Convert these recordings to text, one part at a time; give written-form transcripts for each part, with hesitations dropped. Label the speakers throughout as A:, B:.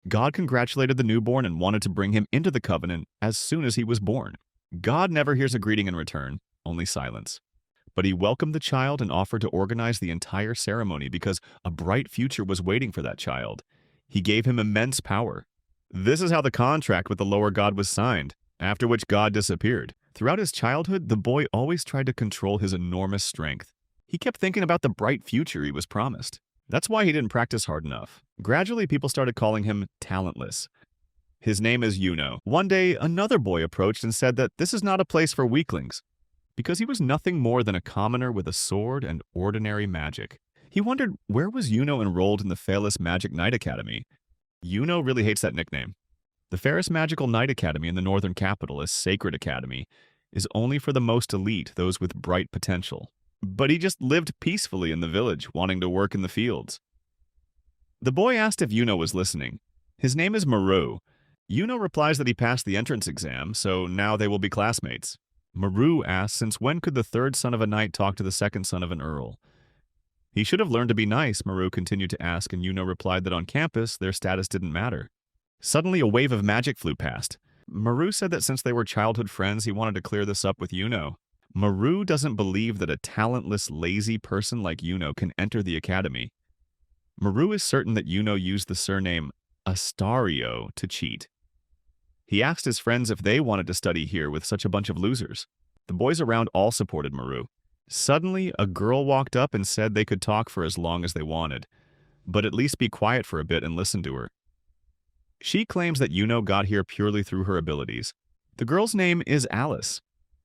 A: God congratulated the newborn and wanted to bring him into the covenant as soon as he was born. God never hears a greeting in return, only silence. But he welcomed the child and offered to organize the entire ceremony because a bright future was waiting for that child. He gave him immense power. This is how the contract with the lower god was signed, after which God disappeared. Throughout his childhood, the boy always tried to control his enormous strength. He kept thinking about the bright future he was promised. That's why he didn't practice hard enough. Gradually, people started calling him talentless. His name is Yuno. One day, another boy approached and said that this is not a place for weaklings, because he was nothing more than a commoner with a sword and ordinary magic. He wondered where was Yuno enrolled in the Phalis Magic Knight Academy. Yuno really hates that nickname. The Pharis Magical Knight Academy in the northern capital, a sacred academy, is only for the most elite, those with bright potential. But he just lived peacefully in the village, wanting to work in the fields. The boy asked if Yuno was listening. His name is Maru. Yuno replies that he passed the entrance exam, so now they will be classmates. Maru asks since when could the third son of a knight talk to the second son of an earl. He should have learned to be nice, Maru continued to ask, and Yuno replied that on campus their status didn't matter. Suddenly a wave of magic flew past. Maru said that since they were childhood friends, he wanted to clear this up with Yuno. Maru doesn't believe that a talentless, lazy person like Yuno can enter the academy. Maru is certain that Yuno used the surname Astario to cheat. He asked his friends if they wanted to study here with such a bunch of losers. The boys around all supported Maru. Suddenly, a girl walked up and said they could talk for as long as they wanted, but at least be quiet for a bit and listen to her. She claims that Yuno got here purely through her abilities. The girl's name is Alice.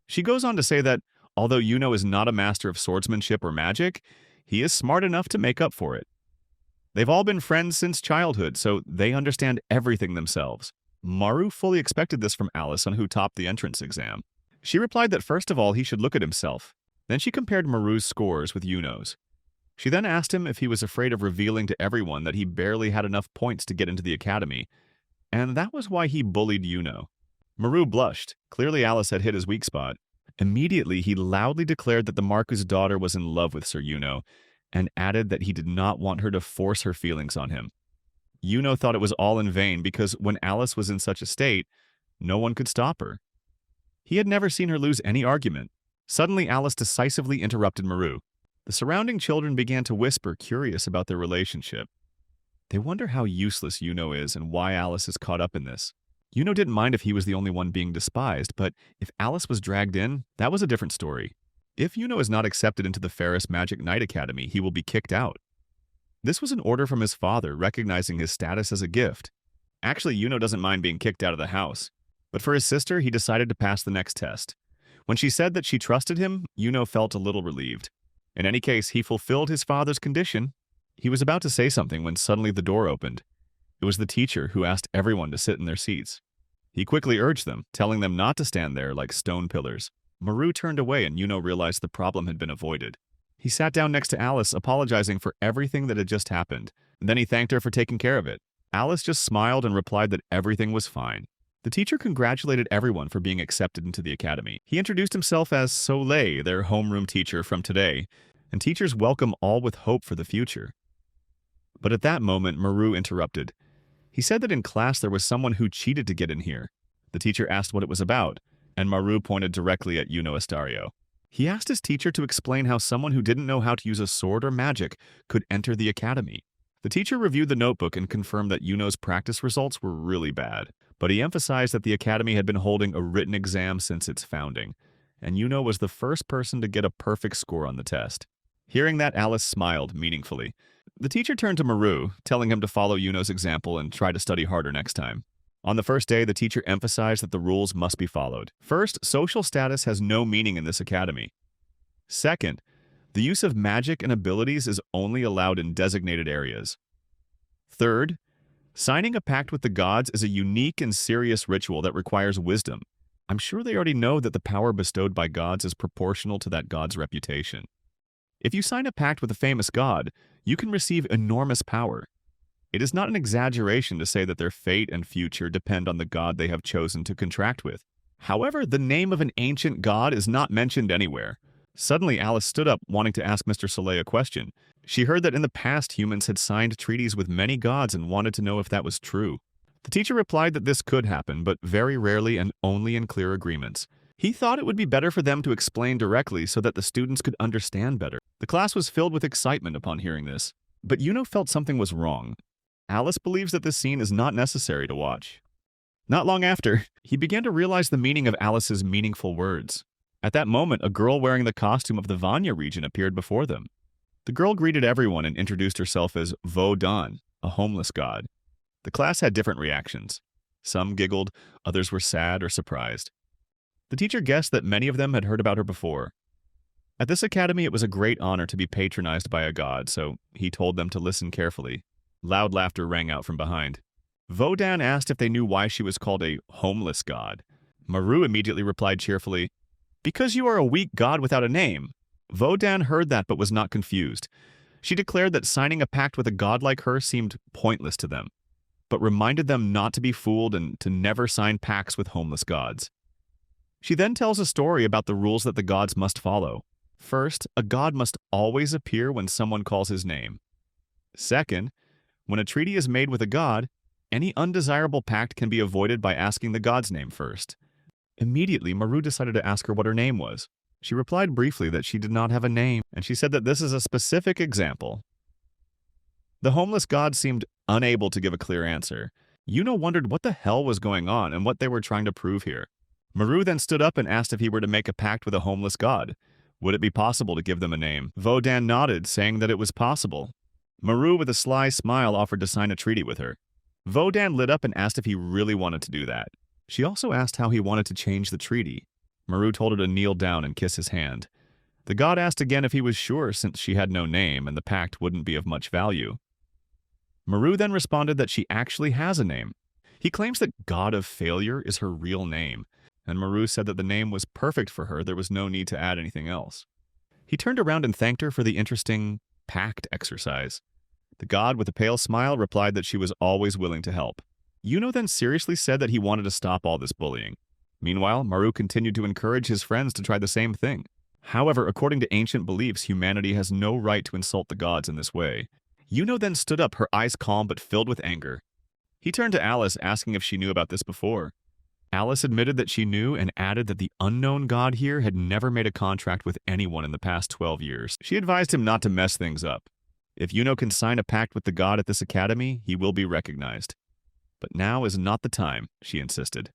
A: She goes on to say that, although Yuno is not a master of swordsmanship or magic, he is smart enough to make up for it. They've all been friends since childhood, so they understand everything themselves. Maru fully expected this from Alice, on who topped the entrance exam. She replied that first of all he should look at himself. Then she compared Maru's scores with Yuno's. She then asked him if he was afraid of revealing to everyone that he barely had enough points to get into the academy, and that was why he bullied Yuno. Maru blushed. Clearly Alice had hit his weak spot. Immediately, he loudly declared that the Marquis's daughter was in love with Sir Yuno, and added that he did not want her to force her feelings on him. Yuno thought it was all in vain because when Alice was in such a state, no one could stop her. He had never seen her lose any argument. Suddenly, Alice decisively interrupted Maru. The surrounding children began to whisper, curious about their relationship. They wonder how useless Yuno is and why Alice is caught up in this. Yuno didn't mind if he was the only one being despised, but if Alice was dragged in, that was a different story. If Yuno is not accepted into the Pharis Magic Knight Academy, he will be kicked out. This was an order from his father, recognizing his status as a gift. Actually, Yuno doesn't mind being kicked out of the house. But for his sister, he decided to pass the next test. When she said that she trusted him, Yuno felt a little relieved. In any case, he fulfilled his father's condition. He was about to say something when suddenly the door opened. It was the teacher who asked everyone to sit in their seats. He quickly urged them, telling them not to stand there like stone pillars. Maru turned away and Yuno realized the problem had been avoided. He sat down next to Alice, apologizing for everything that had just happened, and then he thanked her for taking care of it. Alice just smiled and replied that everything was fine. The teacher congratulated everyone for being accepted into the academy. He introduced himself as Soleil, their homeroom teacher from today, and teachers welcome all with hope for the future. But at that moment, Maru interrupted. He said that in class there was someone who cheated to get in here. The teacher asked what it was about, and Maru pointed directly at Yuno Astario. He asked his teacher to explain how someone who didn't know how to use a sword or magic could enter the academy. The teacher reviewed the notebook and confirmed that Yuno's practice results were really bad, but he emphasized that the academy had been holding a written exam since its founding, and Yuno was the first person to get a perfect score on the test. Hearing that, Alice smiled meaningfully. The teacher turned to Maru, telling him to follow Yuno's example and try to study harder next time. On the first day, the teacher emphasized that the rules must be followed. First, social status has no meaning in this academy. Second, the use of magic and abilities is only allowed in designated areas. Third, signing a pact with the gods is a unique and serious ritual that requires wisdom. I'm sure they already know that the power bestowed by gods is proportional to that god's reputation. If you sign a pact with a famous god, you can receive enormous power. It is not an exaggeration to say that their fate and future depend on the god they have chosen to contract with. However, the name of an ancient god is not mentioned anywhere. Suddenly, Alice stood up, wanting to ask Mr. Soleil a question. She heard that in the past humans had signed treaties with many gods and wanted to know if that was true. The teacher replied that this could happen, but very rarely and only in clear agreements. He thought it would be better for them to explain directly so that the students could understand better. The class was filled with excitement upon hearing this, but Yuno felt something was wrong. Alice believes that this scene is not necessary to watch. Not long after, he began to realize the meaning of Alice's meaningful words. At that moment, a girl wearing the costume of the Vanya region appeared before them. The girl greeted everyone and introduced herself as Vo Dan, a homeless god. The class had different reactions. Some giggled, others were sad or surprised. The teacher guessed that many of them had heard about her before. At this academy, it was a great honor to be patronized by a god, so he told them to listen carefully. Loud laughter rang out from behind. Vo Dan asked if they knew why she was called a homeless god. Maru immediately replied cheerfully, "Because you are a weak god without a name." Vo Dan heard that but was not confused. She declared that signing a pact with a god like her seemed pointless to them, but reminded them not to be fooled and to never sign pacts with homeless gods. She then tells a story about the rules that the gods must follow. First, a god must always appear when someone calls his name. Second, when a treaty is made with a god, any undesirable pact can be avoided by asking the god's name first. Immediately, Maru decided to ask her what her name was. She replied briefly that she did not have a name, and she said that this is a specific example. The homeless god seemed unable to give a clear answer. Yuno wondered what the hell was going on and what they were trying to prove here. Maru then stood up and asked if he were to make a pact with a homeless god. Would it be possible to give them a name? Vo Dan nodded, saying that it was possible. Maru, with a sly smile, offered to sign a treaty with her. Vo Dan lit up and asked if he really wanted to do that. She also asked how he wanted to change the treaty. Maru told her to kneel down and kiss his hand. The god asked again if he was sure since she had no name and the pact wouldn't be of much value. Maru then responded that she actually has a name. He claims that God of Failure is her real name, and Maru said that the name was perfect for her, there was no need to add anything else. He turned around and thanked her for the interesting pact exercise. The god, with a pale smile, replied that she was always willing to help. Yuno then seriously said that he wanted to stop all this bullying. Meanwhile, Maru continued to encourage his friends to try the same thing. However, according to ancient beliefs, humanity has no right to insult the gods in this way. Yuno then stood up, her eyes calm but filled with anger. He turned to Alice, asking if she knew about this before. Alice admitted that she knew and added that the unknown god here had never made a contract with anyone in the past 12 years. She advised him not to mess things up. If Yuno can sign a pact with the god at this academy, he will be recognized. But now is not the time, she insisted.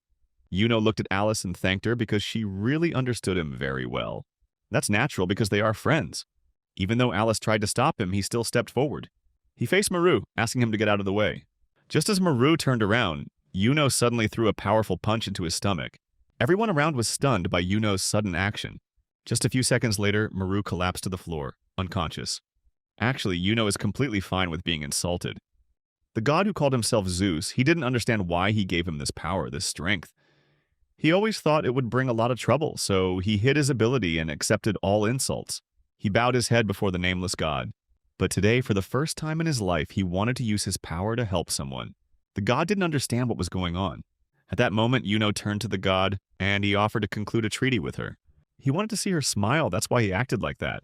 A: Yuno looked at Alice and thanked her because she really understood him very well. That's natural because they are friends. Even though Alice tried to stop him, he still stepped forward. He faced Maru, asking him to get out of the way. Just as Maru turned around, Yuno suddenly threw a powerful punch into his stomach. Everyone around was stunned by Yuno's sudden action. Just a few seconds later, Maru collapsed to the floor, unconscious. Actually, Yuno is completely fine with being insulted. The god who called himself Zeus, he didn't understand why he gave him this power, this strength. He always thought it would bring a lot of trouble, so he hid his ability and accepted all insults. He bowed his head before the nameless god. But today, for the first time in his life, he wanted to use his power to help someone. The god didn't understand what was going on. At that moment, Yuno turned to the god, and he offered to conclude a treaty with her. He wanted to see her smile, that's why he acted like that.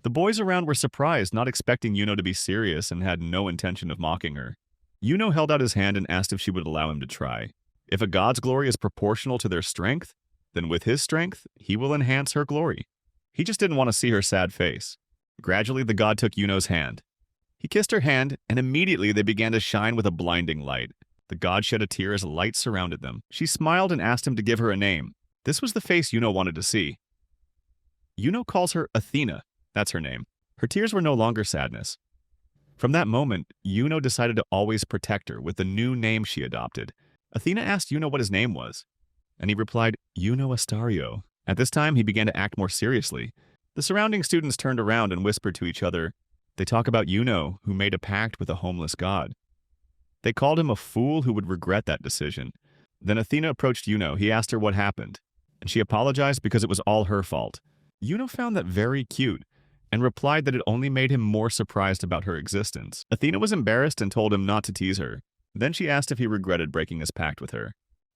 A: The boys around were surprised, not expecting Yuno to be serious, and had no intention of mocking her. Yuno held out his hand and asked if she would allow him to try. If a god's glory is proportional to their strength, then with his strength, he will enhance her glory. He just didn't want to see her sad face. Gradually, the god took Yuno's hand. He kissed her hand, and immediately they began to shine with a blinding light. The god shed a tear as light surrounded them. She smiled and asked him to give her a name. This was the face Yuno wanted to see. Yuno calls her Athena. That's her name. Her tears were no longer sadness. From that moment, Yuno decided to always protect her with the new name she adopted. Athena asked Yuno what his name was, and he replied, Yuno Astario. At this time, he began to act more seriously. The surrounding students turned around and whispered to each other. They talk about Yuno, who made a pact with a homeless god. They called him a fool who would regret that decision. Then Athena approached Yuno. He asked her what happened, and she apologized because it was all her fault. Yuno found that very cute, and replied that it only made him more surprised about her existence. Athena was embarrassed and told him not to tease her. Then she asked if he regretted breaking his pact with her.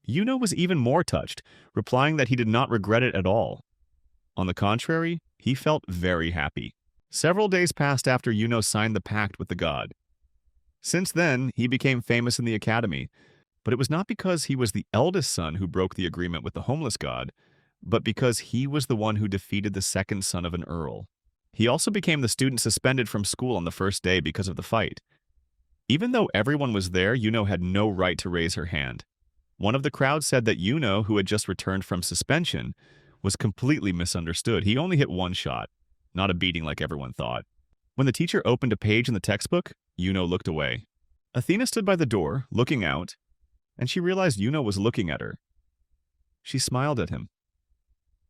A: Yuno was even more touched, replying that he did not regret it at all. On the contrary, he felt very happy. Several days passed after Yuno signed the pact with the god. Since then, he became famous in the academy. But it was not because he was the eldest son who broke the agreement with the homeless god, but because he was the one who defeated the second son of an earl. He also became the student suspended from school on the first day because of the fight. Even though everyone was there, Yuno had no right to raise her hand. One of the crowd said that Yuno, who had just returned from suspension, was completely misunderstood. He only hit one shot, not a beating like everyone thought. When the teacher opened a page in the textbook, Yuno looked away. Athena stood by the door, looking out, and she realized Yuno was looking at her. She smiled at him.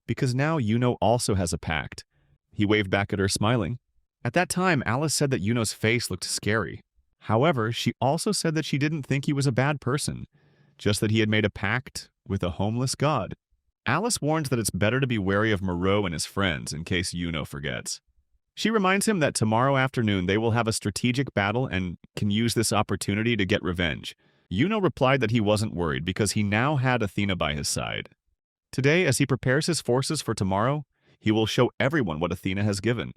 A: Because now Yuno also has a pact. He waved back at her, smiling. At that time, Alice said that Yuno's face looked scary. However, she also said that she didn't think he was a bad person, just that he had made a pact with a homeless god. Alice warns that it's better to be wary of Moreau and his friends in case Yuno forgets. She reminds him that tomorrow afternoon they will have a strategic battle and can use this opportunity to get revenge. Yuno replied that he wasn't worried because he now had Athena by his side. Today, as he prepares his forces for tomorrow, he will show everyone what Athena has given.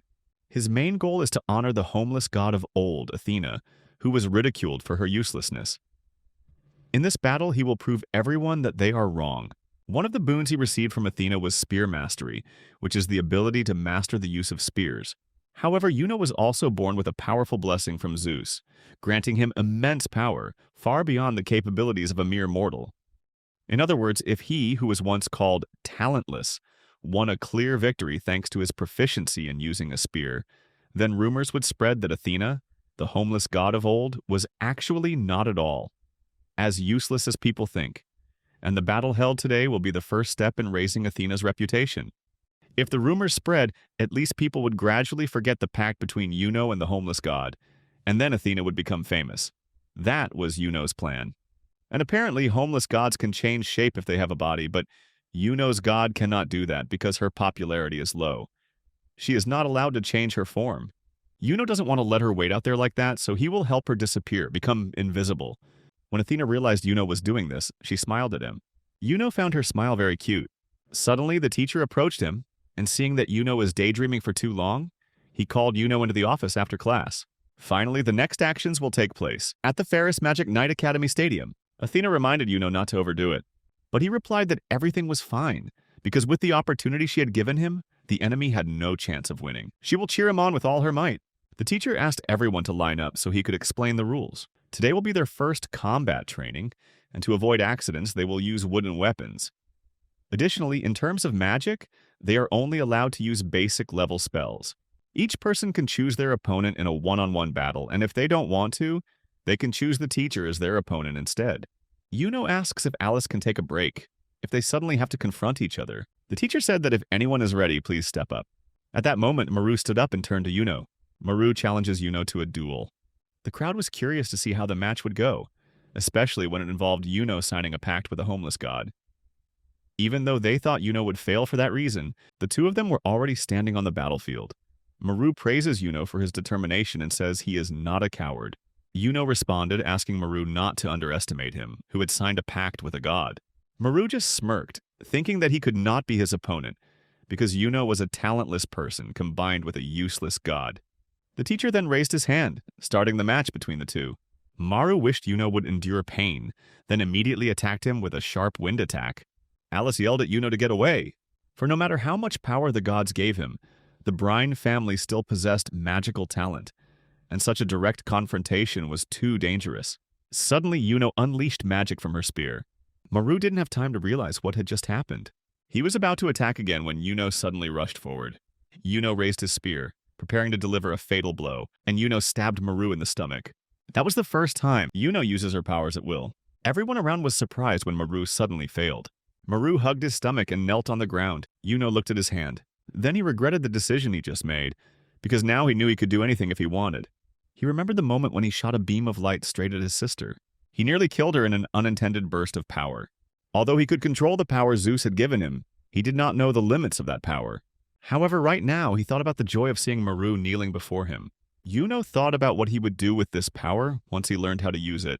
A: His main goal is to honor the homeless god of old, Athena, who was ridiculed for her uselessness. In this battle, he will prove everyone that they are wrong. One of the boons he received from Athena was spear mastery, which is the ability to master the use of spears. However, Yuno was also born with a powerful blessing from Zeus, granting him immense power, far beyond the capabilities of a mere mortal. In other words, if he, who was once called talentless, won a clear victory thanks to his proficiency in using a spear, then rumors would spread that Athena, the homeless god of old, was actually not at all as useless as people think, and the battle held today will be the first step in raising Athena's reputation. If the rumors spread, at least people would gradually forget the pact between Yuno and the homeless god, and then Athena would become famous. That was Yuno's plan. And apparently, homeless gods can change shape if they have a body, but Yuno's god cannot do that because her popularity is low. She is not allowed to change her form. Yuno doesn't want to let her wait out there like that, so he will help her disappear, become invisible. When Athena realized Yuno was doing this, she smiled at him. Yuno found her smile very cute. Suddenly, the teacher approached him, and seeing that Yuno was daydreaming for too long, he called Yuno into the office after class. Finally, the next actions will take place at the Ferris Magic Knight Academy Stadium. Athena reminded Yuno not to overdo it, but he replied that everything was fine, because with the opportunity she had given him, the enemy had no chance of winning. She will cheer him on with all her might. The teacher asked everyone to line up so he could explain the rules. Today will be their first combat training, and to avoid accidents, they will use wooden weapons. Additionally, in terms of magic, they are only allowed to use basic level spells. Each person can choose their opponent in a one-on-one battle, and if they don't want to, they can choose the teacher as their opponent instead. Yuno asks if Alice can take a break, if they suddenly have to confront each other. The teacher said that if anyone is ready, please step up. At that moment, Maru stood up and turned to Yuno. Maru challenges Yuno to a duel. The crowd was curious to see how the match would go, especially when it involved Yuno signing a pact with a homeless god. Even though they thought Yuno would fail for that reason, the two of them were already standing on the battlefield. Maru praises Yuno for his determination and says he is not a coward. Yuno responded, asking Maru not to underestimate him, who had signed a pact with a god. Maru just smirked, thinking that he could not be his opponent, because Yuno was a talentless person combined with a useless god. The teacher then raised his hand, starting the match between the two. Maru wished Yuno would endure pain, then immediately attacked him with a sharp wind attack. Alice yelled at Yuno to get away, for no matter how much power the gods gave him, the Brine family still possessed magical talent, and such a direct confrontation was too dangerous. Suddenly, Yuno unleashed magic from her spear. Maru didn't have time to realize what had just happened. He was about to attack again when Yuno suddenly rushed forward. Yuno raised his spear, preparing to deliver a fatal blow, and Yuno stabbed Maru in the stomach. That was the first time Yuno uses her powers at will. Everyone around was surprised when Maru suddenly failed. Maru hugged his stomach and knelt on the ground. Yuno looked at his hand. Then he regretted the decision he just made, because now he knew he could do anything if he wanted. He remembered the moment when he shot a beam of light straight at his sister. He nearly killed her in an unintended burst of power. Although he could control the power Zeus had given him, he did not know the limits of that power. However, right now, he thought about the joy of seeing Maru kneeling before him. Yuno thought about what he would do with this power once he learned how to use it.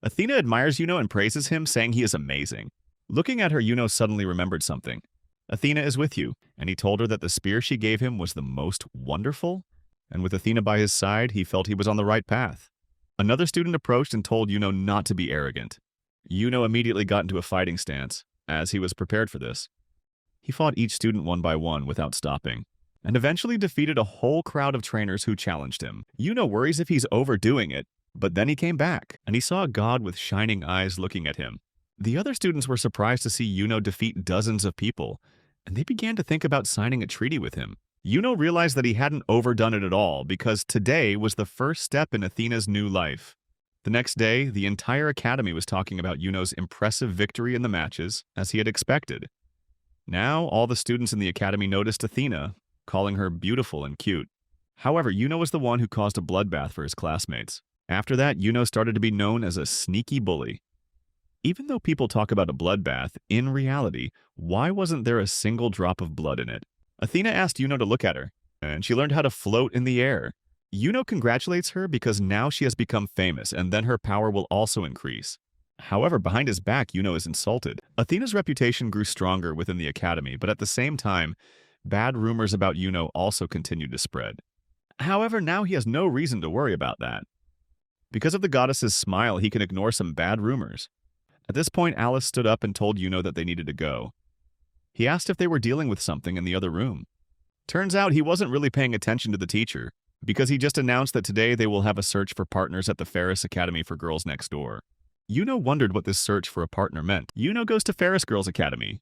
A: Athena admires Yuno and praises him, saying he is amazing. Looking at her, Yuno suddenly remembered something. Athena is with you, and he told her that the spear she gave him was the most wonderful, and with Athena by his side, he felt he was on the right path. Another student approached and told Yuno not to be arrogant. Yuno immediately got into a fighting stance, as he was prepared for this. He fought each student one by one without stopping, and eventually defeated a whole crowd of trainers who challenged him. Yuno worries if he's overdoing it, but then he came back, and he saw a god with shining eyes looking at him. The other students were surprised to see Yuno defeat dozens of people, and they began to think about signing a treaty with him. Yuno realized that he hadn't overdone it at all because today was the first step in Athena's new life. The next day, the entire academy was talking about Yuno's impressive victory in the matches, as he had expected. Now, all the students in the academy noticed Athena, calling her beautiful and cute. However, Yuno was the one who caused a bloodbath for his classmates. After that, Yuno started to be known as a sneaky bully. Even though people talk about a bloodbath, in reality, why wasn't there a single drop of blood in it? Athena asked Yuno to look at her, and she learned how to float in the air. Yuno congratulates her because now she has become famous, and then her power will also increase. However, behind his back, Yuno is insulted. Athena's reputation grew stronger within the academy, but at the same time, bad rumors about Yuno also continued to spread. However, now he has no reason to worry about that. Because of the goddess's smile, he can ignore some bad rumors. At this point, Alice stood up and told Yuno that they needed to go. He asked if they were dealing with something in the other room. Turns out he wasn't really paying attention to the teacher, because he just announced that today they will have a search for partners at the Ferris Academy for Girls Next Door. Yuno wondered what this search for a partner meant. Yuno goes to Ferris Girls Academy,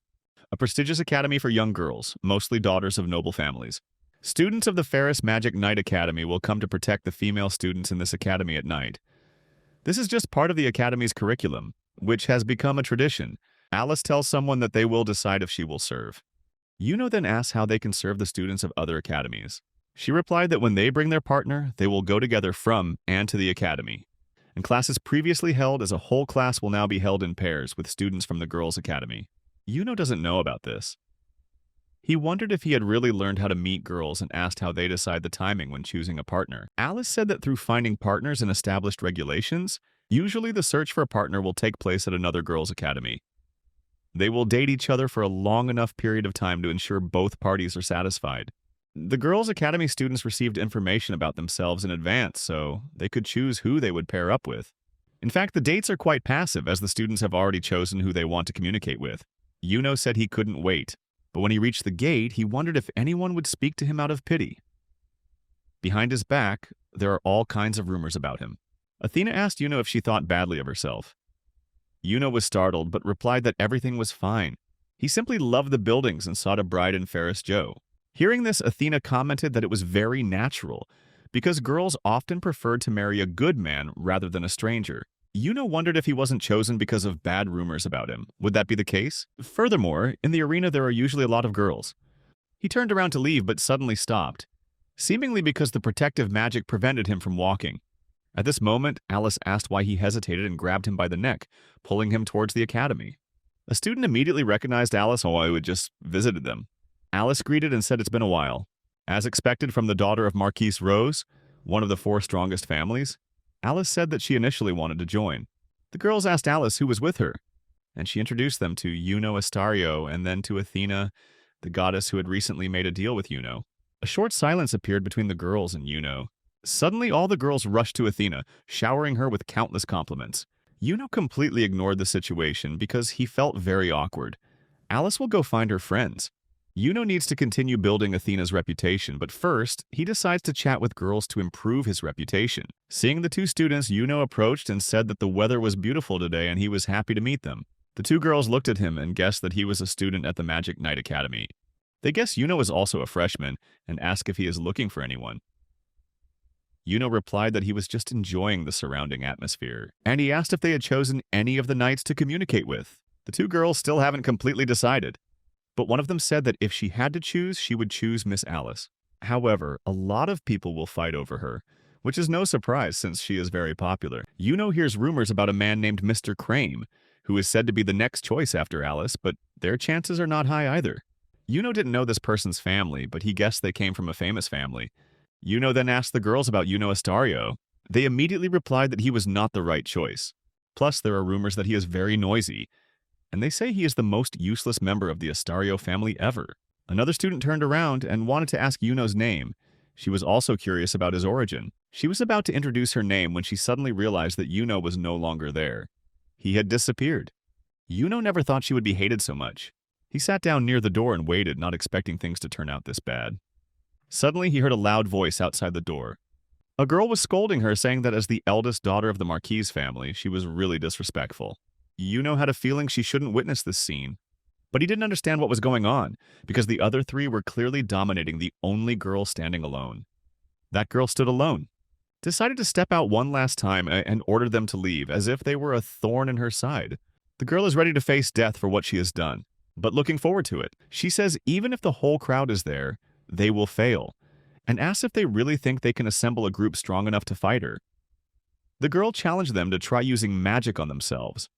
A: a prestigious academy for young girls, mostly daughters of noble families. Students of the Ferris Magic Night Academy will come to protect the female students in this academy at night. This is just part of the academy's curriculum, which has become a tradition. Alice tells someone that they will decide if she will serve. Yuno then asks how they can serve the students of other academies. She replied that when they bring their partner, they will go together from and to the academy. And classes previously held as a whole class will now be held in pairs with students from the girls' academy. Yuno doesn't know about this. He wondered if he had really learned how to meet girls and asked how they decide the timing when choosing a partner. Alice said that through finding partners and established regulations, usually the search for a partner will take place at another girls' academy. They will date each other for a long enough period of time to ensure both parties are satisfied. The girls' academy students received information about themselves in advance, so they could choose who they would pair up with. In fact, the dates are quite passive, as the students have already chosen who they want to communicate with. Yuno said he couldn't wait, but when he reached the gate, he wondered if anyone would speak to him out of pity. Behind his back, there are all kinds of rumors about him. Athena asked Yuno if she thought badly of herself. Yuno was startled, but replied that everything was fine. He simply loved the buildings and sought a bride in Ferris Joe. Hearing this, Athena commented that it was very natural, because girls often preferred to marry a good man rather than a stranger. Yuno wondered if he wasn't chosen because of bad rumors about him. Would that be the case? Furthermore, in the arena there are usually a lot of girls. He turned around to leave but suddenly stopped, seemingly because the protective magic prevented him from walking. At this moment, Alice asked why he hesitated and grabbed him by the neck, pulling him towards the academy. A student immediately recognized Alice, who had just visited them. Alice greeted and said it's been a while. As expected from the daughter of Marquise Rose, one of the 4 strongest families, Alice said that she initially wanted to join. The girls asked Alice who was with her, and she introduced them to Yuno Astario and then to Athena, the goddess who had recently made a deal with Yuno. A short silence appeared between the girls and Yuno. Suddenly, all the girls rushed to Athena, showering her with countless compliments. Yuno completely ignored the situation because he felt very awkward. Alice will go find her friends. Yuno needs to continue building Athena's reputation, but first, he decides to chat with girls to improve his reputation. Seeing the 2 students, Yuno approached and said that the weather was beautiful today and he was happy to meet them. The 2 girls looked at him and guessed that he was a student at the Magic Night Academy. They guess Yuno is also a freshman and ask if he is looking for anyone. Yuno replied that he was just enjoying the surrounding atmosphere, and he asked if they had chosen any of the knights to communicate with. The 2 girls still haven't completely decided, but one of them said that if she had to choose, she would choose Miss Alice. However, a lot of people will fight over her, which is no surprise since she is very popular. Yuno hears rumors about a man named Mr. Crane, who is said to be the next choice after Alice, but their chances are not high either. Yuno didn't know this person's family, but he guessed they came from a famous family. Yuno then asked the girls about Yuno Astario. They immediately replied that he was not the right choice. Plus, there are rumors that he is very noisy, and they say he is the most useless member of the Astario family ever. Another student turned around and wanted to ask Yuno's name. She was also curious about his origin. She was about to introduce her name when she suddenly realized that Yuno was no longer there. He had disappeared. Yuno never thought she would be hated so much. He sat down near the door and waited, not expecting things to turn out this bad. Suddenly, he heard a loud voice outside the door. A girl was scolding her, saying that as the eldest daughter of the Marquise family, she was really disrespectful. Yuno had a feeling she shouldn't witness this scene. But he didn't understand what was going on, because the other three were clearly dominating the only girl standing alone. That girl stood alone, decided to step out one last time and ordered them to leave, as if they were a thorn in her side. The girl is ready to face death for what she has done, but looking forward to it. She says even if the whole crowd is there, they will fail, and asks if they really think they can assemble a group strong enough to fight her. The girl challenged them to try using magic on themselves.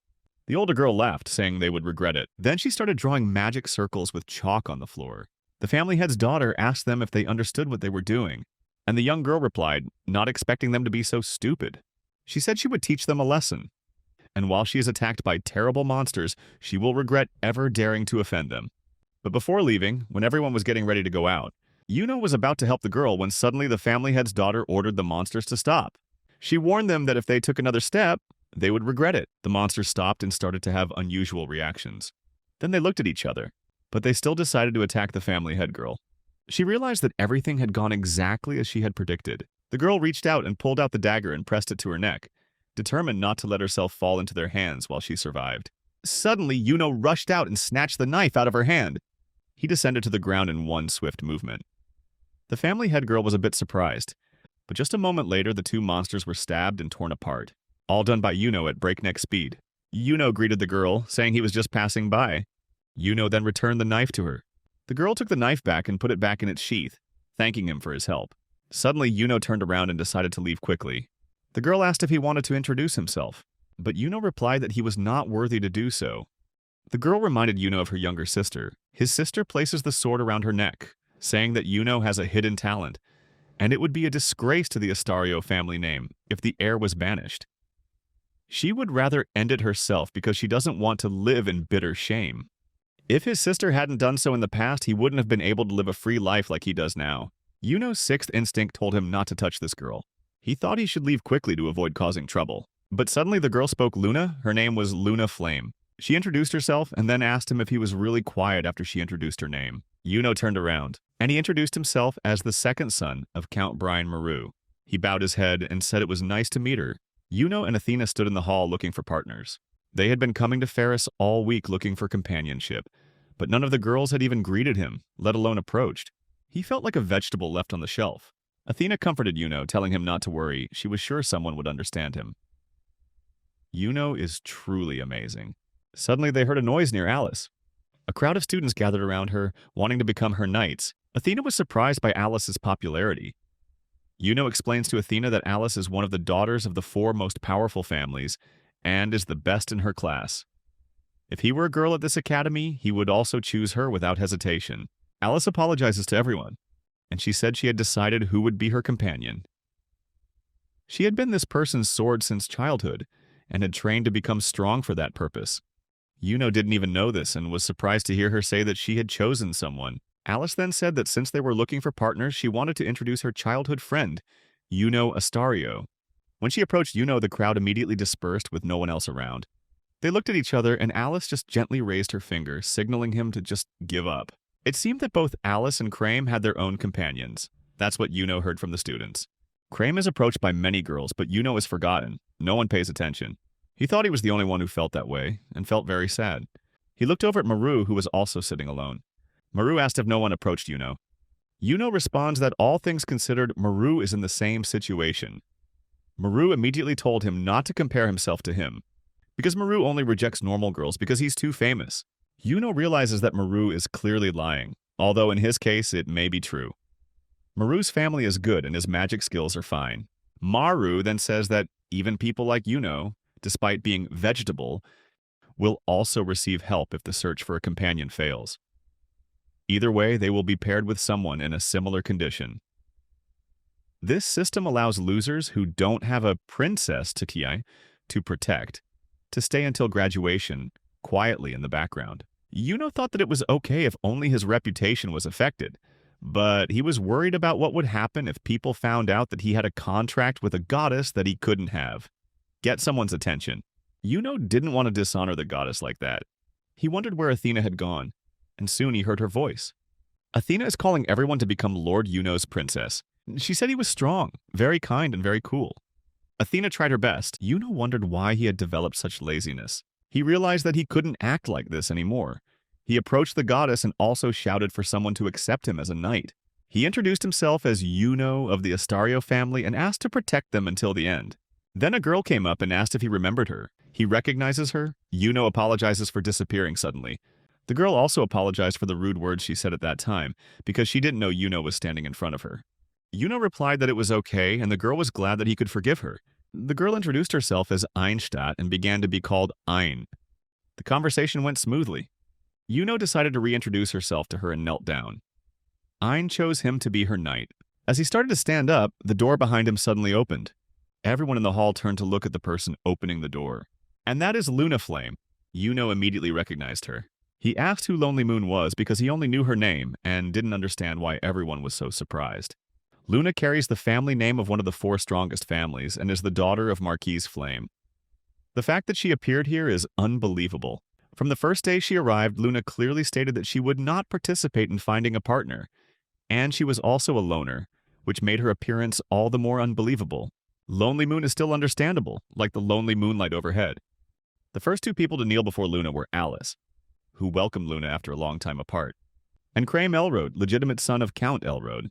A: The older girl laughed, saying they would regret it. Then she started drawing magic circles with chalk on the floor. The family head's daughter asked them if they understood what they were doing, and the young girl replied, not expecting them to be so stupid. She said she would teach them a lesson, and while she is attacked by terrible monsters, she will regret ever daring to offend them. But before leaving, when everyone was getting ready to go out, Yuno was about to help the girl when suddenly the family head's daughter ordered the monsters to stop. She warned them that if they took another step, they would regret it. The monsters stopped and started to have unusual reactions. Then they looked at each other, but they still decided to attack the family head girl. She realized that everything had gone exactly as she had predicted. The girl reached out and pulled out the dagger and pressed it to her neck, determined not to let herself fall into their hands while she survived. Suddenly, Yuno rushed out and snatched the knife out of her hand. He descended to the ground in one swift movement. The family head girl was a bit surprised, but just a moment later the two monsters were stabbed and torn apart, all done by Yuno at breakneck speed. Yuno greeted the girl, saying he was just passing by. Yuno then returned the knife to her. The girl took the knife back and put it back in its sheath, thanking him for his help. Suddenly, Yuno turned around and decided to leave quickly. The girl asked if he wanted to introduce himself, but Yuno replied that he was not worthy to do so. The girl reminded Yuno of her younger sister. His sister places the sword around her neck, saying that Yuno has a hidden talent, and it would be a disgrace to the Astario family name if the heir was banished. She would rather end it herself because she doesn't want to live in bitter shame. If his sister hadn't done so in the past, he wouldn't have been able to live a free life like he does now. Yuno's sixth instinct told him not to touch this girl. He thought he should leave quickly to avoid causing trouble. But suddenly the girl spoke Luna. Her name was Luna Flame. She introduced herself and then asked him if he was really quiet after she introduced her name. Yuno turned around, and he introduced himself as the second son of Count Brian Maru. He bowed his head and said it was nice to meet her. Yuno and Athena stood in the hall looking for partners. They had been coming to Ferris all week looking for companionship, but none of the girls had even greeted him, let alone approached. He felt like a vegetable left on the shelf. Athena comforted Yuno, telling him not to worry. She was sure someone would understand him. Yuno is truly amazing. Suddenly they heard a noise near Alice. A crowd of students gathered around her, wanting to become her knights. Athena was surprised by Alice's popularity. Yuno explains to Athena that Alice is one of the daughters of the 4 most powerful families and is the best in her class. If he were a girl at this academy, he would also choose her without hesitation. Alice apologizes to everyone, and she said she had decided who would be her companion. She had been this person's sword since childhood, and had trained to become strong for that purpose. Yuno didn't even know this and was surprised to hear her say that she had chosen someone. Alice then said that since they were looking for partners, she wanted to introduce her childhood friend, Yuno Astario. When she approached Yuno, the crowd immediately dispersed with no one else around. They looked at each other, and Alice just gently raised her finger, signaling him to just give up. It seemed that both Alice and Crame had their own companions. That's what Yuno heard from the students. Crame is approached by many girls, but Yuno is forgotten. No one pays attention. He thought he was the only one who felt that way, and felt very sad. He looked over at Maru, who was also sitting alone. Maru asked if no one approached Yuno. Yuno responds that all things considered, Maru is in the same situation. Maru immediately told him not to compare himself to him, because Maru only rejects normal girls because he's too famous. Yuno realizes that Maru is clearly lying, although in his case it may be true. Maru's family is good and his magic skills are fine. Maru then says that even people like Yuno, despite being vegetable, will also receive help if the search for a companion fails. Either way, they will be paired with someone in a similar condition. This system allows losers who don't have a princess to protect, to stay until graduation, quietly in the background. Yuno thought that it was okay if only his reputation was affected, but he was worried about what would happen if people found out that he had a contract with a goddess that he couldn't have. Get someone's attention. Yuno didn't want to dishonor the goddess like that. He wondered where Athena had gone, and soon he heard her voice. Athena is calling everyone to become Lord Yuno's princess. She said he was strong, very kind, and very cool. Athena tried her best. Yuno wondered why he had developed such laziness. He realized that he couldn't act like this anymore. He approached the goddess and also shouted for someone to accept him as a knight. He introduced himself as Yuno of the Astario family and asked to protect them until the end. Then a girl came up and asked if he remembered her. He recognizes her. Yuno apologizes for disappearing suddenly. The girl also apologized for the rude words she said at that time, because she didn't know Yuno was standing in front of her. Yuno replied that it was okay, and the girl was glad that he could forgive her. The girl introduced herself as Einstadt and began to be called Ein. The conversation went smoothly. Yuno decided to reintroduce herself to her and knelt down. Ein chose him to be her knight. As he started to stand up, the door behind him suddenly opened. Everyone in the hall turned to look at the person opening the door. And that is Luna Flame. Yuno immediately recognized her. He asked who Lonely Moon was because he only knew her name and didn't understand why everyone was so surprised. Luna carries the family name of one of the 4 strongest families and is the daughter of Marquise Flame. The fact that she appeared here is unbelievable. From the first day she arrived, Luna clearly stated that she would not participate in finding a partner, and she was also a loner, which made her appearance all the more unbelievable. Lonely Moon is still understandable, like the lonely moonlight overhead. The first 2 people to kneel before Luna were Alice, who welcomed Luna after a long time apart, and Crame Elrode, legitimate son of Count Elrode.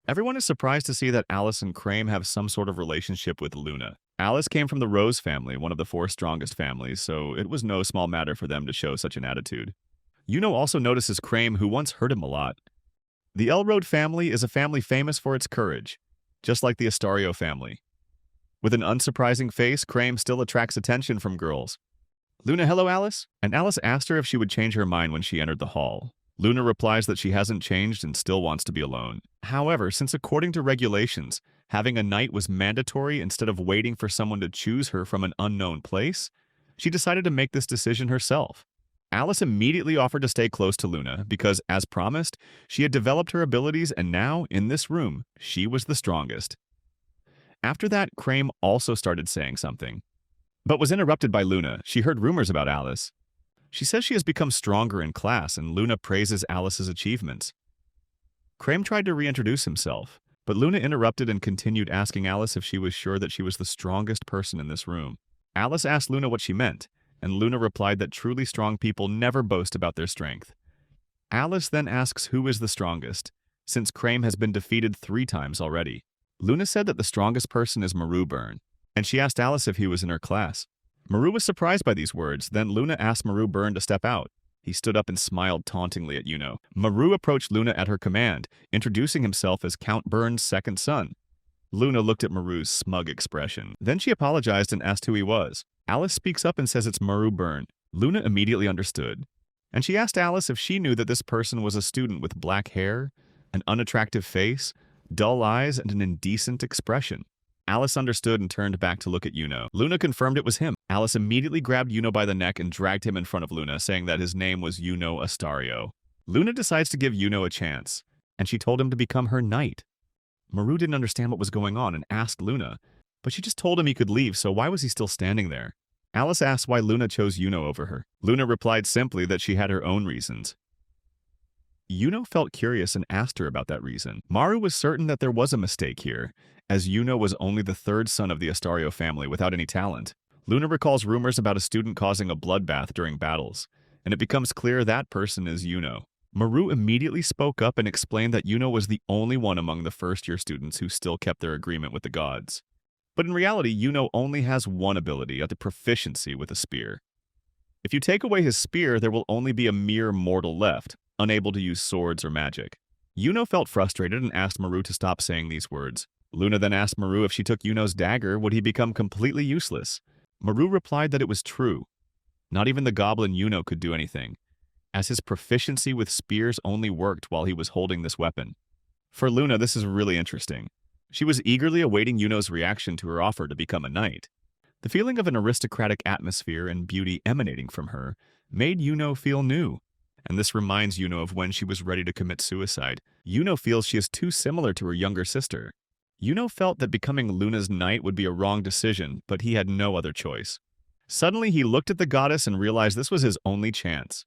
A: Everyone is surprised to see that Alice and Crame have some sort of relationship with Luna. Alice came from the Rose family, one of the 4 strongest families, so it was no small matter for them to show such an attitude. Yuno also notices Crame, who once hurt him a lot. The Elrode family is a family famous for its courage, just like the Astario family. With an unsurprising face, Crame still attracts attention from girls. Luna, hello, Alice? And Alice asked her if she would change her mind when she entered the hall. Luna replies that she hasn't changed and still wants to be alone. However, since according to regulations, having a knight was mandatory instead of waiting for someone to choose her from an unknown place, she decided to make this decision herself. Alice immediately offered to stay close to Luna because, as promised, she had developed her abilities and now, in this room, she was the strongest. After that, Crame also started saying something, but was interrupted by Luna. She heard rumors about Alice. She says she has become stronger in class, and Luna praises Alice's achievements. Crame tried to reintroduce himself, but Luna interrupted and continued asking Alice if she was sure that she was the strongest person in this room. Alice asked Luna what she meant, and Luna replied that truly strong people never boast about their strength. Alice then asks who is the strongest, since Crame has been defeated 3 times already. Luna said that the strongest person is Maruburn, and she asked Alice if he was in her class. Maru was surprised by these words. Then Luna asked Maruburn to step out. He stood up and smiled tauntingly at Yuno. Maru approached Luna at her command, introducing himself as Count Burn's second son. Luna looked at Maru's smug expression. Then she apologized and asked who he was. Alice speaks up and says it's Maruburn. Luna immediately understood, and she asked Alice if she knew that this person was a student with black hair, an unattractive face, dull eyes, and an indecent expression. Alice understood and turned back to look at Yuno. Luna confirmed it was him. Alice immediately grabbed Yuno by the neck and dragged him in front of Luna, saying that his name was Yuno Astario. Luna decides to give Yuno a chance, and she told him to become her knight. Maru didn't understand what was going on and asked Luna, but she just told him he could leave, so why was he still standing there? Alice asked why Luna chose Yuno over her. Luna replied simply that she had her own reasons. Yuno felt curious and asked her about that reason. Maru was certain that there was a mistake here, as Yuno was only the 3rd son of the Astario family without any talent. Luna recalls rumors about a student causing a bloodbath during battles, and it becomes clear that person is Yuno. Maru immediately spoke up and explained that Yuno was the only one among the first-year students who still kept their agreement with the gods. But in reality, Yuno only has one ability, the proficiency with a spear. If you take away his spear, there will only be a mere mortal left, unable to use swords or magic. Yuno felt frustrated and asked Maru to stop saying these words. Luna then asked Maru if she took Yuno's dagger, would he become completely useless? Maru replied that it was true. Not even the goblin Yuno could do anything, as his proficiency with spears only worked while he was holding this weapon. For Luna, this is really interesting. She was eagerly awaiting Yuno's reaction to her offer to become a knight. The feeling of an aristocratic atmosphere and beauty emanating from her made Yuno feel new, and this reminds Yuno of when she was ready to commit suicide. Yuno feels she is too similar to her younger sister. Yuno felt that becoming Luna's knight would be a wrong decision, but he had no other choice. Suddenly, he looked at the goddess and realized this was his only chance.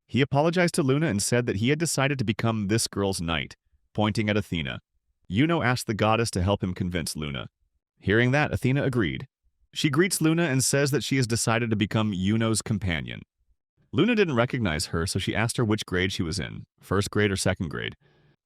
A: He apologized to Luna and said that he had decided to become this girl's knight, pointing at Athena. Yuno asked the goddess to help him convince Luna. Hearing that, Athena agreed. She greets Luna and says that she has decided to become Yuno's companion. Luna didn't recognize her, so she asked her which grade she was in, first grade or second grade.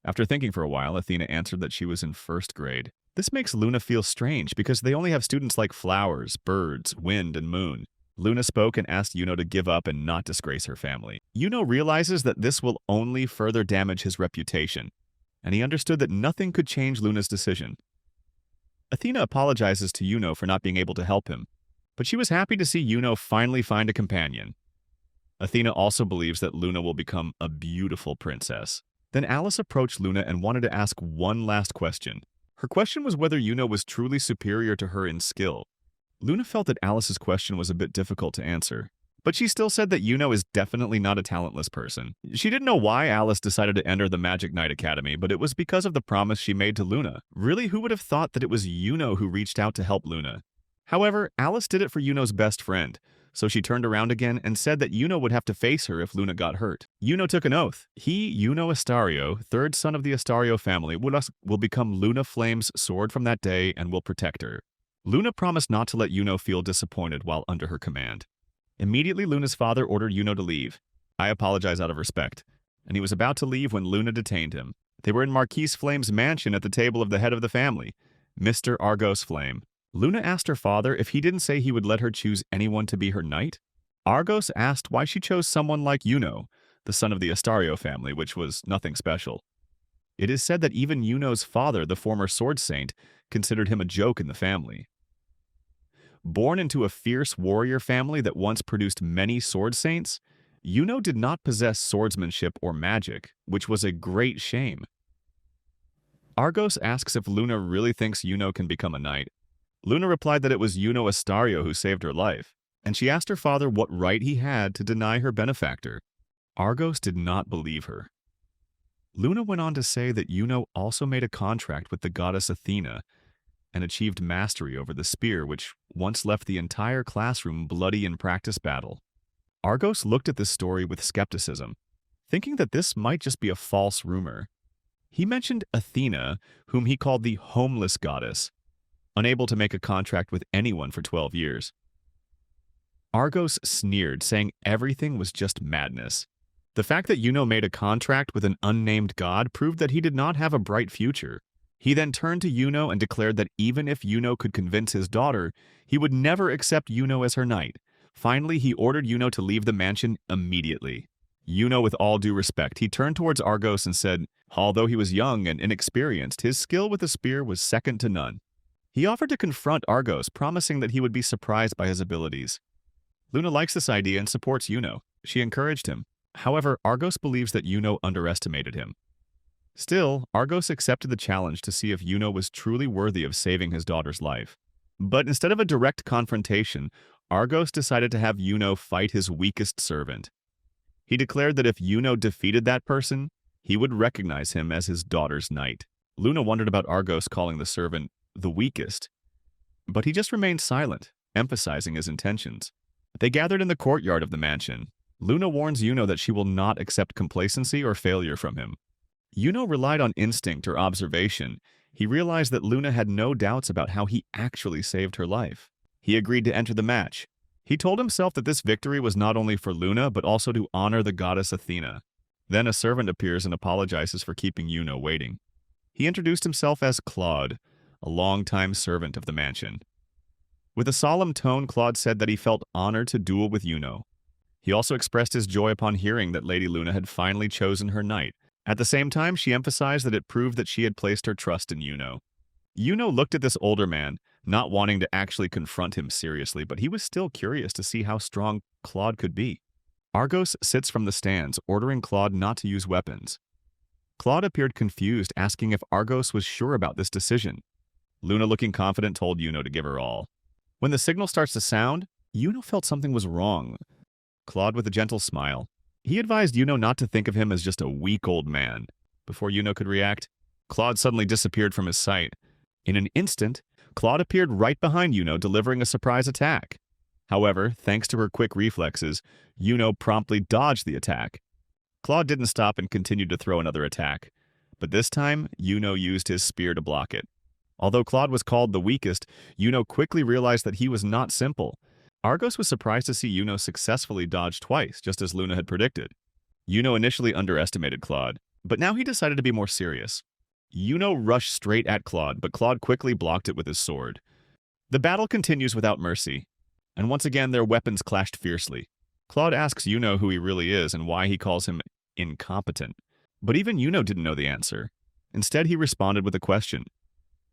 A: After thinking for a while, Athena answered that she was in first grade. This makes Luna feel strange because they only have students like flowers, birds, wind, and moon. Luna spoke and asked Yuno to give up and not disgrace her family. Yuno realizes that this will only further damage his reputation, and he understood that nothing could change Luna's decision. Athena apologizes to Yuno for not being able to help him, but she was happy to see Yuno finally find a companion. Athena also believes that Luna will become a beautiful princess. Then Alice approached Luna and wanted to ask one last question. Her question was whether Yuno was truly superior to her in skill. Luna felt that Alice's question was a bit difficult to answer, but she still said that Yuno is definitely not a talentless person. She didn't know why Alice decided to enter the Magic Knight Academy, but it was because of the promise she made to Luna. Really, who would have thought that it was Yuno who reached out to help Luna? However, Alice did it for Yuno's best friend, so she turned around again and said that Yuno would have to face her if Luna got hurt. Yuno took an oath. He, Yuno Astario, third son of the Astario family, will become Luna Flame's sword from that day and will protect her. Luna promised not to let Yuno feel disappointed while under her command. Immediately, Luna's father ordered Yuno to leave. I apologize out of respect. And he was about to leave when Luna detained him. They were in Marquise Flame's mansion at the table of the head of the family, Mr. Argos Flame. Luna asked her father if he didn't say he would let her choose anyone to be her knight. Argos asked why she chose someone like Yuno, the son of the Astario family, which was nothing special. It is said that even Yuno's father, the former sword saint, considered him a joke in the family. Born into a fierce warrior family that once produced many sword saints, Yuno did not possess swordsmanship or magic, which was a great shame. Argos asks if Luna really thinks Yuno can become a knight. Luna replied that it was Yuno Astario who saved her life, and she asked her father what right he had to deny her benefactor. Argos did not believe her. Luna went on to say that Yuno also made a contract with the goddess Athena and achieved mastery over the spear, which once left the entire classroom bloody in practice battle. Argos looked at this story with skepticism, thinking that this might just be a false rumor. He mentioned Athena, whom he called the homeless goddess, unable to make a contract with anyone for 12 years. Argos sneered, saying everything was just madness. The fact that Yuno made a contract with an unnamed god proved that he did not have a bright future. He then turned to Yuno and declared that even if Yuno could convince his daughter, he would never accept Yuno as her knight. Finally, he ordered Yuno to leave the mansion immediately. Yuno, with all due respect, he turned towards Argos and said, although he was young and inexperienced, his skill with the spear was second to none. He offered to confront Argos, promising that he would be surprised by his abilities. Luna likes this idea and supports Yuno. She encouraged him. However, Argos believes that Yuno underestimated him. Still, Argos accepted the challenge to see if Yuno was truly worthy of saving his daughter's life. But instead of a direct confrontation, Argos decided to have Yuno fight his weakest servant. He declared that if Yuno defeated that person, he would recognize him as his daughter's knight. Luna wondered about Argos calling the servant the weakest, but he just remained silent, emphasizing his intentions. They gathered in the courtyard of the mansion. Luna warns Yuno that she will not accept complacency or failure from him. Yuno relied on instinct or observation. He realized that Luna had no doubts about how he actually saved her life. He agreed to enter the match. He told himself that this victory was not only for Luna, but also to honor the goddess Athena. Then a servant appears and apologizes for keeping Yuno waiting. He introduced himself as Claude, a longtime servant of the mansion. With a solemn tone, Claude said that he felt honored to duel with Yuno. He also expressed his joy upon hearing that Lady Luna had finally chosen her knight. At the same time, she emphasized that it proved that she had placed her trust in Yuno. Yuno looked at this older man, not wanting to actually confront him seriously, but he was still curious to see how strong Claude could be. Argos sits from the stands, ordering Claude not to use weapons. Claude appeared confused, asking if Argos was sure about this decision. Luna, looking confident, told Yuno to give her all. When the signal starts to sound, Yuno felt something was wrong. Claude, with a gentle smile, he advised Yuno not to think of him as just a weak old man. Before Yuno could react, Claude suddenly disappeared from his sight. In an instant, Claude appeared right behind Yuno, delivering a surprise attack. However, thanks to her quick reflexes, Yuno promptly dodged the attack. Claude didn't stop and continued to throw another attack, but this time, Yuno used his spear to block it. Although Claude was called the weakest, Yuno quickly realized that he was not simple. Argos was surprised to see Yuno successfully dodge twice, just as Luna had predicted. Yuno initially underestimated Claude, but now he decided to be more serious. Yuno rushed straight at Claude, but Claude quickly blocked it with his sword. The battle continues without mercy, and once again their weapons clashed fiercely. Claude asks Yuno who he really is and why he calls him incompetent. But even Yuno didn't know the answer. Instead, he responded with a question.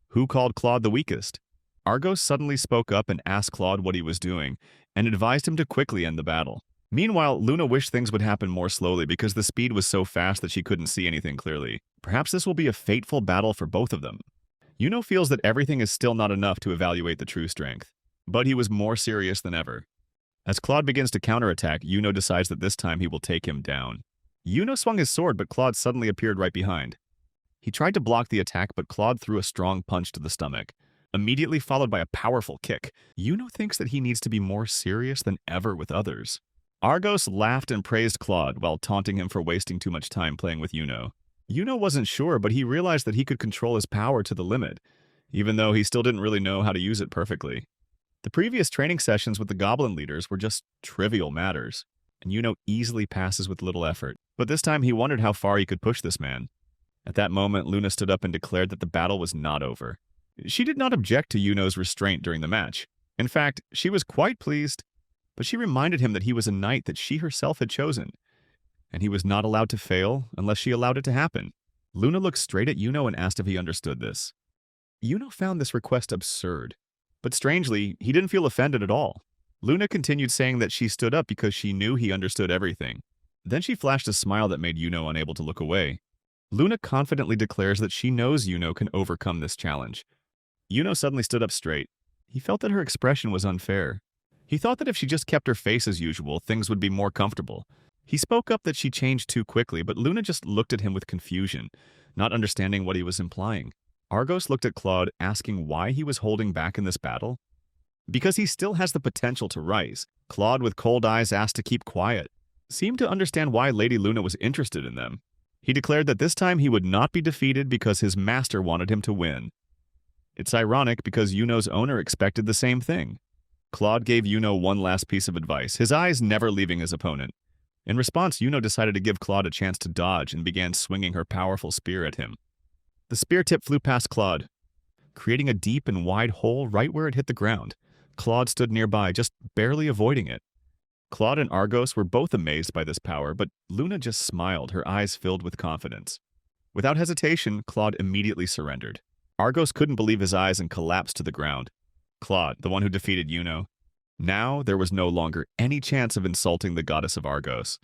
A: Who called Claude the weakest? Argos suddenly spoke up and asked Claude what he was doing, and advised him to quickly end the battle. Meanwhile, Luna wished things would happen more slowly because the speed was so fast that she couldn't see anything clearly. Perhaps this will be a fateful battle for both of them. Yuno feels that everything is still not enough to evaluate the true strength, but he was more serious than ever. As Claude begins to counterattack, Yuno decides that this time he will take him down. Yuno swung his sword, but Claude suddenly appeared right behind. He tried to block the attack, but Claude threw a strong punch to the stomach, immediately followed by a powerful kick. Yuno thinks that he needs to be more serious than ever with others. Argos laughed and praised Claude while taunting him for wasting too much time playing with Yuno. Yuno wasn't sure, but he realized that he could control his power to the limit, even though he still didn't really know how to use it perfectly. The previous training sessions with the goblin leaders were just trivial matters, and Yuno easily passes with little effort. But this time he wondered how far he could push this man. At that moment, Luna stood up and declared that the battle was not over. She did not object to Yuno's restraint during the match. In fact, she was quite pleased, but she reminded him that he was a knight that she herself had chosen, and he was not allowed to fail unless she allowed it to happen. Luna looked straight at Yuno and asked if he understood this. Yuno found this request absurd, but strangely, he didn't feel offended at all. Luna continued saying that she stood up because she knew he understood everything. Then she flashed a smile that made Yuno unable to look away. Luna confidently declares that she knows Yuno can overcome this challenge. Yuno suddenly stood up straight. He felt that her expression was unfair. He thought that if she just kept her face as usual, things would be more comfortable. He spoke up that she changed too quickly, but Luna just looked at him with confusion, not understanding what he was implying. Argos looked at Claude, asking why he was holding back in this battle. Because he still has the potential to rise. Claude, with cold eyes, asked to keep quiet, seemed to understand why Lady Luna was interested in them. He declared that this time he would not be defeated because his master wanted him to win. It's ironic because Yuno's owner expected the same thing. Claude gave Yuno one last piece of advice, his eyes never leaving his opponent. In response, Yuno decided to give Claude a chance to dodge and began swinging her powerful spear at him. The spear tip flew past Claude, creating a deep and wide hole right where it hit the ground. Claude stood nearby, just barely avoiding it. Claude and Argos were both amazed by this power, but Luna just smiled, her eyes filled with confidence. Without hesitation, Claude immediately surrendered. Argos couldn't believe his eyes and collapsed to the ground. Claude, the one who defeated Yuno. Now there was no longer any chance of insulting the goddess of Argos.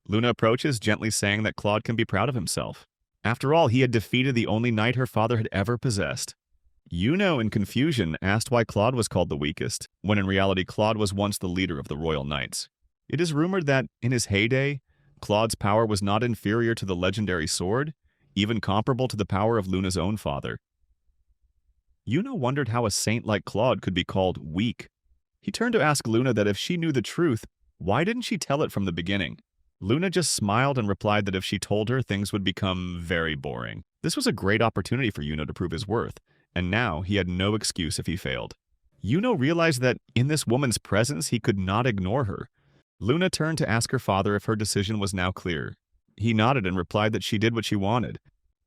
A: Luna approaches, gently saying that Claude can be proud of himself. After all, he had defeated the only knight her father had ever possessed. Yuno, in confusion, asked why Claude was called the weakest, when in reality Claude was once the leader of the royal knights. It is rumored that, in his heyday, Claude's power was not inferior to the legendary sword, even comparable to the power of Luna's own father. Yuno wondered how a saint like Claude could be called weak. He turned to ask Luna that if she knew the truth, why didn't she tell it from the beginning? Luna just smiled and replied that if she told her, things would become very boring. This was a great opportunity for Yuno to prove his worth, and now he had no excuse if he failed. Yuno realized that in this woman's presence he could not ignore her. Luna turned to ask her father if her decision was now clear. He nodded and replied that she did what she wanted.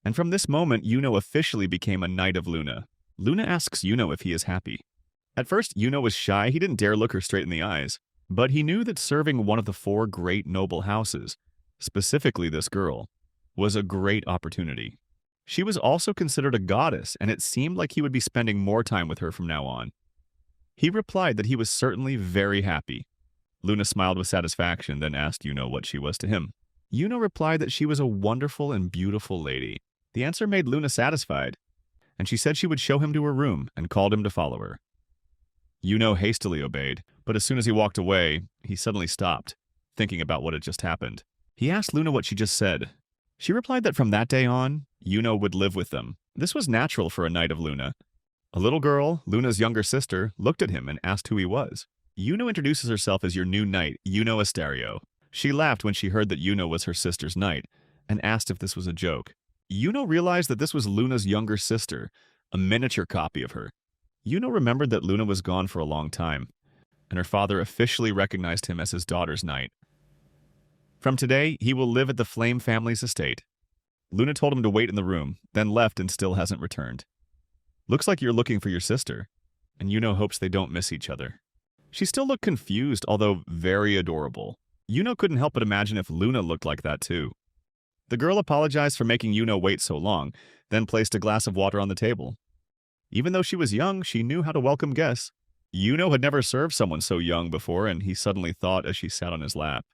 A: And from this moment, Yuno officially became a knight of Luna. Luna asks Yuno if he is happy. At first, Yuno was shy, he didn't dare look her straight in the eyes. But he knew that serving one of the 4 great noble houses, specifically this girl, was a great opportunity. She was also considered a goddess, and it seemed like he would be spending more time with her from now on. He replied that he was certainly very happy. Luna smiled with satisfaction, then asked Yuno what she was to him. Yuno replied that she was a wonderful and beautiful lady. The answer made Luna satisfied, and she said she would show him to her room and called him to follow her. Yuno hastily obeyed, but as soon as he walked away, he suddenly stopped, thinking about what had just happened. He asked Luna what she just said. She replied that from that day on, Yuno would live with them. This was natural for a knight of Luna. A little girl, Luna's younger sister, looked at him and asked who he was. Yuno introduces herself as your new knight, Yuno Asterio. She laughed when she heard that Yuno was her sister's knight, and asked if this was a joke. Yuno realized that this was Luna's younger sister, a miniature copy of her. Yuno remembered that Luna was gone for a long time, and her father officially recognized him as his daughter's knight. From today, he will live at the Flame family's estate. Luna told him to wait in the room, then left and still hasn't returned. Looks like you're looking for your sister, and Yuno hopes they don't miss each other. She still looked confused, although very adorable. Yuno couldn't help but imagine if Luna looked like that too. The girl apologized for making Yuno wait so long, then placed a glass of water on the table. Even though she was young, she knew how to welcome guests. Yuno had never served someone so young before, and he suddenly thought as she sat on his lap.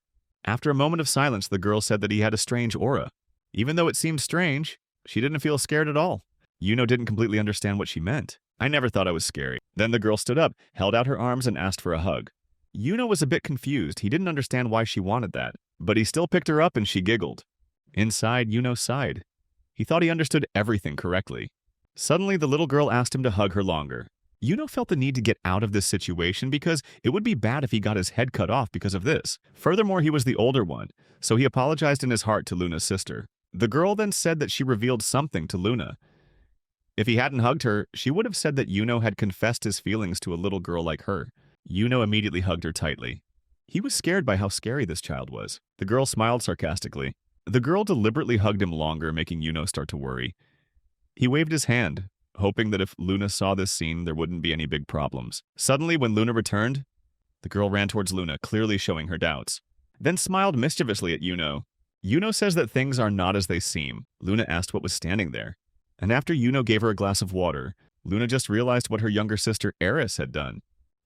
A: After a moment of silence, the girl said that he had a strange aura. Even though it seemed strange, she didn't feel scared at all. Yuno didn't completely understand what she meant. I never thought I was scary. Then the girl stood up, held out her arms, and asked for a hug. Yuno was a bit confused. He didn't understand why she wanted that, but he still picked her up and she giggled. Inside, Yuno sighed. He thought he understood everything correctly. Suddenly, the little girl asked him to hug her longer. Yuno felt the need to get out of this situation because it would be bad if he got his head cut off because of this. Furthermore, he was the older one, so he apologized in his heart to Luna's sister. The girl then said that she revealed something to Luna. If he hadn't hugged her, she would have said that Yuno had confessed his feelings to a little girl like her. Yuno immediately hugged her tightly. He was scared by how scary this child was. The girl smiled sarcastically. The girl deliberately hugged him longer, making Yuno start to worry. He waved his hand, hoping that if Luna saw this scene, there wouldn't be any big problems. Suddenly, when Luna returned, the girl ran towards Luna, clearly showing her doubts, then smiled mischievously at Yuno. Yuno says that things are not as they seem. Luna asked what was standing there. And after Yuno gave her a glass of water, Luna just realized what her younger sister Eris had done.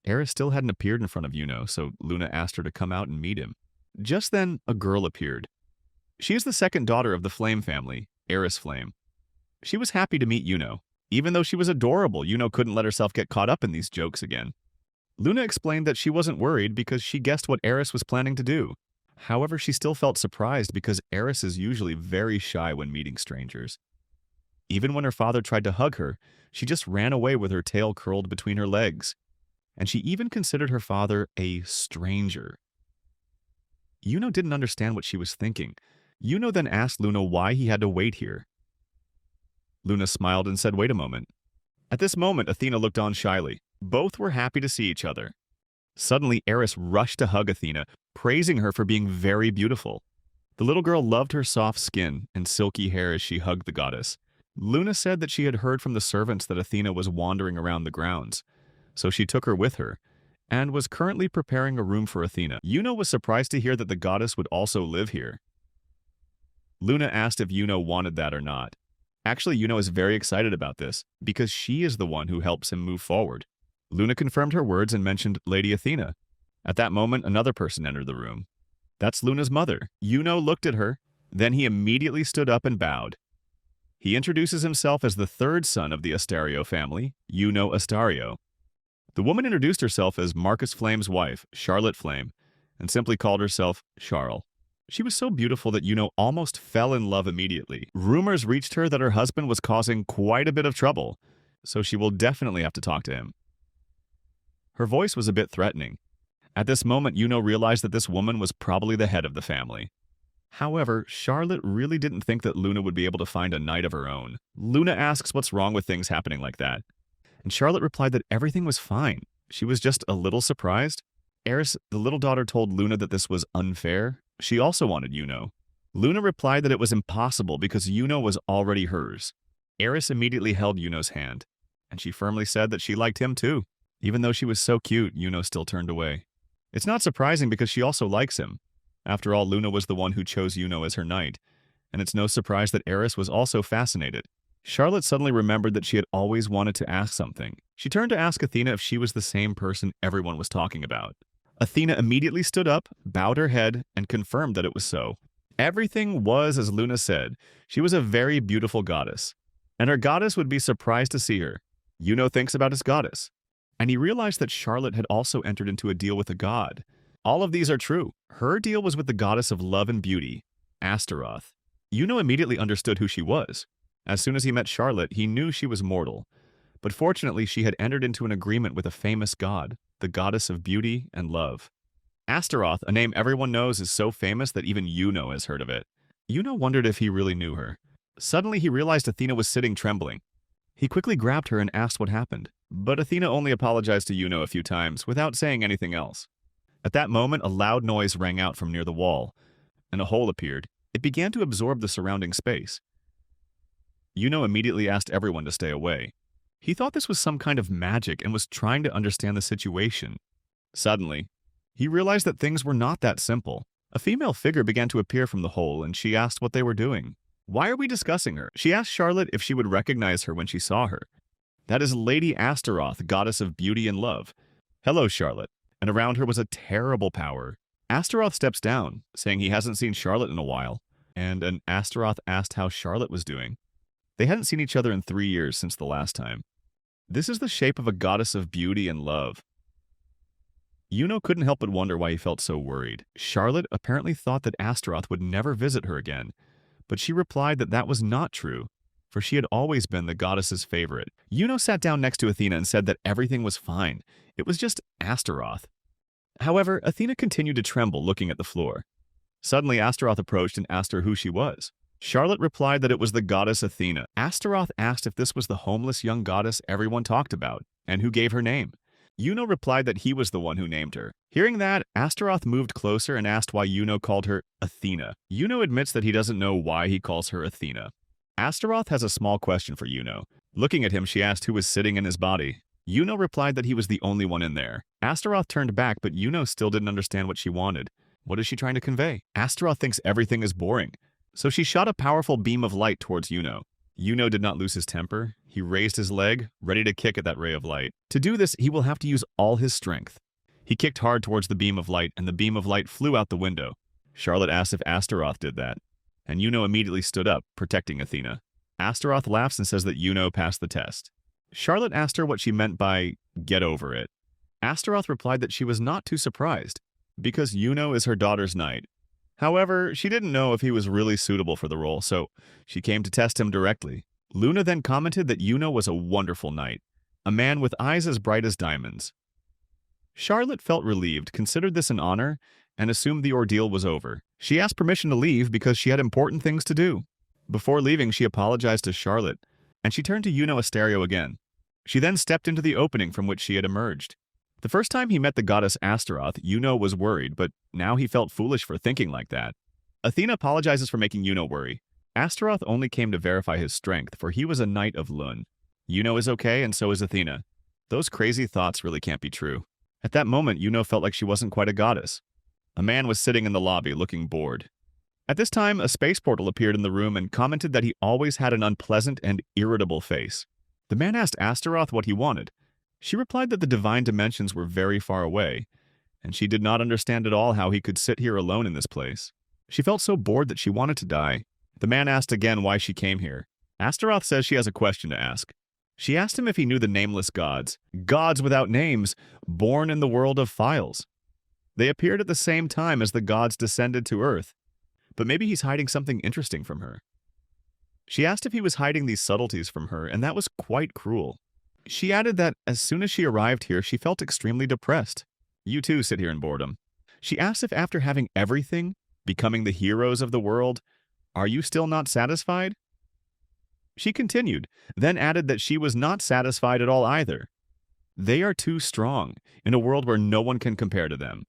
A: Eris still hadn't appeared in front of Yuno, so Luna asked her to come out and meet him. Just then, a girl appeared. She is the second daughter of the Flame family, Eris Flame. She was happy to meet Yuno. Even though she was adorable, Yuno couldn't let herself get caught up in these jokes again. Luna explained that she wasn't worried because she guessed what Eris was planning to do. However, she still felt surprised because Eris is usually very shy when meeting strangers. Even when her father tried to hug her, she just ran away with her tail curled between her legs. And she even considered her father a stranger. Yuno didn't understand what she was thinking. Yuno then asked Luna why he had to wait here. Luna smiled and said, "Wait a moment." At this moment, Athena looked on shyly. Both were happy to see each other. Suddenly, Eris rushed to hug Athena, praising her for being very beautiful. The little girl loved her soft skin and silky hair as she hugged the goddess. Luna said that she had heard from the servants that Athena was wandering around the grounds, so she took her with her, and was currently preparing a room for Athena. Yuno was surprised to hear that the goddess would also live here. Luna asked if Yuno wanted that or not. Actually, Yuno is very excited about this, because she is the one who helps him move forward. Luna confirmed her words and mentioned Lady Athena. At that moment, another person entered the room. That's Luna's mother. Yuno looked at her, then he immediately stood up and bowed. He introduces himself as the third son of the Asterio family, Yuno Asterio. The woman introduced herself as Marcus Flame's wife, Charlotte Flame, and simply called herself Charl. She was so beautiful that Yuno almost fell in love immediately. Rumors reached her that her husband was causing quite a bit of trouble, so she will definitely have to talk to him. Her voice was a bit threatening. At this moment, Yuno realized that this woman was probably the head of the family. However, Charlotte really didn't think that Luna would be able to find a knight of her own. Luna asks what's wrong with things happening like that, and Charlotte replied that everything was fine. She was just a little surprised. Eris, the little daughter, told Luna that this was unfair. She also wanted Yuno. Luna replied that it was impossible because Yuno was already hers. Eris immediately held Yuno's hand, and she firmly said that she liked him too. Even though she was so cute, Yuno still turned away. It's not surprising because she also likes him. After all, Luna was the one who chose Yuno as her knight, and it's no surprise that Eris was also fascinated. Charlotte suddenly remembered that she had always wanted to ask something. She turned to ask Athena if she was the same person everyone was talking about. Athena immediately stood up, bowed her head, and confirmed that it was so. Everything was as Luna said. She was a very beautiful goddess, and her goddess would be surprised to see her. Yuno thinks about his goddess, and he realized that Charlotte had also entered into a deal with a god. All of these are true. Her deal was with the goddess of love and beauty, Astaroth. Yuno immediately understood who she was. As soon as he met Charlotte, he knew she was mortal. But fortunately, she had entered into an agreement with a famous god. the goddess of beauty and love. Astaroth, a name everyone knows, is so famous that even Yuno has heard of it. Yuno wondered if he really knew her. Suddenly, he realized Athena was sitting trembling. He quickly grabbed her and asked what happened, but Athena only apologized to Yuno a few times without saying anything else. At that moment, a loud noise rang out from near the wall, and a hole appeared. It began to absorb the surrounding space. Yuno immediately asked everyone to stay away. He thought this was some kind of magic and was trying to understand the situation. Suddenly, he realized that things were not that simple. A female figure began to appear from the hole, and she asked what they were doing. "Why are we discussing her?" She asked Charlotte if she would recognize her when she saw her. "That is Lady Astaroth, goddess of beauty and love." "Hello, Charlotte." And around her was a terrible power. Astaroth steps down, saying he hasn't seen Charlotte in a while, and Astaroth asked how Charlotte was doing. They hadn't seen each other in 3 years since the last time. This is the shape of a goddess of beauty and love. Yuno couldn't help but wonder why he felt so worried. Charlotte apparently thought that Astaroth would never visit her again, but she replied that that was not true, for she had always been the goddess's favorite. Yuno sat down next to Athena and said that everything was fine. It was just Astaroth. However, Athena continued to tremble, looking at the floor. Suddenly, Astaroth approached and asked her who she was. Charlotte replied that it was the goddess Athena. Astaroth asked if this was the homeless young goddess everyone talked about, and who gave her name. Yuno replied that he was the one who named her. Hearing that, Astaroth moved closer and asked why Yuno called her Athena. Yuno admits that he doesn't know why he calls her Athena. Astaroth has a small question for Yuno. Looking at him, she asked who was sitting in his body. Yuno replied that he was the only one in there. Astaroth turned back, but Yuno still didn't understand what she wanted. What is she trying to convey? Astaroth thinks everything is boring, so she shot a powerful beam of light towards Yuno. Yuno did not lose his temper. He raised his leg, ready to kick at that ray of light. To do this, he will have to use all his strength. He kicked hard towards the beam of light, and the beam of light flew out the window. Charlotte asked if Astaroth did that, and Yuno immediately stood up, protecting Athena. Astaroth laughs and says that Yuno passed the test. Charlotte asked her what she meant by "get over it." Astaroth replied that she was not too surprised, because Yuno is her daughter's knight. However, she didn't know if he was really suitable for the role, so she came to test him directly. Luna then commented that Yuno was a wonderful knight, a man with eyes as bright as diamonds. Charlotte felt relieved, considered this an honor, and assumed the ordeal was over. She asked permission to leave because she had important things to do. Before leaving, she apologized to Charlotte, and she turned to Yuno Asterio again. She then stepped into the opening from which she had emerged. The first time he met the goddess Astaroth, Yuno was worried, but now he felt foolish for thinking like that. Athena apologizes for making Yuno worry. Astaroth only came to verify his strength, for he was a knight of Lun. Yuno is okay, and so is Athena. Those crazy thoughts really can't be true. At that moment, Yuno felt like she wasn't quite a goddess. A man was sitting in the lobby, looking bored. At this time, a space portal appeared in the room and commented that he always had an unpleasant and irritable face. The man asked Astaroth what he wanted. She replied that the divine dimensions were very far away, and she did not understand at all how he could sit here alone in this place. She felt so bored that she wanted to die. The man asked again why she came here. Astaroth says she has a question to ask. She asked him if he knew the nameless gods, gods without names, born in the world of files. They appeared at the same time as the gods descended to Earth, but maybe he's hiding something interesting from her. She asked if he was hiding these subtleties from her, and that was quite cruel. She added that as soon as she arrived here, she felt extremely depressed. You too sit here in boredom. She asked if after having everything, becoming the heroes of the world, are you still not satisfied? She continued, then added that she was not satisfied at all either. They are too strong, in a world where no one can compare to them.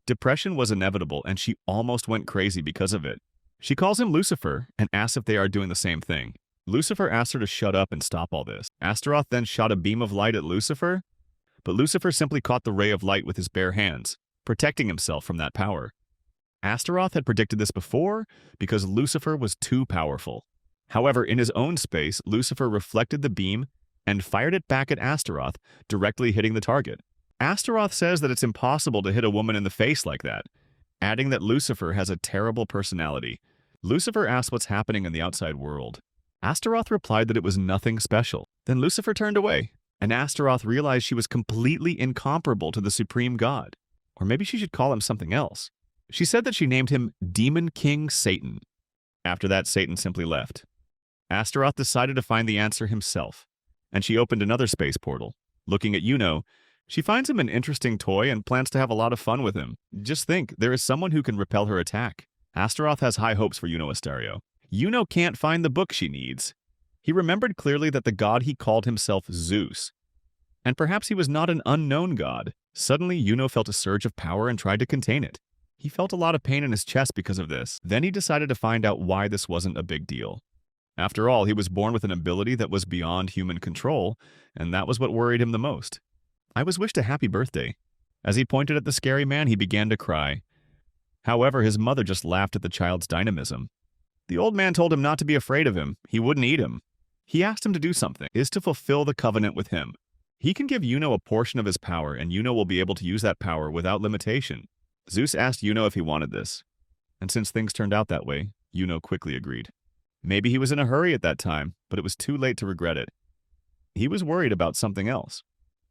A: Depression was inevitable, and she almost went crazy because of it. She calls him Lucifer and asks if they are doing the same thing. Lucifer asked her to shut up and stop all this. Astaroth then shot a beam of light at Lucifer, but Lucifer simply caught the ray of light with his bare hands, protecting himself from that power. Astaroth had predicted this before because Lucifer was too powerful. However, in his own space, Lucifer reflected the beam and fired it back at Astaroth, directly hitting the target. Astaroth says that it's impossible to hit a woman in the face like that, adding that Lucifer has a terrible personality. Lucifer asks what's happening in the outside world. Astaroth replied that it was nothing special. Then Lucifer turned away, and Astaroth realized she was completely incomparable to the supreme god. Or maybe she should call him something else. She said that she named him Demon King Satan. After that, Satan simply left. Astaroth decided to find the answer himself, and she opened another space portal. Looking at Yuno, She finds him an interesting toy and plans to have a lot of fun with him. Just think, there is someone who can repel her attack. Astaroth has high hopes for Yuno Astario. Yuno can't find the book she needs. He remembered clearly that the god he called himself Zeus. And perhaps he was not an unknown god. Suddenly, Yuno felt a surge of power and tried to contain it. He felt a lot of pain in his chest because of this. Then he decided to find out why this wasn't a big deal. After all, he was born with an ability that was beyond human control, and that was what worried him the most. I was wished a happy birthday. As he pointed at the scary man, he began to cry. However, his mother just laughed at the child's dynamism. The old man told him not to be afraid of him. He wouldn't eat him. He asked him to do something, is to fulfill the covenant with him. He can give Yuno a portion of his power, and Yuno will be able to use that power without limitation. Zeus asked Yuno if he wanted this. And since things turned out that way, Yuno quickly agreed. Maybe he was in a hurry at that time, but it was too late to regret it. He was worried about something else.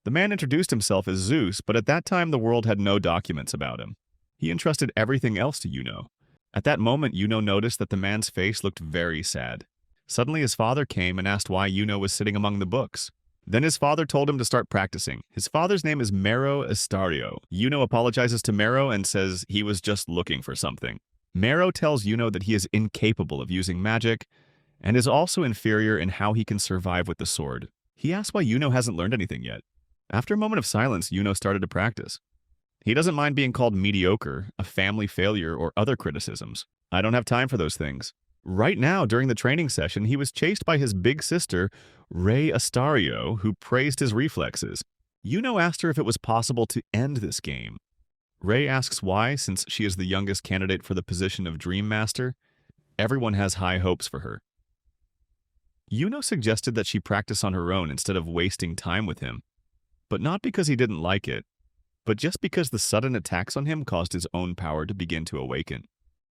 A: The man introduced himself as Zeus, but at that time the world had no documents about him. He entrusted everything else to Yuno. At that moment, Yuno noticed that the man's face looked very sad. Suddenly his father came and asked why Yuno was sitting among the books. Then his father told him to start practicing. His father's name is Moca Astario. Yuno apologizes to Moca and says he was just looking for something. Moca tells Yuno that he is incapable of using magic and is also inferior in how he can survive with the sword. He asks why Yuno hasn't learned anything yet. After a moment of silence, Yuno started to practice. He doesn't mind being called mediocre, a family failure, or other criticisms. I don't have time for those things. Right now, during the training session, he was chased by his big sister, Ray Astario, who praised his reflexes. Yuno asked her if it was possible to end this game. Ray asks why, since she is the youngest candidate for the position of Dream Master. Everyone has high hopes for her. Yuno suggested that she practice on her own instead of wasting time with him. But not because he didn't like it, but just because the sudden attacks on him caused his own power to begin to awaken.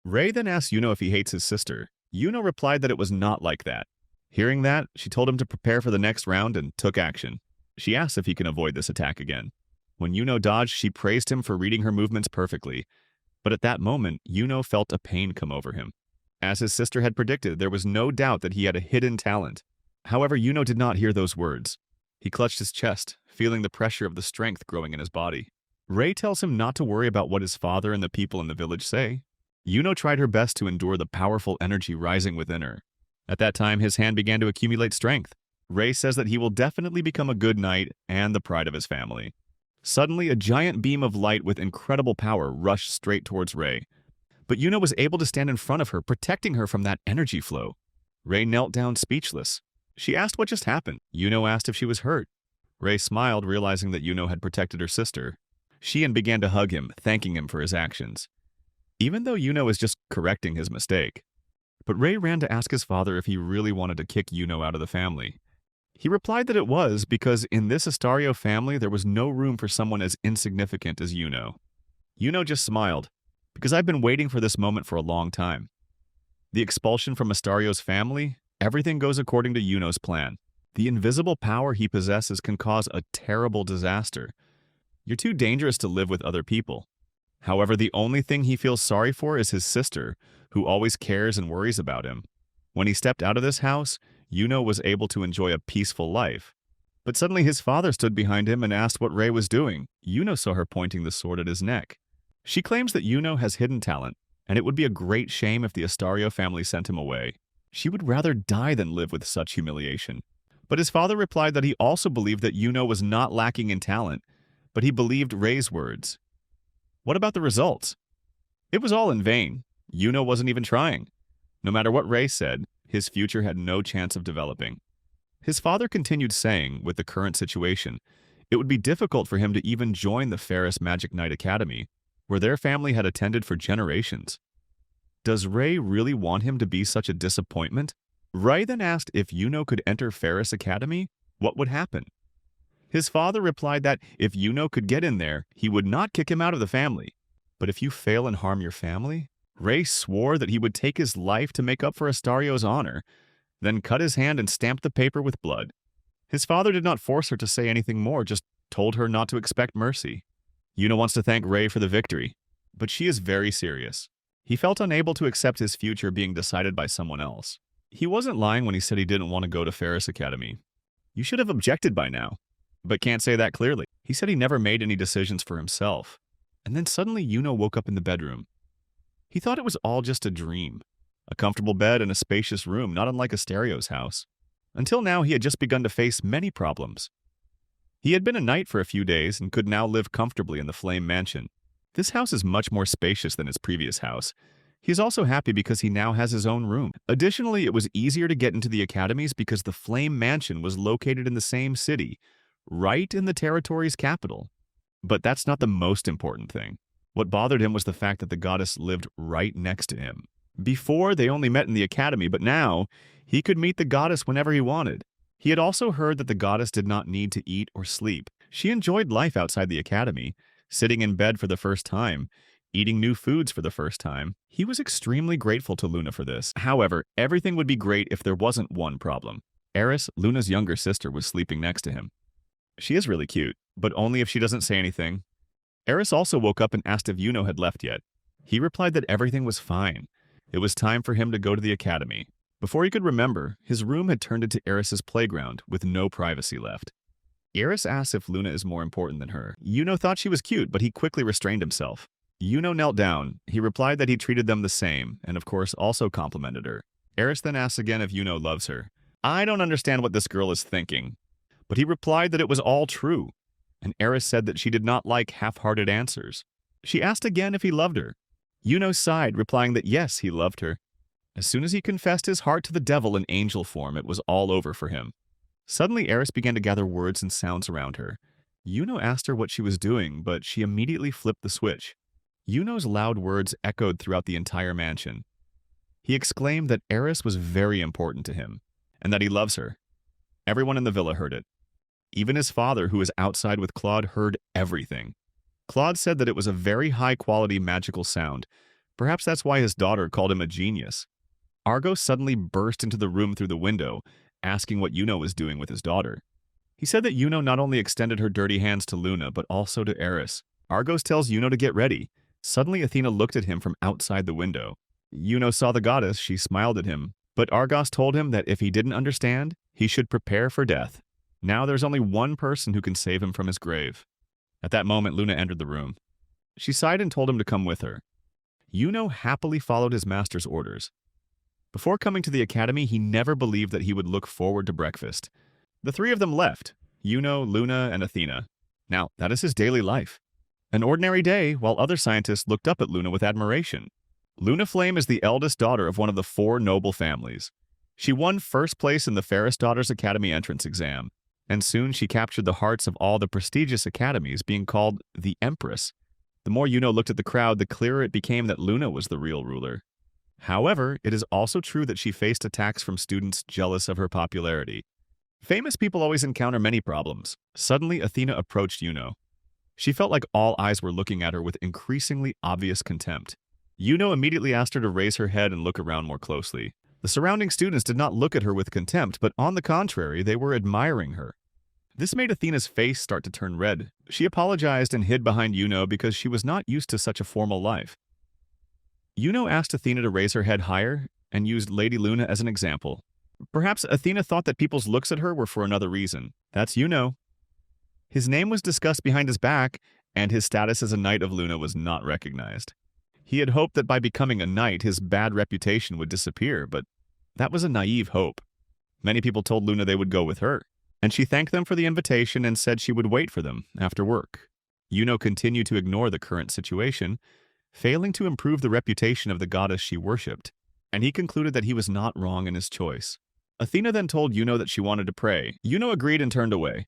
A: Ray then asked Yuno if he hates his sister. Yuno replied that it was not like that. Hearing that, she told him to prepare for the next round and took action. She asked if he can avoid this attack again. When Yuno dodged, she praised him for reading her movements perfectly. But at that moment, Yuno felt a pain come over him. As his sister had predicted, there was no doubt that he had a hidden talent. However, Yuno did not hear those words. He clutched his chest, feeling the pressure of the strength growing in his body. Ray tells him not to worry about what his father and the people in the village say. Yuno tried her best to endure the powerful energy rising within her. At that time, his hand began to accumulate strength. Ray says that he will definitely become a good knight and the pride of his family. Suddenly, a giant beam of light with incredible power rushed straight towards Ray. But Yuno was able to stand in front of her, protecting her from that energy flow. Ray knelt down speechless. She asked what just happened. Yuno asked if she was hurt. Ray smiled, realizing that Yuno had protected her sister. She began to hug him, thanking him for his actions. Even though Yuno was just correcting his mistake. But Ray ran to ask his father if he really wanted to kick Yuno out of the family. He replied that it was because in this Astario family there was no room for someone as insignificant as Yuno. Yuno just smiled, because I've been waiting for this moment for a long time. The expulsion from Astario's family, everything goes according to Yuno's plan. The invisible power he possesses can cause a terrible disaster. You're too dangerous to live with other people. However, the only thing he feels sorry for is his sister, who always cares and worries about him. When he stepped out of this house, Yuno was able to enjoy a peaceful life. But suddenly his father stood behind him and asked what Ray was doing. Yuno saw her pointing the sword at his neck. She claims that Yuno has hidden talent, and it would be a great shame if the Astario family sent him away. She would rather die than live with such humiliation. But his father replied that he also believed that Yuno was not lacking in talent, but he believed Ray's words. What about the results? It was all in vain. Yuno wasn't even trying. No matter what Ray said, his future had no chance of developing. His father continued saying, with the current situation, it would be difficult for him to even join the Ferris Magic Knight Academy, where their family had attended for generations. Does Ray really want him to be such a disappointment? Ray then asked if Yuno could enter Ferris Academy, what would happen? His father replied that if Yuno could get in there, he would not kick him out of the family. But if you fail and harm your family? Ray swore that he would take his life to make up for Astario's honor, then cut his hand and stamped the paper with blood. His father did not force her to say anything more, just told her not to expect mercy. Yuno wants to thank Ray for the victory, but she is very serious. He felt unable to accept his future being decided by someone else. He wasn't lying when he said he didn't want to go to Ferris Academy. You should have objected by now, but can't say that clearly. He said he never made any decisions for himself. And then suddenly Yuno woke up in the bedroom. He thought it was all just a dream. A comfortable bed and a spacious room, not unlike a stereo's house. Until now, he had just begun to face many problems. He had been a knight for a few days and could now live comfortably in the Flame Mansion. This house is much more spacious than his previous house. He is also happy because he now has his own room. Additionally, it was easier to get into the academies because the Flame Mansion was located in the same city, right in the territory's capital. But that's not the most important thing. What bothered him was the fact that the goddess lived right next to him. Before, they only met in the academy, but now, he could meet the goddess whenever he wanted. He had also heard that the goddess did not need to eat or sleep. She enjoyed life outside the academy, sitting in bed for the first time, eating new foods for the first time. He was extremely grateful to Luna for this. However, everything would be great if there wasn't one problem. Eris, Luna's younger sister, was sleeping next to him. She is really cute, but only if she doesn't say anything. Eris also woke up and asked if Yuno had left yet. He replied that everything was fine. It was time for him to go to the academy. Before he could remember, his room had turned into Eris's playground with no privacy left. Eris asked if Luna is more important than her. Yuno thought she was cute, but he quickly restrained himself. Yuno knelt down. He replied that he treated them the same, and of course also complimented her. Eris then asked again if Yuno loves her. I don't understand what this girl is thinking. But he replied that it was all true, and Eris said that she did not like half-hearted answers. She asked again if he loved her. Yuno sighed, replying that yes, he loved her. As soon as he confessed his heart to the devil in angel form, it was all over for him. Suddenly, Eris began to gather words and sounds around her. Yuno asked her what she was doing, but she immediately flipped the switch. Yuno's loud words echoed throughout the entire mansion. He exclaimed that Eris was very important to him, and that he loves her. Everyone in the villa heard it. Even his father, who was outside with Claude, heard everything. Claude said that it was a very high-quality magical sound. Perhaps that's why his daughter called him a genius. Argo suddenly burst into the room through the window, asking what Yuno was doing with his daughter. He said that Yuno not only extended her dirty hands to Luna, but also to Eris. Argos tells Yuno to get ready. Suddenly, Athena looked at him from outside the window. Yuno saw the goddess, she smiled at him, but Argos told him that if he didn't understand, he should prepare for death. Now there's only one person who can save him from his grave. At that moment, Luna entered the room. She sighed and told him to come with her. Yuno happily followed his master's orders. Before coming to the academy, he never believed that he would look forward to breakfast. The three of them left, Yuno, Luna, and Athena. Now, that is his daily life. An ordinary day, while other scientists looked up at Luna with admiration. Luna Flame is the eldest daughter of one of the 4 noble families. She won first place in the Fairest Daughters Academy entrance exam, and soon she captured the hearts of all the prestigious academies, being called the Empress. The more Yuno looked at the crowd, the clearer it became that Luna was the real ruler. However, it is also true that she faced attacks from students jealous of her popularity. Famous people always encounter many problems. Suddenly, Athena approached Yuno. She felt like all eyes were looking at her with increasingly obvious contempt. Yuno immediately asked her to raise her head and look around more closely. The surrounding students did not look at her with contempt, but on the contrary, they were admiring her. This made Athena's face start to turn red. She apologized and hid behind Yuno because she was not used to such a formal life. Yuno asked Athena to raise her head higher and used Lady Luna as an example. Perhaps Athena thought that people's looks at her were for another reason. That's Yuno. His name was discussed behind his back, and his status as a knight of Luna was not recognized. He had hoped that by becoming a knight, his bad reputation would disappear, but that was a naive hope. Many people told Luna they would go with her, and she thanked them for the invitation and said she would wait for them after work. Yuno continued to ignore the current situation, failing to improve the reputation of the goddess she worshipped, and he concluded that he was not wrong in his choice. Athena then told Yuno that she wanted to pray. Yuno agreed and turned away.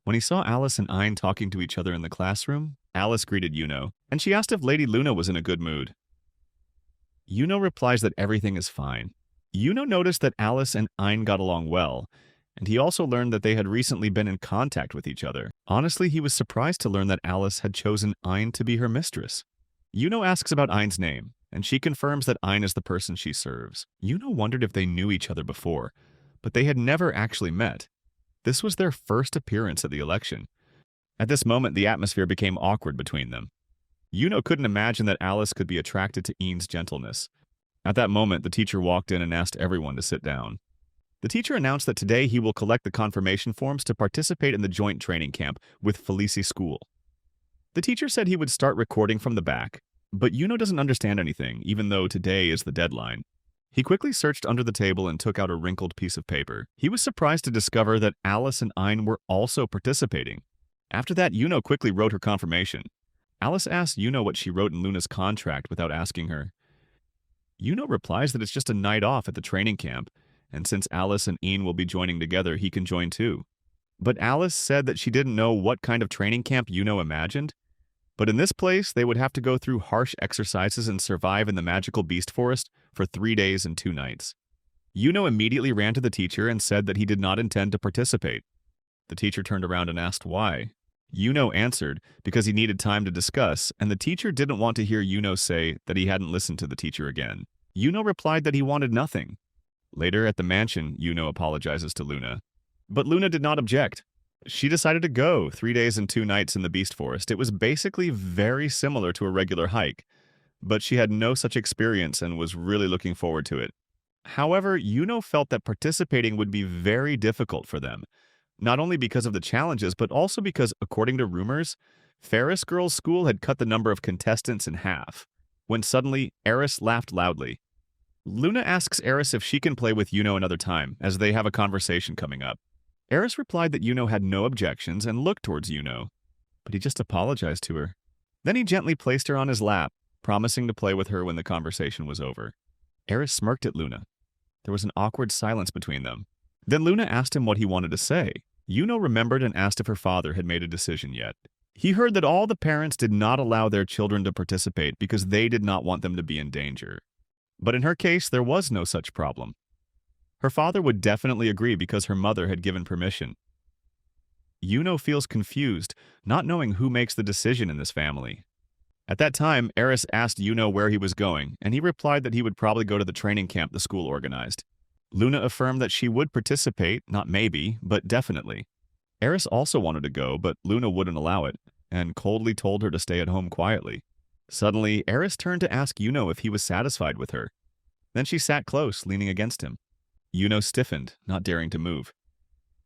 A: When he saw Alice and Ayn talking to each other in the classroom, Alice greeted Yuno, and she asked if Lady Luna was in a good mood. Yuno replies that everything is fine. Yuno noticed that Alice and Ayn got along well, and he also learned that they had recently been in contact with each other. Honestly, he was surprised to learn that Alice had chosen Ayn to be her mistress. Yuno asks about Ayn's name, and she confirms that Ayn is the person she serves. Yuno wondered if they knew each other before, but they had never actually met. This was their first appearance at the election. At this moment, the atmosphere became awkward between them. Yuno couldn't imagine that Alice could be attracted to Ayn's gentleness. At that moment, the teacher walked in and asked everyone to sit down. The teacher announced that today he will collect the confirmation forms to participate in the joint training camp with Felici School. The teacher said he would start recording from the back, but Yuno doesn't understand anything, even though today is the deadline. He quickly searched under the table and took out a wrinkled piece of paper. He was surprised to discover that Alice and Ein were also participating. After that, Yuno quickly wrote her confirmation. Alice asked Yuno what she wrote in Luna's contract without asking her. Yuno replies that it's just a night off at the training camp, and since Alice and Ein will be joining together, he can join too. But Alice said that she didn't know what kind of training camp Yuno imagined. But in this place, they would have to go through harsh exercises and survive in the magical beast forest for 3 days and 2 nights. Yuno immediately ran to the teacher and said that he did not intend to participate. The teacher turned around and asked why. Yuno answered because he needed time to discuss, and the teacher didn't want to hear Yuno say that he hadn't listened to the teacher again. Yuno replied that he wanted nothing. Later, at the mansion, Yuno apologizes to Luna. But Luna did not object. She decided to go 3 days and 2 nights in the Beast Forest. It was basically very similar to a regular hike, but she had no such experience and was really looking forward to it. However, Yuno felt that participating would be very difficult for them, not only because of the challenges, but also because, according to rumors, Ferris Girls' school had cut the number of contestants in half, when suddenly Eris laughed loudly. Luna asks Eris if she can play with Yuno another time, as they have a conversation coming up. Eris replied that Yuno had no objections and looked towards Yuno, but he just apologized to her. Then he gently placed her on his lap, promising to play with her when the conversation was over. Eris smirked at Luna. There was an awkward silence between them. Then Luna asked him what he wanted to say. Yuno remembered and asked if her father had made a decision yet. He heard that all the parents did not allow their children to participate because they did not want them to be in danger. But in her case, there was no such problem. Her father would definitely agree because her mother had given permission. Yuno feels confused, not knowing who makes the decision in this family. At that time, Eris asked Yuno where he was going, and he replied that he would probably go to the training camp the school organized. Luna affirmed that she would participate, not maybe, but definitely. Eris also wanted to go, but Luna wouldn't allow it, and coldly told her to stay at home quietly. Suddenly, Eris turned to ask Yuno if he was satisfied with her. Then she sat close, leaning against him. Yuno stiffened, not daring to move.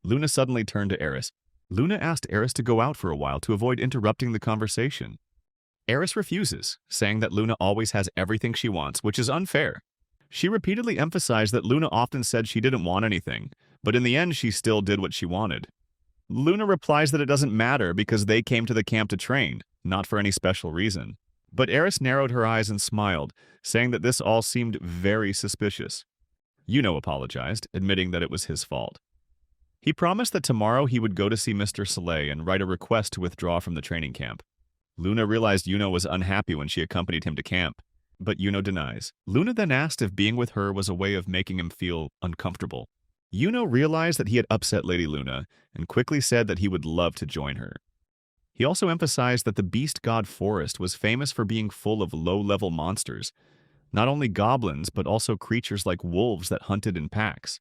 A: Luna suddenly turned to Eris. Luna asked Eris to go out for a while to avoid interrupting the conversation. Eris refuses, saying that Luna always has everything she wants, which is unfair. She repeatedly emphasized that Luna often said she didn't want anything, but in the end she still did what she wanted. Luna replies that it doesn't matter because they came to the camp to train, not for any special reason. But Eris narrowed her eyes and smiled, saying that this all seemed very suspicious. Yuno apologized, admitting that it was his fault. He promised that tomorrow he would go to see Mr. Soleil and write a request to withdraw from the training camp. Luna realized Yuno was unhappy when she accompanied him to camp, but Yuno denies. Luna then asked if being with her was a way of making him feel uncomfortable. Yuno realized that he had upset Lady Luna and quickly said that he would love to join her. He also emphasized that the Beast God Forest was famous for being full of low-level monsters, not only goblins, but also creatures like wolves that hunted in packs.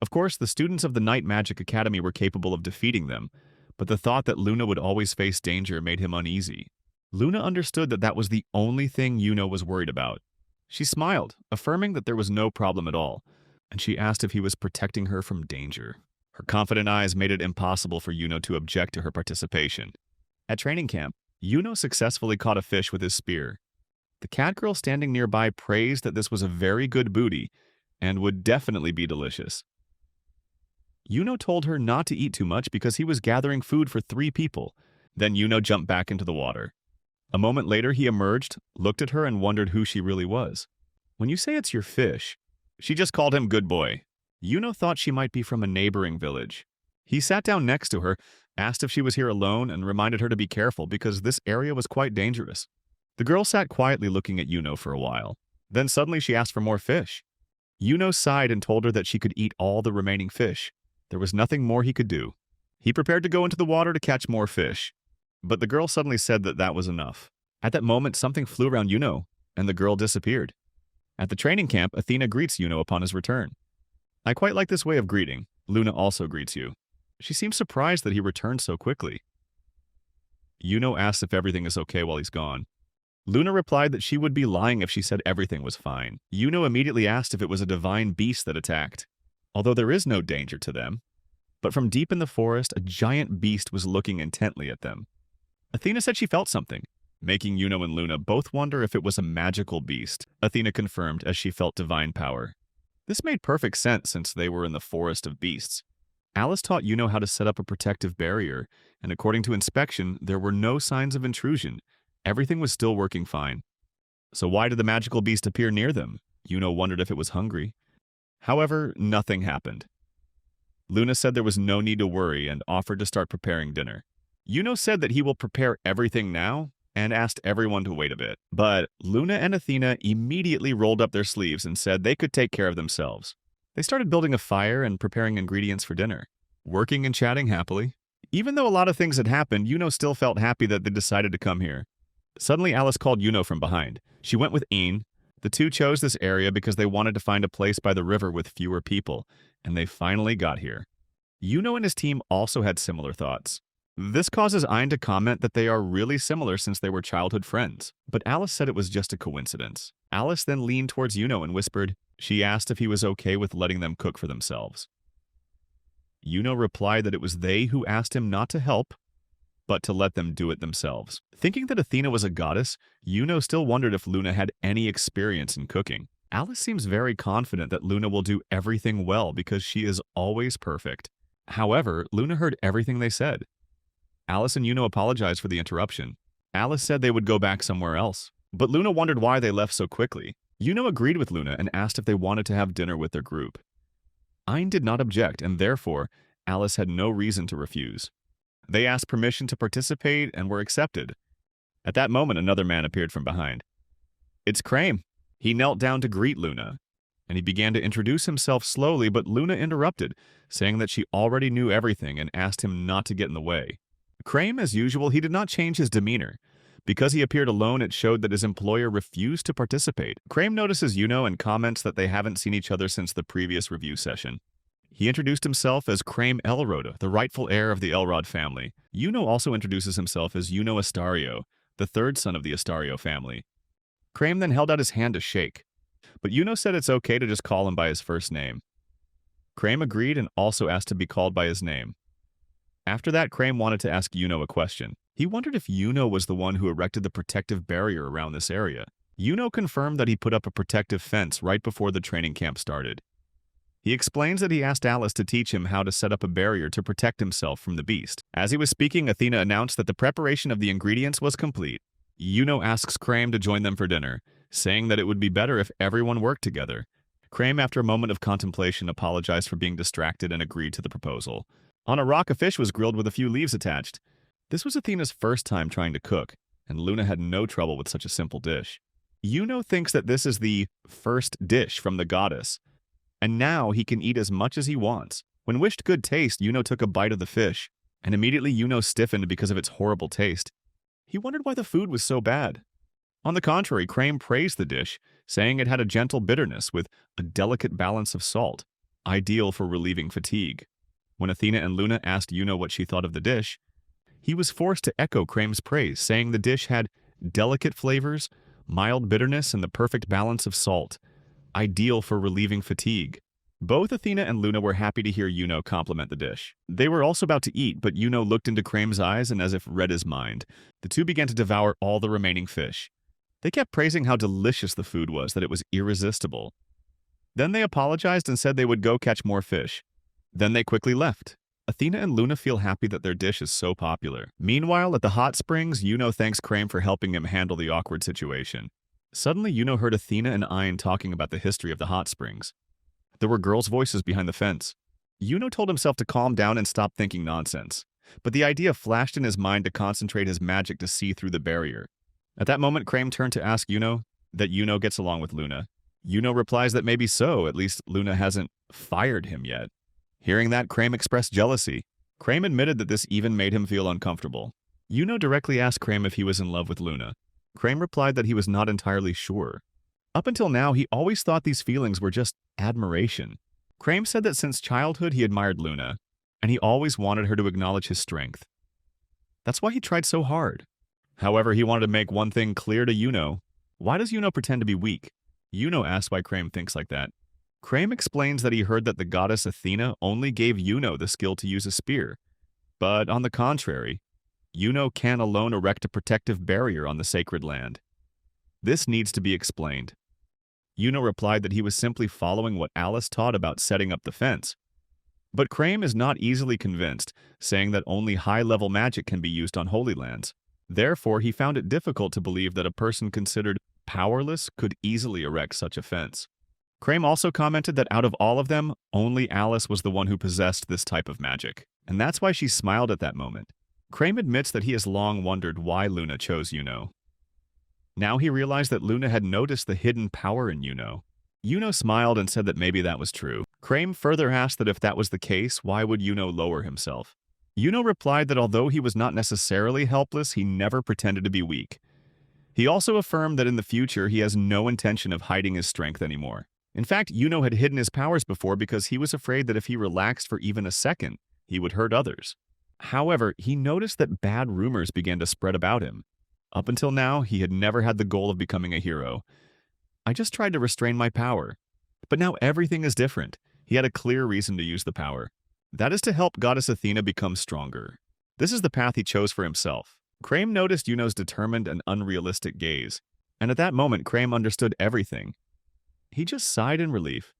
A: Of course, the students of the Night Magic Academy were capable of defeating them, but the thought that Luna would always face danger made him uneasy. Luna understood that that was the only thing Yuno was worried about. She smiled, affirming that there was no problem at all, and she asked if he was protecting her from danger. Her confident eyes made it impossible for Yuno to object to her participation. At training camp, Yuno successfully caught a fish with his spear. The cat girl standing nearby praised that this was a very good booty and would definitely be delicious. Yuno told her not to eat too much because he was gathering food for 3 people. Then Yuno jumped back into the water. A moment later, he emerged, looked at her, and wondered who she really was. When you say it's your fish, she just called him good boy. Yuno thought she might be from a neighboring village. He sat down next to her, asked if she was here alone, and reminded her to be careful because this area was quite dangerous. The girl sat quietly looking at Yuno for a while. Then suddenly she asked for more fish. Yuno sighed and told her that she could eat all the remaining fish. There was nothing more he could do. He prepared to go into the water to catch more fish. But the girl suddenly said that that was enough. At that moment, something flew around Yuno, and the girl disappeared. At the training camp, Athena greets Yuno upon his return. I quite like this way of greeting. Luna also greets you. She seems surprised that he returned so quickly. Yuno asks if everything is okay while he's gone. Luna replied that she would be lying if she said everything was fine. Yuno immediately asked if it was a divine beast that attacked. although there is no danger to them. But from deep in the forest, a giant beast was looking intently at them. Athena said she felt something, making Yuno and Luna both wonder if it was a magical beast. Athena confirmed as she felt divine power. This made perfect sense since they were in the forest of beasts. Alice taught Yuno how to set up a protective barrier, and according to inspection, there were no signs of intrusion. Everything was still working fine. So why did the magical beast appear near them? Yuno wondered if it was hungry. However, nothing happened. Luna said there was no need to worry and offered to start preparing dinner. Yuno said that he will prepare everything now and asked everyone to wait a bit. But Luna and Athena immediately rolled up their sleeves and said they could take care of themselves. They started building a fire and preparing ingredients for dinner, working and chatting happily. Even though a lot of things had happened, Yuno still felt happy that they decided to come here. Suddenly, Alice called Yuno from behind. She went with Een. The two chose this area because they wanted to find a place by the river with fewer people, and they finally got here. Yuno and his team also had similar thoughts. This causes Ein to comment that they are really similar since they were childhood friends, but Alice said it was just a coincidence. Alice then leaned towards Yuno and whispered, she asked if he was okay with letting them cook for themselves. Yuno replied that it was they who asked him not to help, but to let them do it themselves. Thinking that Athena was a goddess, Yuno still wondered if Luna had any experience in cooking. Alice seems very confident that Luna will do everything well because she is always perfect. However, Luna heard everything they said. Alice and Yuno apologized for the interruption. Alice said they would go back somewhere else, but Luna wondered why they left so quickly. Yuno agreed with Luna and asked if they wanted to have dinner with their group. Ein did not object, and therefore, Alice had no reason to refuse. They asked permission to participate and were accepted. At that moment, another man appeared from behind. It's Crame. He knelt down to greet Luna, and he began to introduce himself slowly, but Luna interrupted, saying that she already knew everything and asked him not to get in the way. Crame, as usual, he did not change his demeanor. Because he appeared alone, it showed that his employer refused to participate. Crame notices Yuno and comments that they haven't seen each other since the previous review session. He introduced himself as Crame Elroda, the rightful heir of the Elrod family. Yuno also introduces himself as Yuno Astario, the third son of the Astario family. Crame then held out his hand to shake, but Yuno said it's okay to just call him by his first name. Crame agreed and also asked to be called by his name. After that, Crame wanted to ask Yuno a question. He wondered if Yuno was the one who erected the protective barrier around this area. Yuno confirmed that he put up a protective fence right before the training camp started. He explains that he asked Alice to teach him how to set up a barrier to protect himself from the beast. As he was speaking, Athena announced that the preparation of the ingredients was complete. Yuno asks Crame to join them for dinner, saying that it would be better if everyone worked together. Crame, after a moment of contemplation, apologized for being distracted and agreed to the proposal. On a rock, a fish was grilled with a few leaves attached. This was Athena's first time trying to cook, and Luna had no trouble with such a simple dish. Yuno thinks that this is the first dish from the goddess, and now he can eat as much as he wants. When wished good taste, Yuno took a bite of the fish, and immediately Yuno stiffened because of its horrible taste. He wondered why the food was so bad. On the contrary, Crame praised the dish, saying it had a gentle bitterness with a delicate balance of salt, ideal for relieving fatigue. When Athena and Luna asked Yuno what she thought of the dish, he was forced to echo Crame's praise, saying the dish had delicate flavors, mild bitterness, and the perfect balance of salt, ideal for relieving fatigue. Both Athena and Luna were happy to hear Yuno compliment the dish. They were also about to eat, but Yuno looked into Crame's eyes and as if read his mind. The two began to devour all the remaining fish. They kept praising how delicious the food was, that it was irresistible. Then they apologized and said they would go catch more fish. Then they quickly left. Athena and Luna feel happy that their dish is so popular. Meanwhile, at the hot springs, Yuno thanks Crame for helping him handle the awkward situation. Suddenly, Yuno heard Athena and Ein talking about the history of the hot springs. There were girls' voices behind the fence. Yuno told himself to calm down and stop thinking nonsense, but the idea flashed in his mind to concentrate his magic to see through the barrier. At that moment, Crame turned to ask Yuno that Yuno gets along with Luna. Yuno replies that maybe so, at least Luna hasn't fired him yet. Hearing that, Crame expressed jealousy. Crame admitted that this even made him feel uncomfortable. Yuno directly asked Crame if he was in love with Luna. Crame replied that he was not entirely sure. Up until now, he always thought these feelings were just admiration. Crame said that since childhood he admired Luna, and he always wanted her to acknowledge his strength. That's why he tried so hard. However, he wanted to make one thing clear to Yuno. Why does Yuno pretend to be weak? Yuno asks why Crame thinks like that. Crane explains that he heard that the goddess Athena only gave Yuno the skill to use a spear. But on the contrary, Yuno can alone erect a protective barrier on the sacred land. This needs to be explained. Yuno replied that he was simply following what Alice taught about setting up the fence. But Crane is not easily convinced, saying that only high-level magic can be used on Holy Lands. Therefore, he found it difficult to believe that a person considered powerless could easily erect such a fence. Crane also commented that out of all of them, only Alice was the one who possessed this type of magic, and that's why she smiled at that moment. Crane admits that he has long wondered why Luna chose Yuno. Now he realized that Luna had noticed the hidden power in Yuno. Yuno smiled and said that maybe that was true. Crane further asked that if that was the case, why would Yuno lower himself? Yuno replied that although he was not necessarily helpless, he never pretended to be weak. He also affirmed that in the future he has no intention of hiding his strength anymore. In fact, Yuno had hidden his powers before because he was afraid that if he relaxed for even a second, he would hurt others. However, he noticed that bad rumors began to spread about him. Up until now, he had never had the goal of becoming a hero. I just tried to restrain my power. But now everything is different. He had a clear reason to use the power. That is to help Goddess Athena become stronger. This is the path he chose for himself. Crane noticed Yuno's determined and unrealistic gaze, and at that moment Crane understood everything. He just sighed in relief.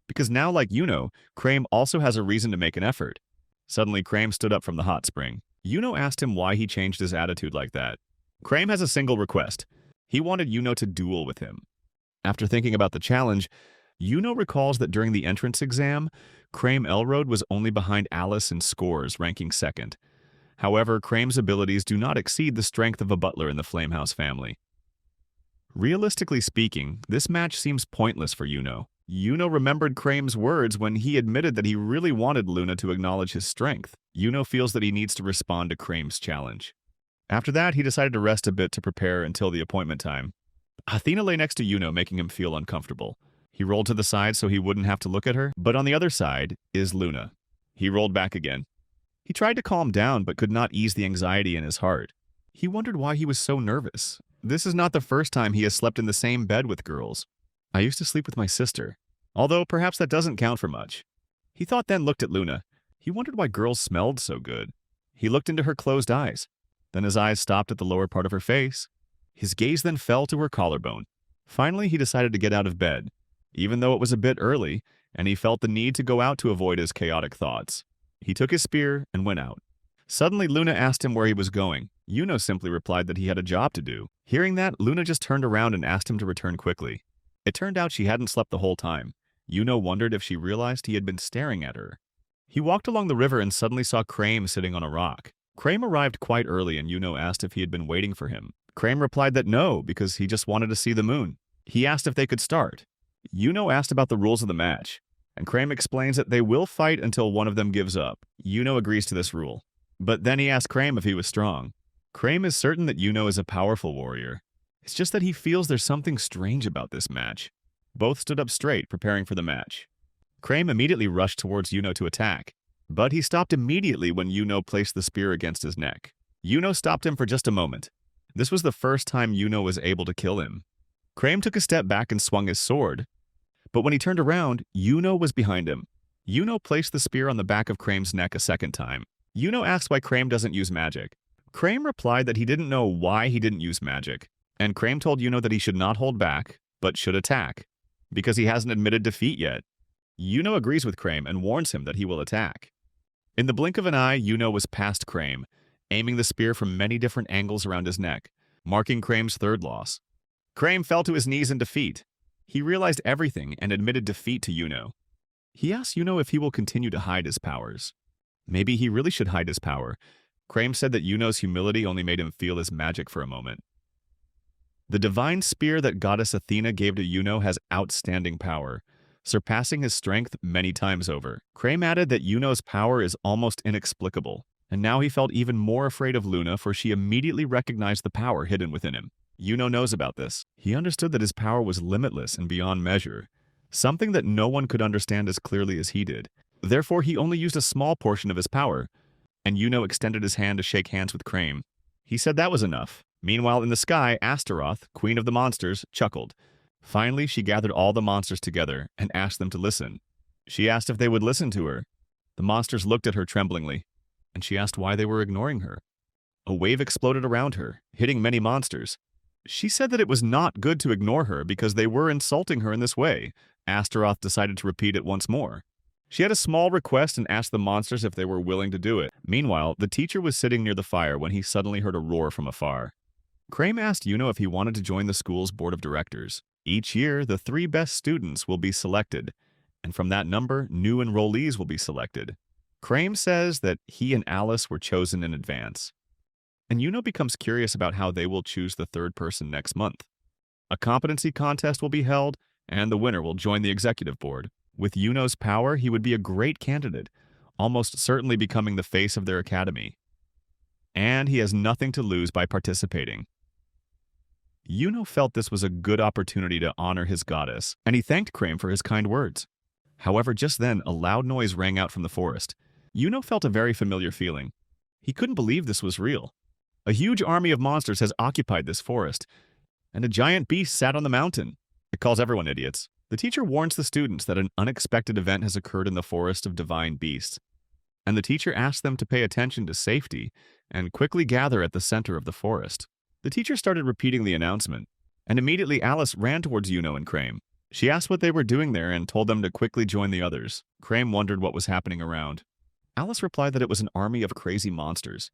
A: Because now, like Yuno, Crane also has a reason to make an effort. Suddenly, Crane stood up from the hot spring. Yuno asked him why he changed his attitude like that. Crane has a single request. He wanted Yuno to duel with him. After thinking about the challenge, Yuno recalls that during the entrance exam, Crane Elrode was only behind Alice in scores, ranking second. However, Crane's abilities do not exceed the strength of a butler in the Flamehouse family. Realistically speaking, this match seems pointless for Yuno. Yuno remembered Crane's words when he admitted that he really wanted Luna to acknowledge his strength. Yuno feels that he needs to respond to Crane's challenge. After that, he decided to rest a bit to prepare until the appointment time. Athena lay next to Yuno, making him feel uncomfortable. He rolled to the side so he wouldn't have to look at her, but on the other side is Luna. He rolled back again. He tried to calm down but could not ease the anxiety in his heart. He wondered why he was so nervous. This is not the first time he has slept in the same bed with girls. I used to sleep with my sister, although perhaps that doesn't count for much. He thought then looked at Luna. He wondered why girls smelled so good. He looked into her closed eyes. Then his eyes stopped at the lower part of her face. His gaze then fell to her collarbone. Finally, he decided to get out of bed, even though it was a bit early, and he felt the need to go out to avoid his chaotic thoughts. He took his spear and went out. Suddenly, Luna asked him where he was going. Yuno simply replied that he had a job to do. Hearing that, Luna just turned around and asked him to return quickly. It turned out she hadn't slept the whole time. Yuno wondered if she realized he had been staring at her. He walked along the river and suddenly saw Crane sitting on a rock. Crane arrived quite early and Yuno asked if he had been waiting for him. Crane replied that no, because he just wanted to see the moon. He asked if they could start. Yuno asked about the rules of the match, and Crane explains that they will fight until one of them gives up. Yuno agrees to this rule. But then he asked Crane if he was strong. Crane is certain that Yuno is a powerful warrior. It's just that he feels there's something strange about this match. Both stood up straight, preparing for the match. Crane immediately rushed towards Yuno to attack, but he stopped immediately when Yuno placed the spear against his neck. Yuno stopped him for just a moment. This was the first time Yuno was able to kill him. Crane took a step back and swung his sword, but when he turned around, Yuno was behind him. Yuno placed the spear on the back of Crane's neck a second time. Yuno asked why Crane doesn't use magic. Crane replied that he didn't know why he didn't use magic, and Crane told Yuno that he should not hold back, but should attack, because he hasn't admitted defeat yet. Yuno agrees with Crane and warns him that he will attack. In the blink of an eye, Yuno was past Crane, aiming the spear from many different angles around his neck, marking Crane's third loss. Crane fell to his knees in defeat. He realized everything and admitted defeat to Yuno. He asked Yuno if he will continue to hide his powers. Maybe he really should hide his power. Crane said that Yuno's humility only made him feel his magic for a moment. The divine spear that Goddess Athena gave to Yuno has outstanding power, surpassing his strength many times over. Crane added that Yuno's power is almost inexplicable, and now he felt even more afraid of Luna for she immediately recognized the power hidden within him. Yuno knows about this. He understood that his power was limitless and beyond measure, something that no one could understand as clearly as he did. Therefore, he only used a small portion of his power, and Yuno extended his hand to shake hands with Crane. He said that was enough. Meanwhile, in the sky, Astaroth, queen of the monsters, chuckled. Finally, she gathered all the monsters together and asked them to listen. She asked if they would listen to her. The monsters looked at her tremblingly, and she asked why they were ignoring her. A wave exploded around her, hitting many monsters. She said that it was not good to ignore her because they were insulting her in this way. Astaroth decided to repeat it once more. She had a small request and asked the monsters if they were willing to do it. Meanwhile, the teacher was sitting near the fire when he suddenly heard a roar from afar. Crame asked Yuno if he wanted to join the school's board of directors. Each year, the 3 best students will be selected, and from that number, new enrollees will be selected. Crame says that he and Alice were chosen in advance. And Yuno becomes curious about how they will choose the 3rd person next month. A competency contest will be held, and the winner will join the executive board. With Yuno's power, he would be a great candidate, almost certainly becoming the face of their academy. And he has nothing to lose by participating. Yuno felt this was a good opportunity to honor his goddess, and he thanked Crame for his kind words. However, just then, a loud noise rang out from the forest. Yuno felt a very familiar feeling. He couldn't believe this was real. A huge army of monsters has occupied this forest, and a giant beast sat on the mountain. It calls everyone idiots. The teacher warns the students that an unexpected event has occurred in the forest of divine beasts, and the teacher asks them to pay attention to safety and quickly gather at the center of the forest. The teacher started repeating the announcement, and immediately Alice ran towards Yuno and Crame. She asked what they were doing there and told them to quickly join the others. Crame wondered what was happening around. Alice replied that it was an army of crazy monsters.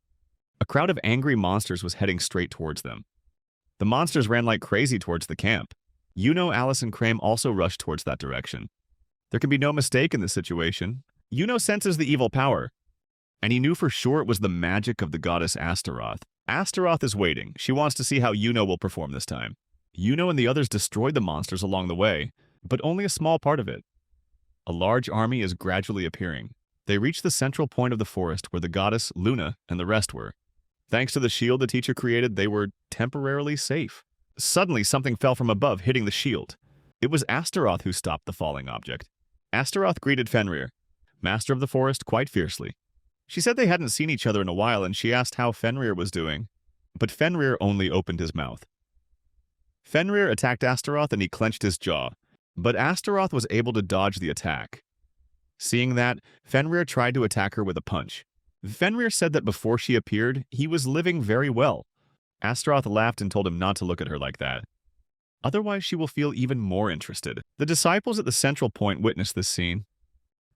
A: A crowd of angry monsters was heading straight towards them. The monsters ran like crazy towards the camp. Yuno, Alice, and Crame also rushed towards that direction. There can be no mistake in this situation. Yuno senses the evil power, and he knew for sure it was the magic of the goddess Astaroth. Astaroth is waiting. She wants to see how Yuno will perform this time. Yuno and the others destroyed the monsters along the way, but only a small part of it. A large army is gradually appearing. They reach the central point of the forest where the goddess, Luna, and the rest were. Thanks to the shield the teacher created, they were temporarily safe. Suddenly, something fell from above, hitting the shield. It was Astaroth who stopped the falling object. Astaroth greeted Fenrir, master of the forest, quite fiercely. She said they hadn't seen each other in a while, and she asked how Fenrir was doing. But Fenrir only opened his mouth. Fenrir attacked Astaroth, and he clenched his jaw. But Astaroth was able to dodge the attack. Seeing that, Fenrir tried to attack her with a punch. Fenrir said that before she appeared, he was living very well. Astaroth laughed and told him not to look at her like that. Otherwise, she will feel even more interested. The disciples at the central point witnessed this scene,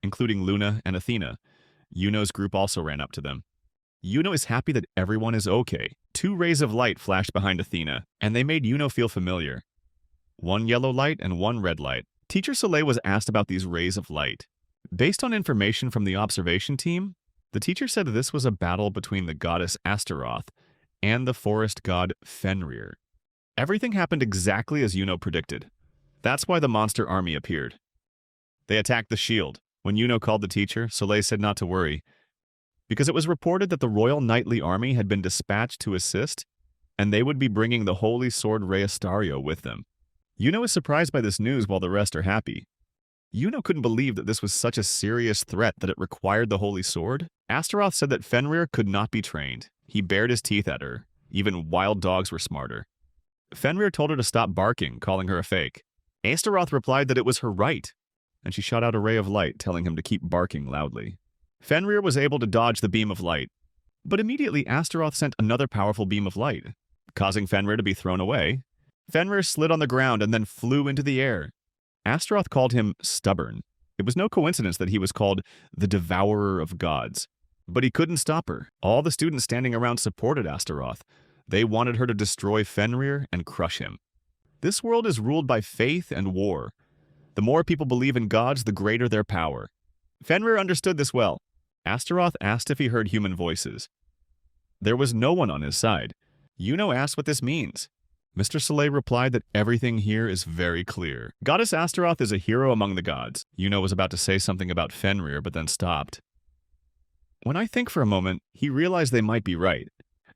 A: including Luna and Athena. Yuno's group also ran up to them. Yuno is happy that everyone is okay. 2 rays of light flashed behind Athena, and they made Yuno feel familiar. 1 yellow light and 1 red light. Teacher Soleil was asked about these rays of light. Based on information from the observation team, the teacher said this was a battle between the goddess Astaroth and the forest god Fenrir. Everything happened exactly as Yuno predicted. That's why the monster army appeared. They attacked the shield. When Yuno called the teacher, Soleil said not to worry, because it was reported that the Royal Knightly Army had been dispatched to assist, and they would be bringing the holy sword Reastario with them. Yuno is surprised by this news while the rest are happy. Yuno couldn't believe that this was such a serious threat that it required the holy sword. Astaroth said that Fenrir could not be trained. He bared his teeth at her. Even wild dogs were smarter. Fenrir told her to stop barking, calling her a fake. Astaroth replied that it was her right, and she shot out a ray of light, telling him to keep barking loudly. Fenrir was able to dodge the beam of light, but immediately Astaroth sent another powerful beam of light, causing Fenrir to be thrown away. Fenrir slid on the ground and then flew into the air. Astaroth called him stubborn. It was no coincidence that he was called the Devourer of Gods. But he couldn't stop her. All the students standing around supported Astaroth. They wanted her to destroy Fenrir and crush him. This world is ruled by faith and war. The more people believe in gods, the greater their power. Fenrir understood this well. Astaroth asked if he heard human voices. There was no one on his side. Yuno asked what this means. Mr. Soleil replied that everything here is very clear. Goddess Astaroth is a hero among the gods. Yuno was about to say something about Fenrir, but then stopped. When I think for a moment, he realized they might be right.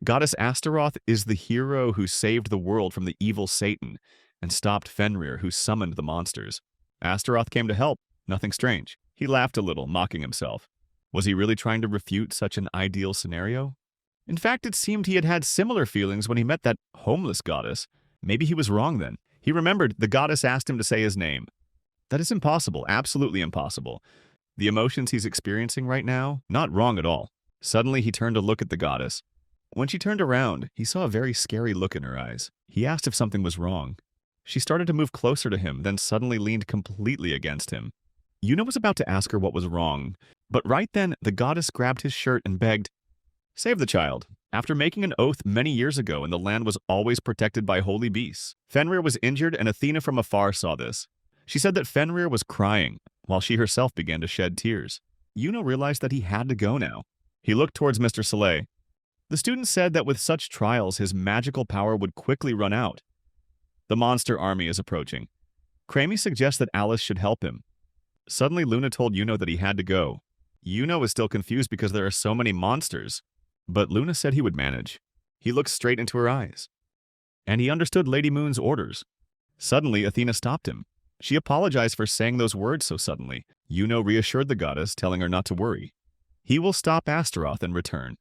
A: Goddess Astaroth is the hero who saved the world from the evil Satan and stopped Fenrir, who summoned the monsters. Astaroth came to help. Nothing strange. He laughed a little, mocking himself. Was he really trying to refute such an ideal scenario? In fact, it seemed he had had similar feelings when he met that homeless goddess. Maybe he was wrong then. He remembered the goddess asked him to say his name. That is impossible, absolutely impossible. The emotions he's experiencing right now, not wrong at all. Suddenly, he turned to look at the goddess. When she turned around, he saw a very scary look in her eyes. He asked if something was wrong. She started to move closer to him, then suddenly leaned completely against him. Yuno was about to ask her what was wrong, but right then, the goddess grabbed his shirt and begged, "Save the child." After making an oath many years ago and the land was always protected by holy beasts, Fenrir was injured and Athena from afar saw this. She said that Fenrir was crying, while she herself began to shed tears. Yuno realized that he had to go now. He looked towards Mr. Soleil. The student said that with such trials, his magical power would quickly run out. The monster army is approaching. Cramy suggests that Alice should help him. Suddenly, Luna told Yuno that he had to go. Yuno is still confused because there are so many monsters, but Luna said he would manage. He looked straight into her eyes, and he understood Lady Moon's orders. Suddenly, Athena stopped him. She apologized for saying those words so suddenly. Yuno reassured the goddess, telling her not to worry. He will stop Astaroth and return.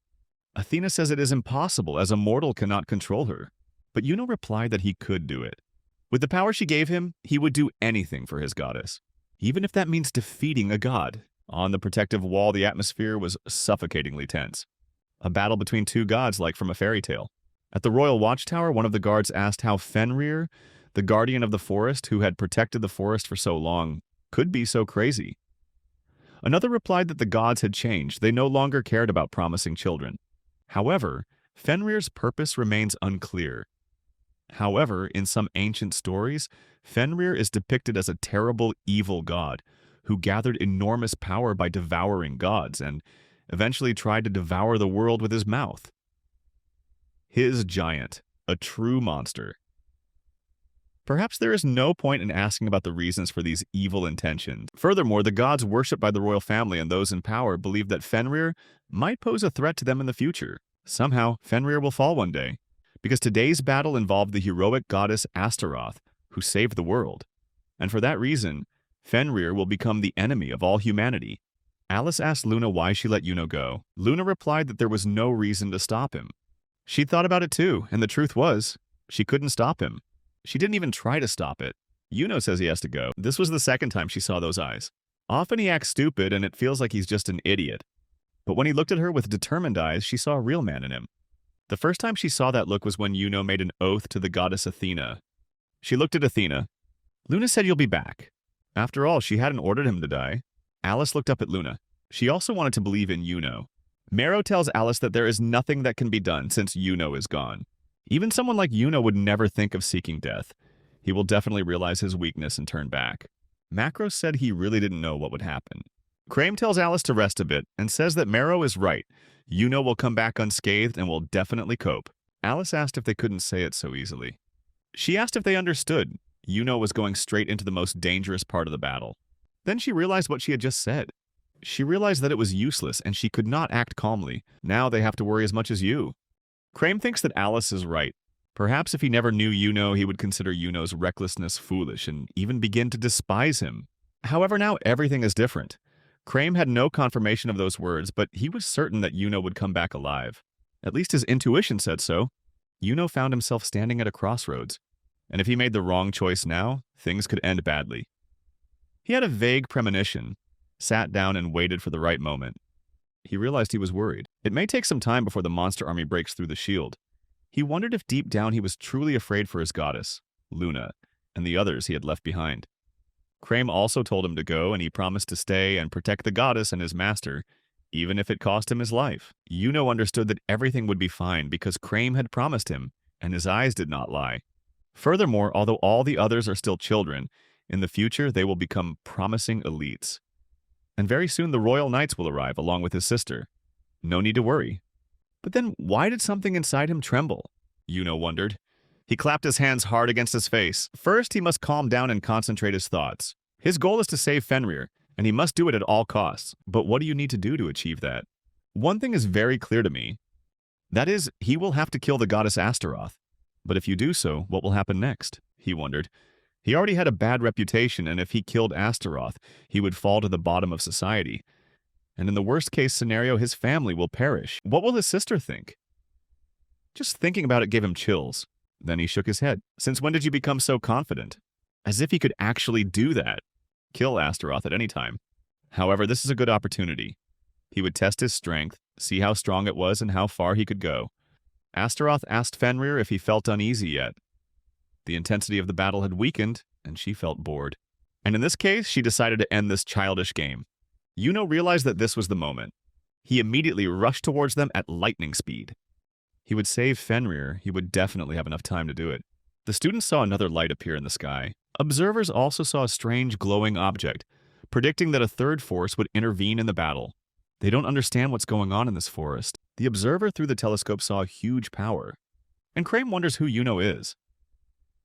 A: Athena says it is impossible, as a mortal cannot control her. But Yuno replied that he could do it. With the power she gave him, he would do anything for his goddess, even if that means defeating a god. On the protective wall, the atmosphere was suffocatingly tense. A battle between two gods like from a fairy tale. At the royal watchtower, one of the guards asked how Fenrir, the guardian of the forest who had protected the forest for so long, could be so crazy. Another replied that the gods had changed. They no longer cared about promising children. However, Fenrir's purpose remains unclear. However, in some ancient stories, Fenrir is depicted as a terrible, evil god who gathered enormous power by devouring gods and eventually tried to devour the world with his mouth. His giant, a true monster. Perhaps there is no point in asking about the reasons for these evil intentions. Furthermore, the gods worshipped by the royal family and those in power believed that Fenrir might pose a threat to them in the future. Somehow, Fenrir will fall one day, because today's battle involved the heroic goddess Astaroth, who saved the world. And for that reason, Fenrir will become the enemy of all humanity. Alice asked Luna why she let Yuno go. Luna replied that there was no reason to stop him. She thought about it too, and the truth was, she couldn't stop him. She didn't even try to stop it. Yuno says he has to go. This was the second time she saw those eyes. Often he acts stupid and it feels like he's just an idiot. But when he looked at her with determined eyes, she saw a real man in him. The first time she saw that look was when Yuno made an oath to the goddess Athena. She looked at Athena. Luna said you'll be back. After all, she hadn't ordered him to die. Alice looked up at Luna. She also wanted to believe in Yuno. Mero tells Alice that there is nothing that can be done since Yuno is gone. Even someone like Yuno would never think of seeking death. He will definitely realize his weakness and turn back. Macros said he really didn't know what would happen. Crame tells Alice to rest a bit and says that Mero is right. Yuno will come back unscathed and will definitely cope. Alice asked if they couldn't say it so easily. She asked if they understood. Yuno was going straight into the most dangerous part of the battle. Then she realized what she had just said. She realized that it was useless and she could not act calmly. Now they have to worry as much as you. Crame thinks that Alice is right. Perhaps if he never knew Yuno, he would consider Yuno's recklessness foolish and even begin to despise him. However, now everything is different. Crame had no confirmation of those words, but he was certain that Yuno would come back alive. At least his intuition said so. Yuno found himself standing at a crossroads, and if he made the wrong choice now, things could end badly. He had a vague premonition, sat down and waited for the right moment. He realized he was worried. It may take some time before the monster army breaks through the shield. He wondered if deep down he was truly afraid for his goddess, Luna, and the others he had left behind. Crame also told him to go, and he promised to stay and protect the goddess and his master, even if it cost him his life. Yuno understood that everything would be fine because Crame had promised him, and his eyes did not lie. Furthermore, although all the others are still children, in the future they will become promising elites. And very soon the royal knights will arrive along with his sister. No need to worry. But then why did something inside him tremble? Yuno wondered. He clapped his hands hard against his face. First, he must calm down and concentrate his thoughts. His goal is to save Fenrir, and he must do it at all costs. But what do you need to do to achieve that? One thing is very clear to me. That is, he will have to kill the goddess Astaroth. But if you do so, what will happen next? He wondered. He already had a bad reputation, and if he killed Astaroth, he would fall to the bottom of society. And in the worst-case scenario, his family will perish. What will his sister think? Just thinking about it gave him chills. Then he shook his head. Since when did you become so confident? As if he could actually do that. Kill Astaroth at any time. However, this is a good opportunity. He would test his strength, see how strong it was and how far he could go. Astaroth asked Fenrir if he felt uneasy yet. The intensity of the battle had weakened, and she felt bored. And in this case, she decided to end this childish game. Yuno realized that this was the moment. He immediately rushed towards them at lightning speed. He would save Fenrir. He would definitely have enough time to do it. The students saw another light appear in the sky. Observers also saw a strange glowing object, predicting that a third force would intervene in the battle. They don't understand what's going on in this forest. The observer through the telescope saw huge power. And Crane wonders who Yuno is.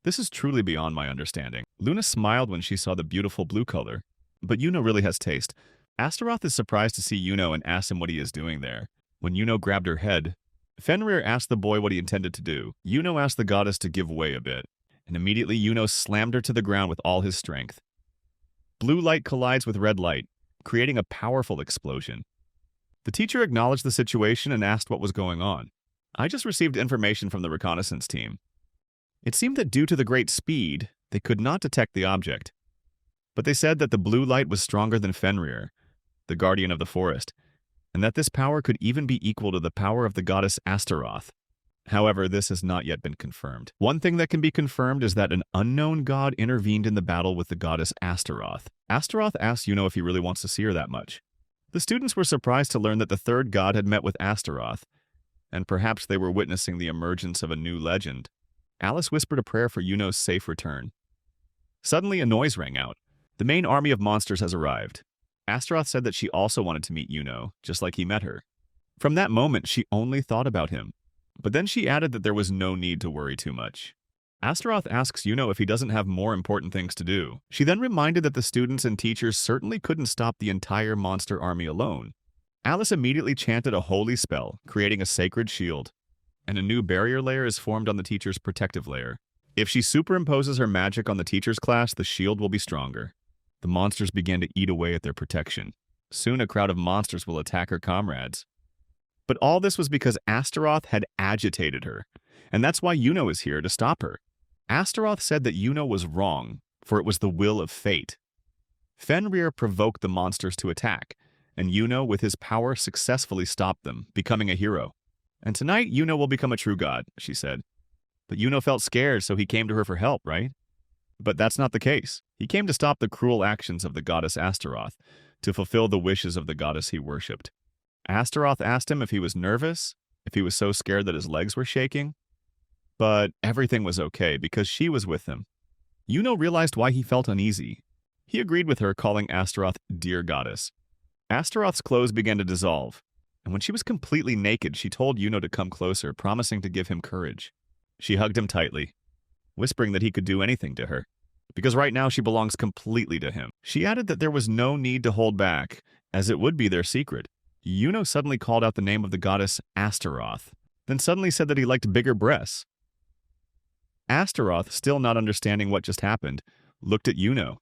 A: This is truly beyond my understanding. Luna smiled when she saw the beautiful blue color. But Yuno really has taste. Astaroth is surprised to see Yuno and asks him what he is doing there. When Yuno grabbed her head, Fenrir asked the boy what he intended to do. Yuno asked the goddess to give way a bit, and immediately Yuno slammed her to the ground with all his strength. Blue light collides with red light, creating a powerful explosion. The teacher acknowledged the situation and asked what was going on. I just received information from the reconnaissance team. It seemed that due to the great speed, they could not detect the object. But they said that the blue light was stronger than Fenrir, the guardian of the forest, and that this power could even be equal to the power of the goddess Astaroth. However, this has not yet been confirmed. One thing that can be confirmed is that an unknown god intervened in the battle with the goddess Astaroth. Astaroth asked Yuno if he really wants to see her that much. The students were surprised to learn that the third god had met with Astaroth, and perhaps they were witnessing the emergence of a new legend. Alice whispered a prayer for Yuno's safe return. Suddenly, a noise rang out. The main army of monsters has arrived. Astaroth said that she also wanted to meet Yuno, just like he met her. From that moment, she only thought about him. But then she added that there was no need to worry too much. Astaroth asks Yuno if he doesn't have more important things to do. She then reminded that the students and teachers certainly couldn't stop the entire monster army alone. Alice immediately chanted a holy spell, creating a sacred shield, and a new barrier layer is formed on the teacher's protective layer. If she superimposes her magic on the teacher's class, the shield will be stronger. The monsters began to eat away at their protection. Soon a crowd of monsters will attack her comrades. But all this was because Astaroth had agitated her, and that's why Yuno is here to stop her. Astaroth said that Yuno was wrong, for it was the will of fate. Fenrir provoked the monsters to attack, and Yuno, with his power, successfully stopped them, becoming a hero. And tonight, Yuno will become a true god, she said. But Yuno felt scared, so he came to her for help, right? But that's not the case. He came to stop the cruel actions of the goddess Astaroth, to fulfill the wishes of the goddess he worshipped. Astaroth asked him if he was nervous, if he was so scared that his legs were shaking. But everything was okay because she was with him. Yuno realized why he felt uneasy. He agreed with her, calling Astaroth Dear Goddess. Astaroth's clothes began to dissolve, and when she was completely naked, she told Yuno to come closer, promising to give him courage. She hugged him tightly, whispering that he could do anything to her, because right now she belongs completely to him. She added that there was no need to hold back, as it would be their secret. Yuno suddenly called out the name of the goddess Astaroth, then suddenly said that he liked bigger breasts. Astaroth, still not understanding what just happened, looked at Yuno.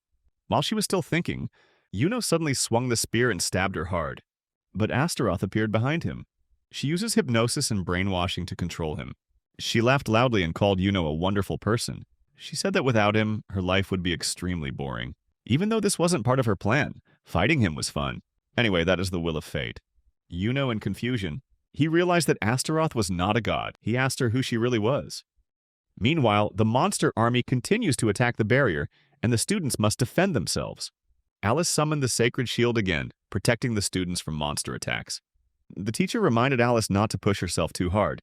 A: While she was still thinking, Yuno suddenly swung the spear and stabbed her hard. But Astaroth appeared behind him. She uses hypnosis and brainwashing to control him. She laughed loudly and called Yuno a wonderful person. She said that without him, her life would be extremely boring. Even though this wasn't part of her plan, fighting him was fun. Anyway, that is the will of fate. Yuno in confusion. He realized that Astaroth was not a god. He asked her who she really was. Meanwhile, the monster army continues to attack the barrier, and the students must defend themselves. Alice summoned the sacred shield again, protecting the students from monster attacks. The teacher reminded Alice not to push herself too hard,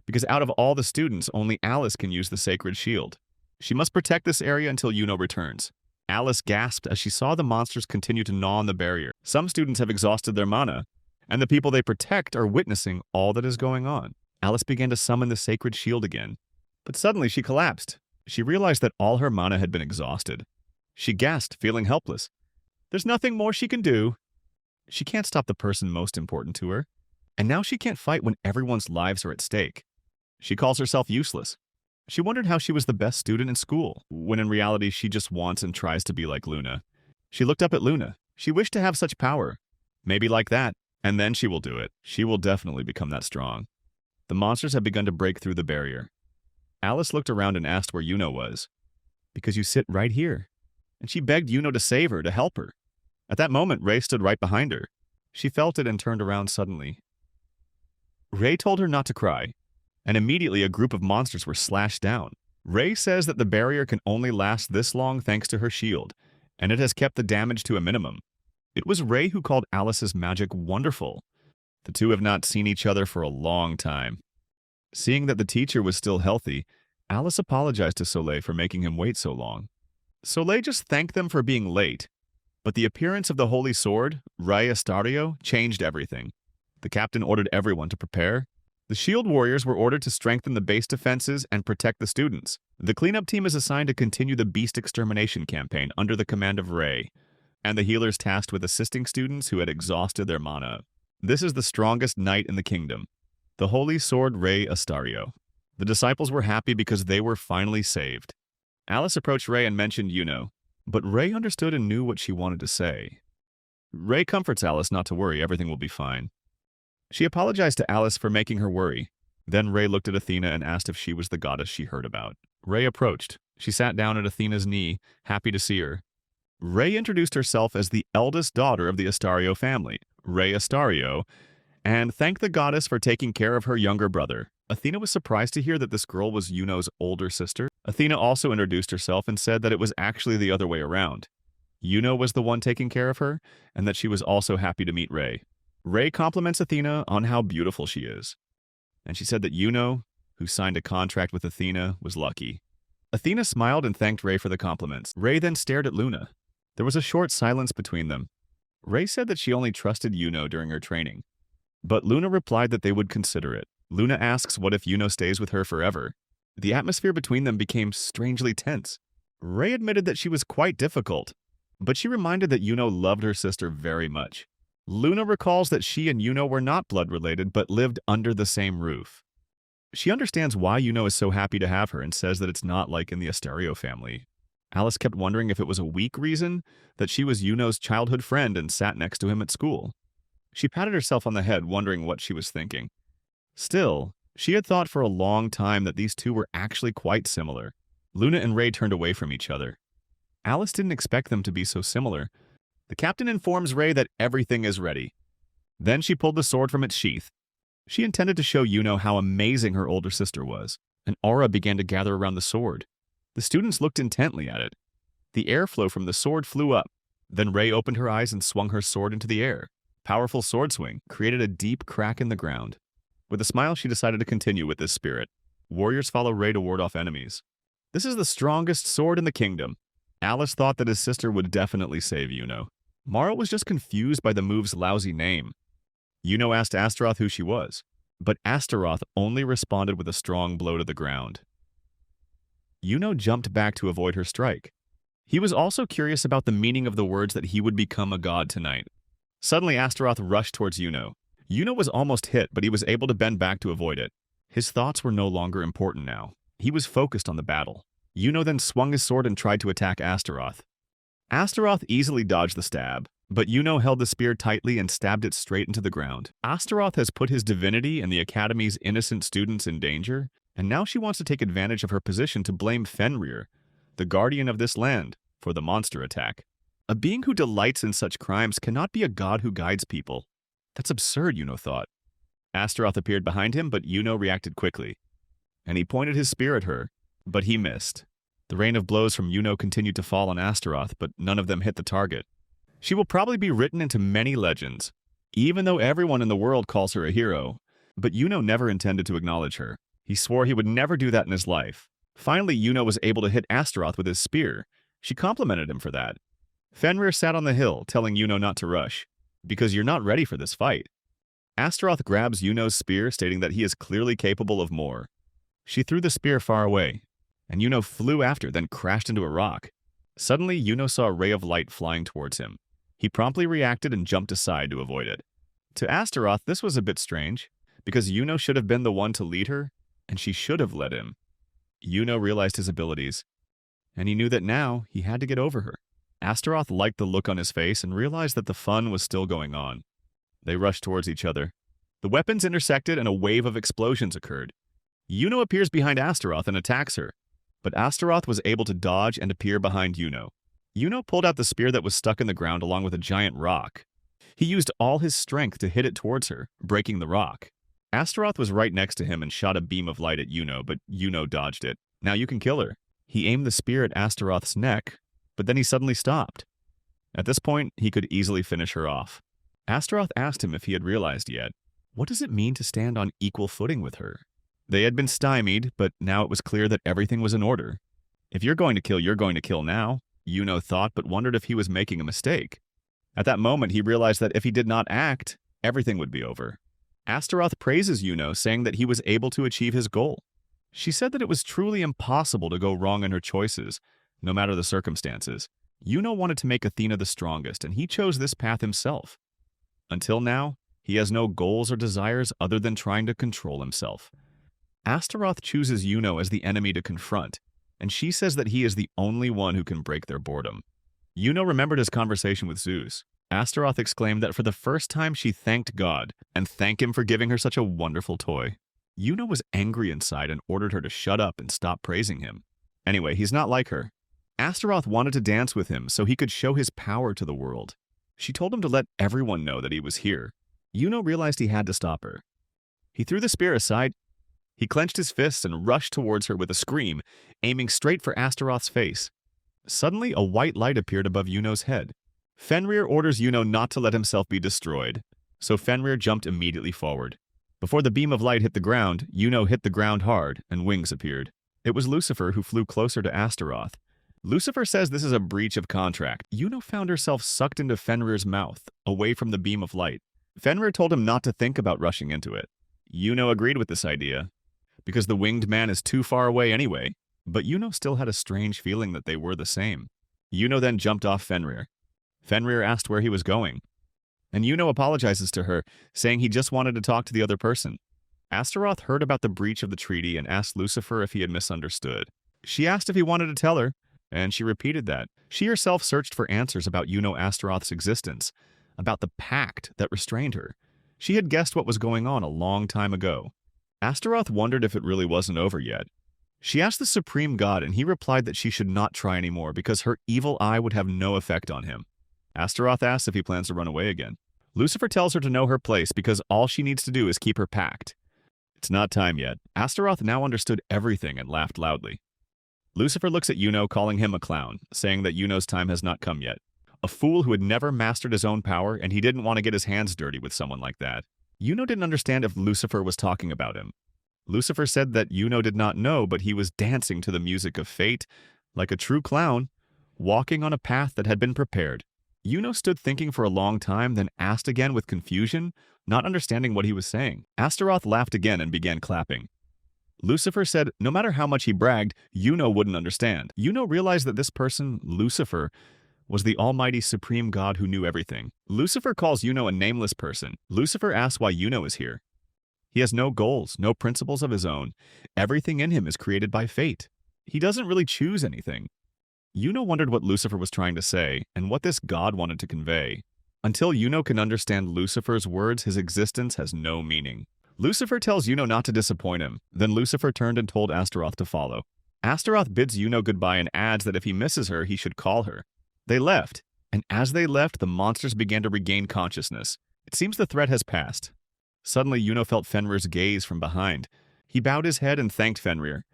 A: because out of all the students, only Alice can use the sacred shield. She must protect this area until Yuno returns. Alice gasped as she saw the monsters continue to gnaw on the barrier. Some students have exhausted their mana, and the people they protect are witnessing all that is going on. Alice began to summon the sacred shield again, but suddenly she collapsed. She realized that all her mana had been exhausted. She gasped, feeling helpless. There's nothing more she can do. She can't stop the person most important to her, and now she can't fight when everyone's lives are at stake. She calls herself useless. She wondered how she was the best student in school, when in reality she just wants and tries to be like Luna. She looked up at Luna. She wished to have such power. Maybe like that, and then she will do it. She will definitely become that strong. The monsters have begun to break through the barrier. Alice looked around and asked where Yuno was. "Because you sit right here." And she begged Yuno to save her, to help her. At that moment, Ray stood right behind her. She felt it and turned around suddenly. Ray told her not to cry, and immediately a group of monsters were slashed down. Ray says that the barrier can only last this long thanks to her shield, and it has kept the damage to a minimum. It was Ray who called Alice's magic wonderful. The two have not seen each other for a long time. Seeing that the teacher was still healthy, Alice apologized to Soleil for making him wait so long. Soleil just thanked them for being late, but the appearance of the Holy Sword, Rey Astario, changed everything. The captain ordered everyone to prepare. The shield warriors were ordered to strengthen the base defenses and protect the students. The cleanup team is assigned to continue the beast extermination campaign under the command of Ray, and the healers tasked with assisting students who had exhausted their mana. This is the strongest knight in the kingdom, the Holy Sword Rey Astario. The disciples were happy because they were finally saved. Alice approached Ray and mentioned Yuno, but Ray understood and knew what she wanted to say. Ray comforts Alice not to worry, everything will be fine. She apologized to Alice for making her worry. Then Ray looked at Athena and asked if she was the goddess she heard about. Ray approached. She sat down at Athena's knee, happy to see her. Ray introduced herself as the eldest daughter of the Astario family, Rey Astario, and thanked the goddess for taking care of her younger brother. Athena was surprised to hear that this girl was Yuno's older sister. Athena also introduced herself and said that it was actually the other way around. Yuno was the one taking care of her, and that she was also happy to meet Ray. Ray compliments Athena on how beautiful she is, and she said that Yuno, who signed a contract with Athena, was lucky. Athena smiled and thanked Ray for the compliments. Ray then stared at Luna. There was a short silence between them. Ray said that she only trusted Yuno during her training, but Luna replied that they would consider it. Luna asks what if Yuno stays with her forever. The atmosphere between them became strangely tense. Ray admitted that she was quite difficult, but she reminded that Yuno loved her sister very much. Luna recalls that she and Yuno were not blood-related but lived under the same roof. She understands why Yuno is so happy to have her and says that it's not like in the Astario family. Alice kept wondering if it was a weak reason that she was Yuno's childhood friend and sat next to him at school. She patted herself on the head, wondering what she was thinking. Still, she had thought for a long time that these two were actually quite similar. Luna and Ray turned away from each other. Alice didn't expect them to be so similar. The captain informs Ray that everything is ready. Then she pulled the sword from its sheath. She intended to show Yuno how amazing her older sister was. An aura began to gather around the sword. The students looked intently at it. The airflow from the sword flew up. Then Ray opened her eyes and swung her sword into the air. Powerful sword swing created a deep crack in the ground. With a smile, she decided to continue with this spirit. Warriors follow Ray to ward off enemies. This is the strongest sword in the kingdom. Alice thought that his sister would definitely save Yuno. Mara was just confused by the move's lousy name. Yuno asked Astaroth who she was, but Astaroth only responded with a strong blow to the ground. Yuno jumped back to avoid her strike. He was also curious about the meaning of the words that he would become a god tonight. Suddenly, Astaroth rushed towards Yuno. Yuno was almost hit, but he was able to bend back to avoid it. His thoughts were no longer important now. He was focused on the battle. Yuno then swung his sword and tried to attack Astaroth. Astaroth easily dodged the stab, but Yuno held the spear tightly and stabbed it straight into the ground. Astaroth has put his divinity and the Academy's innocent students in danger, and now she wants to take advantage of her position to blame Fenrir, the guardian of this land, for the monster attack. A being who delights in such crimes cannot be a god who guides people. That's absurd, Yuno thought. Astaroth appeared behind him, but Yuno reacted quickly, and he pointed his spear at her, but he missed. The rain of blows from Yuno continued to fall on Astaroth, but none of them hit the target. She will probably be written into many legends, even though everyone in the world calls her a hero. But Yuno never intended to acknowledge her. He swore he would never do that in his life. Finally, Yuno was able to hit Astaroth with his spear. She complimented him for that. Fenrir sat on the hill, telling Yuno not to rush, because you're not ready for this fight. Astaroth grabs Yuno's spear, stating that he is clearly capable of more. She threw the spear far away, and Yuno flew after, then crashed into a rock. Suddenly, Yuno saw a ray of light flying towards him. He promptly reacted and jumped aside to avoid it. To Astaroth, this was a bit strange, because Yuno should have been the one to lead her, and she should have led him. Yuno realized his abilities, and he knew that now he had to get over her. Astaroth liked the look on his face and realized that the fun was still going on. They rushed towards each other. The weapons intersected and a wave of explosions occurred. Yuno appears behind Astaroth and attacks her, but Astaroth was able to dodge and appear behind Yuno. Yuno pulled out the spear that was stuck in the ground along with a giant rock. He used all his strength to hit it towards her, breaking the rock. Astaroth was right next to him and shot a beam of light at Yuno, but Yuno dodged it. Now you can kill her. He aimed the spear at Astaroth's neck, but then he suddenly stopped. At this point, he could easily finish her off. Astaroth asked him if he had realized yet. What does it mean to stand on equal footing with her? They had been stymied, but now it was clear that everything was in order. If you're going to kill, you're going to kill now, Yuno thought, but wondered if he was making a mistake. At that moment, he realized that if he did not act, everything would be over. Astaroth praises Yuno, saying that he was able to achieve his goal. She said that it was truly impossible to go wrong in her choices, no matter the circumstances. Yuno wanted to make Athena the strongest, and he chose this path himself. Until now, he has no goals or desires other than trying to control himself. Astaroth chooses Yuno as the enemy to confront, and she says that he is the only one who can break their boredom. Yuno remembered his conversation with Zeus. Astaroth exclaimed that for the first time she thanked God and thanked him for giving her such a wonderful toy. Yuno was angry inside and ordered her to shut up and stop praising him. Anyway, he's not like her. Astaroth wanted to dance with him so he could show his power to the world. She told him to let everyone know that he was here. Yuno realized he had to stop her. He threw the spear aside. He clenched his fists and rushed towards her with a scream, aiming straight for Astaroth's face. Suddenly, a white light appeared above Yuno's head. Fenrir orders Yuno not to let himself be destroyed, so Fenrir jumped immediately forward. Before the beam of light hit the ground, Yuno hit the ground hard, and wings appeared. It was Lucifer who flew closer to Astaroth. Lucifer says this is a breach of contract. Yuno found herself sucked into Fenrir's mouth, away from the beam of light. Fenrir told him not to think about rushing into it. Yuno agreed with this idea, because the winged man is too far away anyway, but Yuno still had a strange feeling that they were the same. Yuno then jumped off Fenrir. Fenrir asked where he was going, and Yuno apologizes to her, saying he just wanted to talk to the other person. Astaroth heard about the breach of the treaty and asked Lucifer if he had misunderstood. She asked if he wanted to tell her, and she repeated that. She herself searched for answers about Yuno Astaroth's existence, about the pact that restrained her. She had guessed what was going on a long time ago. Astaroth wondered if it really wasn't over yet. She asked the supreme god, and he replied that she should not try anymore because her evil eye would have no effect on him. Astaroth asks if he plans to run away again. Lucifer tells her to know her place because all she needs to do is keep her pact. It's not time yet. Astaroth now understood everything and laughed loudly. Lucifer looks at Yuno, calling him a clown, saying that Yuno's time has not come yet. A fool who had never mastered his own power, and he didn't want to get his hands dirty with someone like that. Yuno didn't understand if Lucifer was talking about him. Lucifer said that Yuno did not know, but he was dancing to the music of fate, like a true clown, walking on a path that had been prepared. Yuno stood thinking for a long time, then asked again with confusion, not understanding what he was saying. Astaroth laughed again and began clapping. Lucifer said no matter how much he bragged, Yuno wouldn't understand. Yuno realized that this person, Lucifer, was the almighty supreme god who knew everything. Lucifer calls Yuno a nameless person. Lucifer asks why Yuno is here. He has no goals, no principles of his own. Everything in him is created by fate. He doesn't really choose anything. Yuno wondered what Lucifer was trying to say and what this god wanted to convey. Until Yuno can understand Lucifer's words, his existence has no meaning. Lucifer tells Yuno not to disappoint him. Then Lucifer turned and told Astaroth to follow. Astaroth bids Yuno goodbye and adds that if he misses her, he should call her. They left, and as they left, the monsters began to regain consciousness. It seems the threat has passed. Suddenly, Yuno felt Fenrir's gaze from behind. He bowed his head and thanked Fenrir.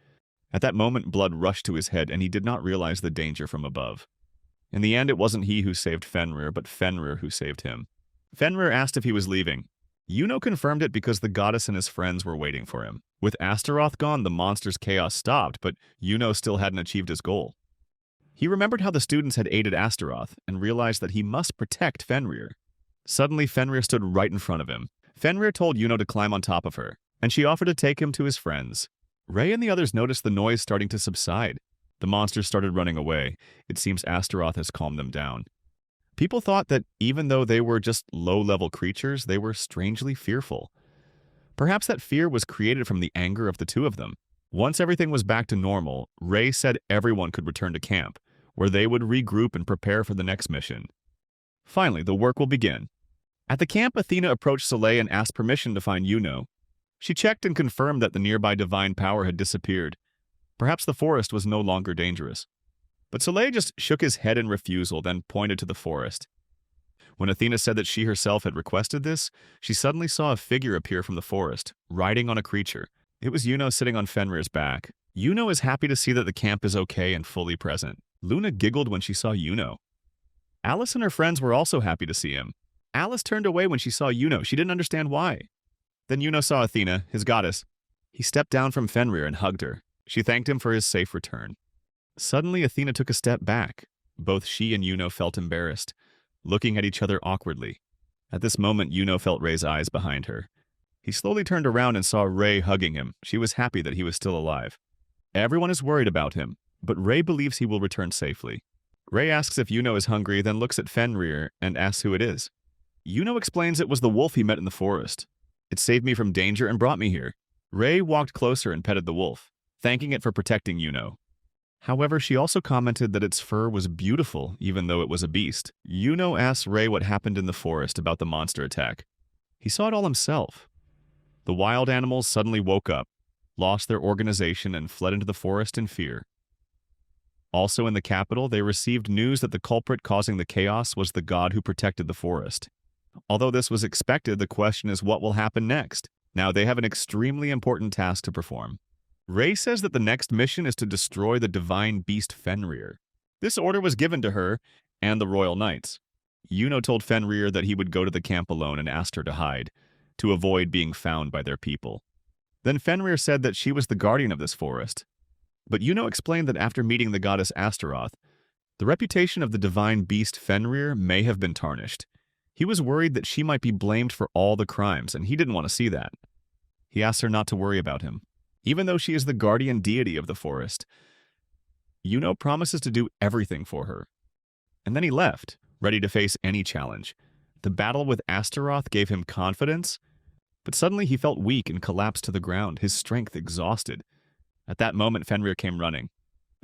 A: At that moment, blood rushed to his head, and he did not realize the danger from above. In the end, it wasn't he who saved Fenrir, but Fenrir who saved him. Fenrir asked if he was leaving. Yuno confirmed it because the goddess and his friends were waiting for him. With Astaroth gone, the monster's chaos stopped, but Yuno still hadn't achieved his goal. He remembered how the students had aided Astaroth and realized that he must protect Fenrir. Suddenly, Fenrir stood right in front of him. Fenrir told Yuno to climb on top of her, and she offered to take him to his friends. Ray and the others noticed the noise starting to subside. The monsters started running away. It seems Astaroth has calmed them down. People thought that even though they were just low-level creatures, they were strangely fearful. Perhaps that fear was created from the anger of the two of them. Once everything was back to normal, Ray said everyone could return to camp, where they would regroup and prepare for the next mission. Finally, the work will begin. At the camp, Athena approached Soleil and asked permission to find Yuno. She checked and confirmed that the nearby divine power had disappeared. Perhaps the forest was no longer dangerous. But Soleil just shook his head in refusal, then pointed to the forest. When Athena said that she herself had requested this, she suddenly saw a figure appear from the forest, riding on a creature. It was Yuno sitting on Fenrir's back. Yuno is happy to see that the camp is okay and fully present. Luna giggled when she saw Yuno. Alice and her friends were also happy to see him. Alice turned away when she saw Yuno. She didn't understand why. Then Yuno saw Athena, his goddess. He stepped down from Fenrir and hugged her. She thanked him for his safe return. Suddenly, Athena took a step back. Both she and Yuno felt embarrassed, looking at each other awkwardly. At this moment, Yuno felt Ray's eyes behind her. He slowly turned around and saw Ray hugging him. She was happy that he was still alive. Everyone is worried about him, but Ray believes he will return safely. Ray asks if Yuno is hungry, then looks at Fenrir and asks who it is. Yuno explains it was the wolf he met in the forest. It saved me from danger and brought me here. Ray walked closer and petted the wolf, thanking it for protecting Yuno. However, she also commented that its fur was beautiful, even though it was a beast. Yuno asks Ray what happened in the forest about the monster attack. He saw it all himself. The wild animals suddenly woke up, lost their organization, and fled into the forest in fear. Also in the capital, they received news that the culprit causing the chaos was the god who protected the forest. Although this was expected, the question is what will happen next. Now they have an extremely important task to perform. Ray says that the next mission is to destroy the divine beast Fenrir. This order was given to her and the royal knights. Yuno told Fenrir that he would go to the camp alone and asked her to hide, to avoid being found by their people. Then Fenrir said that she was the guardian of this forest. But Yuno explained that after meeting the goddess Astaroth, the reputation of the divine beast Fenrir may have been tarnished. He was worried that she might be blamed for all the crimes, and he didn't want to see that. He asked her not to worry about him. Even though she is the guardian deity of the forest, Yuno promises to do everything for her. And then he left, ready to face any challenge. The battle with Astaroth gave him confidence, but suddenly he felt weak and collapsed to the ground, his strength exhausted. At that moment, Fenrir came running.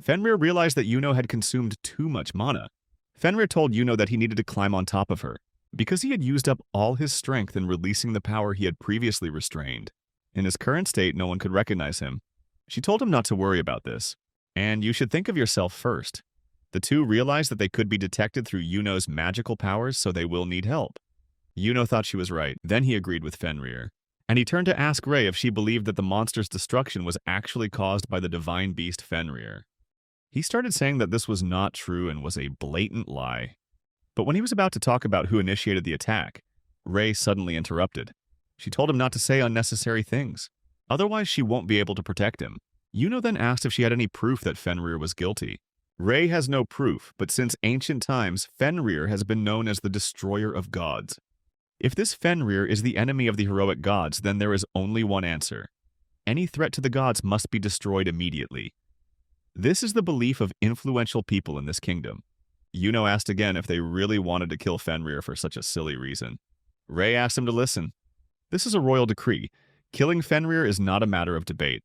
A: Fenrir realized that Yuno had consumed too much mana. Fenrir told Yuno that he needed to climb on top of her, because he had used up all his strength in releasing the power he had previously restrained. In his current state, no one could recognize him. She told him not to worry about this, and you should think of yourself first. The two realized that they could be detected through Yuno's magical powers, so they will need help. Yuno thought she was right. Then he agreed with Fenrir, and he turned to ask Ray if she believed that the monster's destruction was actually caused by the divine beast Fenrir. He started saying that this was not true and was a blatant lie. But when he was about to talk about who initiated the attack, Ray suddenly interrupted. She told him not to say unnecessary things. Otherwise, she won't be able to protect him. Yuno then asked if she had any proof that Fenrir was guilty. Ray has no proof, but since ancient times, Fenrir has been known as the destroyer of gods. If this Fenrir is the enemy of the heroic gods, then there is only one answer. Any threat to the gods must be destroyed immediately. This is the belief of influential people in this kingdom. Yuno asked again if they really wanted to kill Fenrir for such a silly reason. Ray asked him to listen. This is a royal decree. Killing Fenrir is not a matter of debate.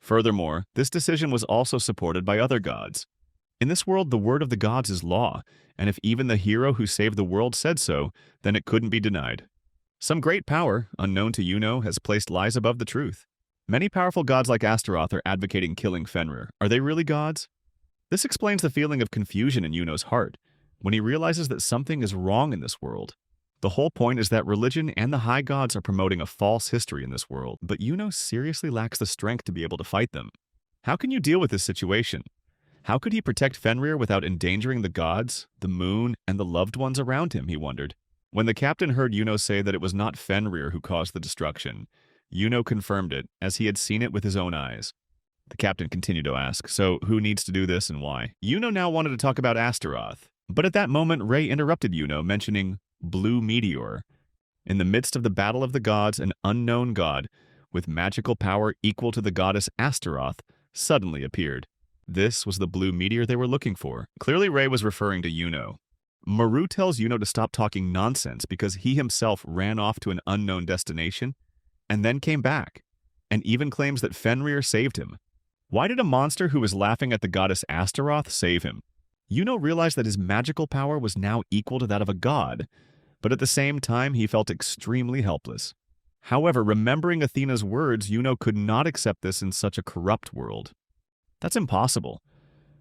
A: Furthermore, this decision was also supported by other gods. In this world, the word of the gods is law, and if even the hero who saved the world said so, then it couldn't be denied. Some great power, unknown to Yuno, has placed lies above the truth. Many powerful gods like Astaroth are advocating killing Fenrir. Are they really gods? This explains the feeling of confusion in Yuno's heart, when he realizes that something is wrong in this world. The whole point is that religion and the high gods are promoting a false history in this world, but Yuno seriously lacks the strength to be able to fight them. How can you deal with this situation? How could he protect Fenrir without endangering the gods, the moon, and the loved ones around him, he wondered. When the captain heard Yuno say that it was not Fenrir who caused the destruction, Yuno confirmed it, as he had seen it with his own eyes. The captain continued to ask, so who needs to do this and why? Yuno now wanted to talk about Astaroth, but at that moment Ray interrupted Yuno, mentioning Blue Meteor. In the midst of the battle of the gods, an unknown god, with magical power equal to the goddess Astaroth, suddenly appeared. This was the blue meteor they were looking for. Clearly Ray was referring to Yuno. Maru tells Yuno to stop talking nonsense because he himself ran off to an unknown destination and then came back, and even claims that Fenrir saved him. Why did a monster who was laughing at the goddess Astaroth save him? Yuno realized that his magical power was now equal to that of a god, but at the same time he felt extremely helpless. However, remembering Athena's words, Juno could not accept this in such a corrupt world. That's impossible.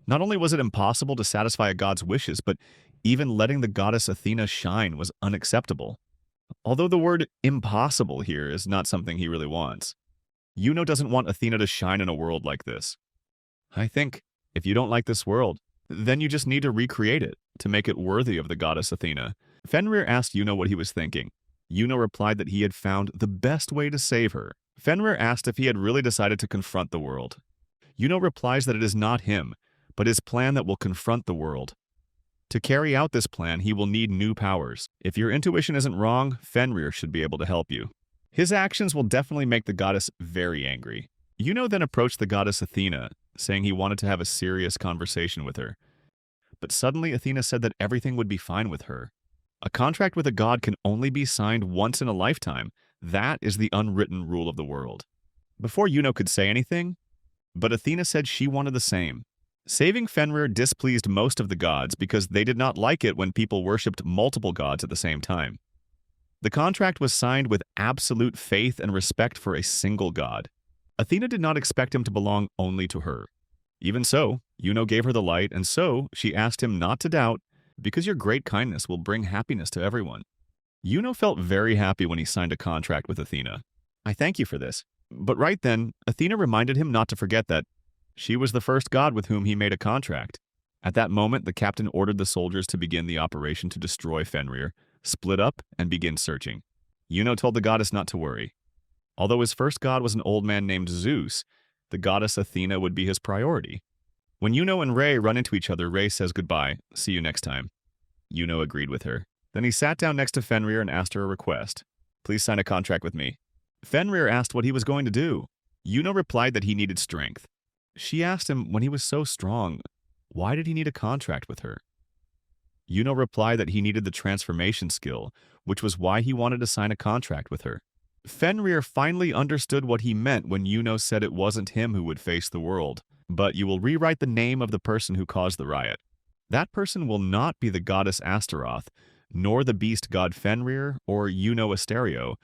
A: Not only was it impossible to satisfy a god's wishes, but even letting the goddess Athena shine was unacceptable. Although the word impossible here is not something he really wants. Juno doesn't want Athena to shine in a world like this. I think if you don't like this world, then you just need to recreate it to make it worthy of the goddess Athena. Fenrir asked Juno what he was thinking. Juno replied that he had found the best way to save her. Fenrir asked if he had really decided to confront the world. Juno replies that it is not him, but his plan that will confront the world. To carry out this plan, he will need new powers. If your intuition isn't wrong, Fenrir should be able to help you. His actions will definitely make the goddess very angry. Juno then approached the goddess Athena, saying he wanted to have a serious conversation with her. But suddenly Athena said that everything would be fine with her. A contract with a god can only be signed once in a lifetime. That is the unwritten rule of the world. Before Juno could say anything, but Athena said she wanted the same. Saving Fenrir displeased most of the gods because they did not like it when people worshipped multiple gods at the same time. The contract was signed with absolute faith and respect for a single god. Athena did not expect him to belong only to her. Even so, Juno gave her the light, and so she asked him not to doubt, because your great kindness will bring happiness to everyone. Juno felt very happy when he signed a contract with Athena. I thank you for this. But right then, Athena reminded him not to forget that she was the first god with whom he made a contract. At that moment, the captain ordered the soldiers to begin the operation to destroy Fenrir, split up, and begin searching. Juno told the goddess not to worry. Although his first god was an old man named Zeus, the goddess Athena would be his priority. When Juno and Ray run into each other, Ray says goodbye, see you next time. Juno agreed with her. Then he sat down next to Fenrir and asked her a request. Please sign a contract with me. Fenrir asked what he was going to do. Juno replied that he needed strength. She asked him, when he was so strong, why did he need a contract with her? Juno replied that he needed the transformation skill, which was why he wanted to sign a contract with her. Fenrir finally understood what he meant when Juno said it wasn't him who would face the world, but you will rewrite the name of the person who caused the riot. That person will not be the goddess Astaroth, nor the beast god Fenrir or Juno Asterio,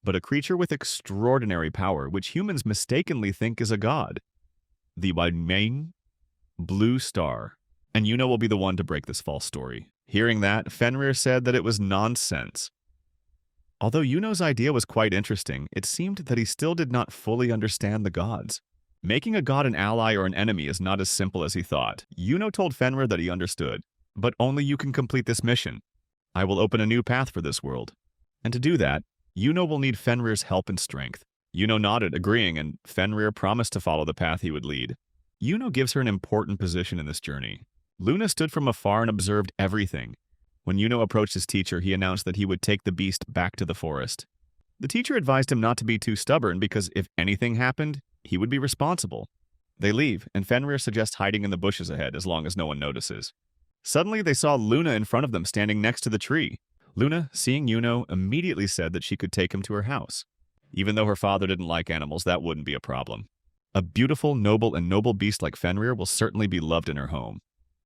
A: but a creature with extraordinary power, which humans mistakenly think is a god. The main blue star. And Juno will be the one to break this false story. Hearing that, Fenrir said that it was nonsense. Although Juno's idea was quite interesting, it seemed that he still did not fully understand the gods. Making a god an ally or an enemy is not as simple as he thought. Juno told Fenrir that he understood, but only you can complete this mission. I will open a new path for this world. And to do that, Juno will need Fenrir's help and strength. Juno nodded, agreeing, and Fenrir promised to follow the path he would lead. Juno gives her an important position in this journey. Luna stood from afar and observed everything. When Juno approached his teacher, he announced that he would take the beast back to the forest. The teacher advised him not to be too stubborn because if anything happened, he would be responsible. They leave, and Fenrir suggests hiding in the bushes ahead as long as no one notices. Suddenly, they saw Luna in front of them standing next to the tree. Luna, seeing Juno, immediately said that she could take him to her house. Even though her father didn't like animals, that wouldn't be a problem. A beautiful, noble beast like Fenrir will certainly be loved in her home.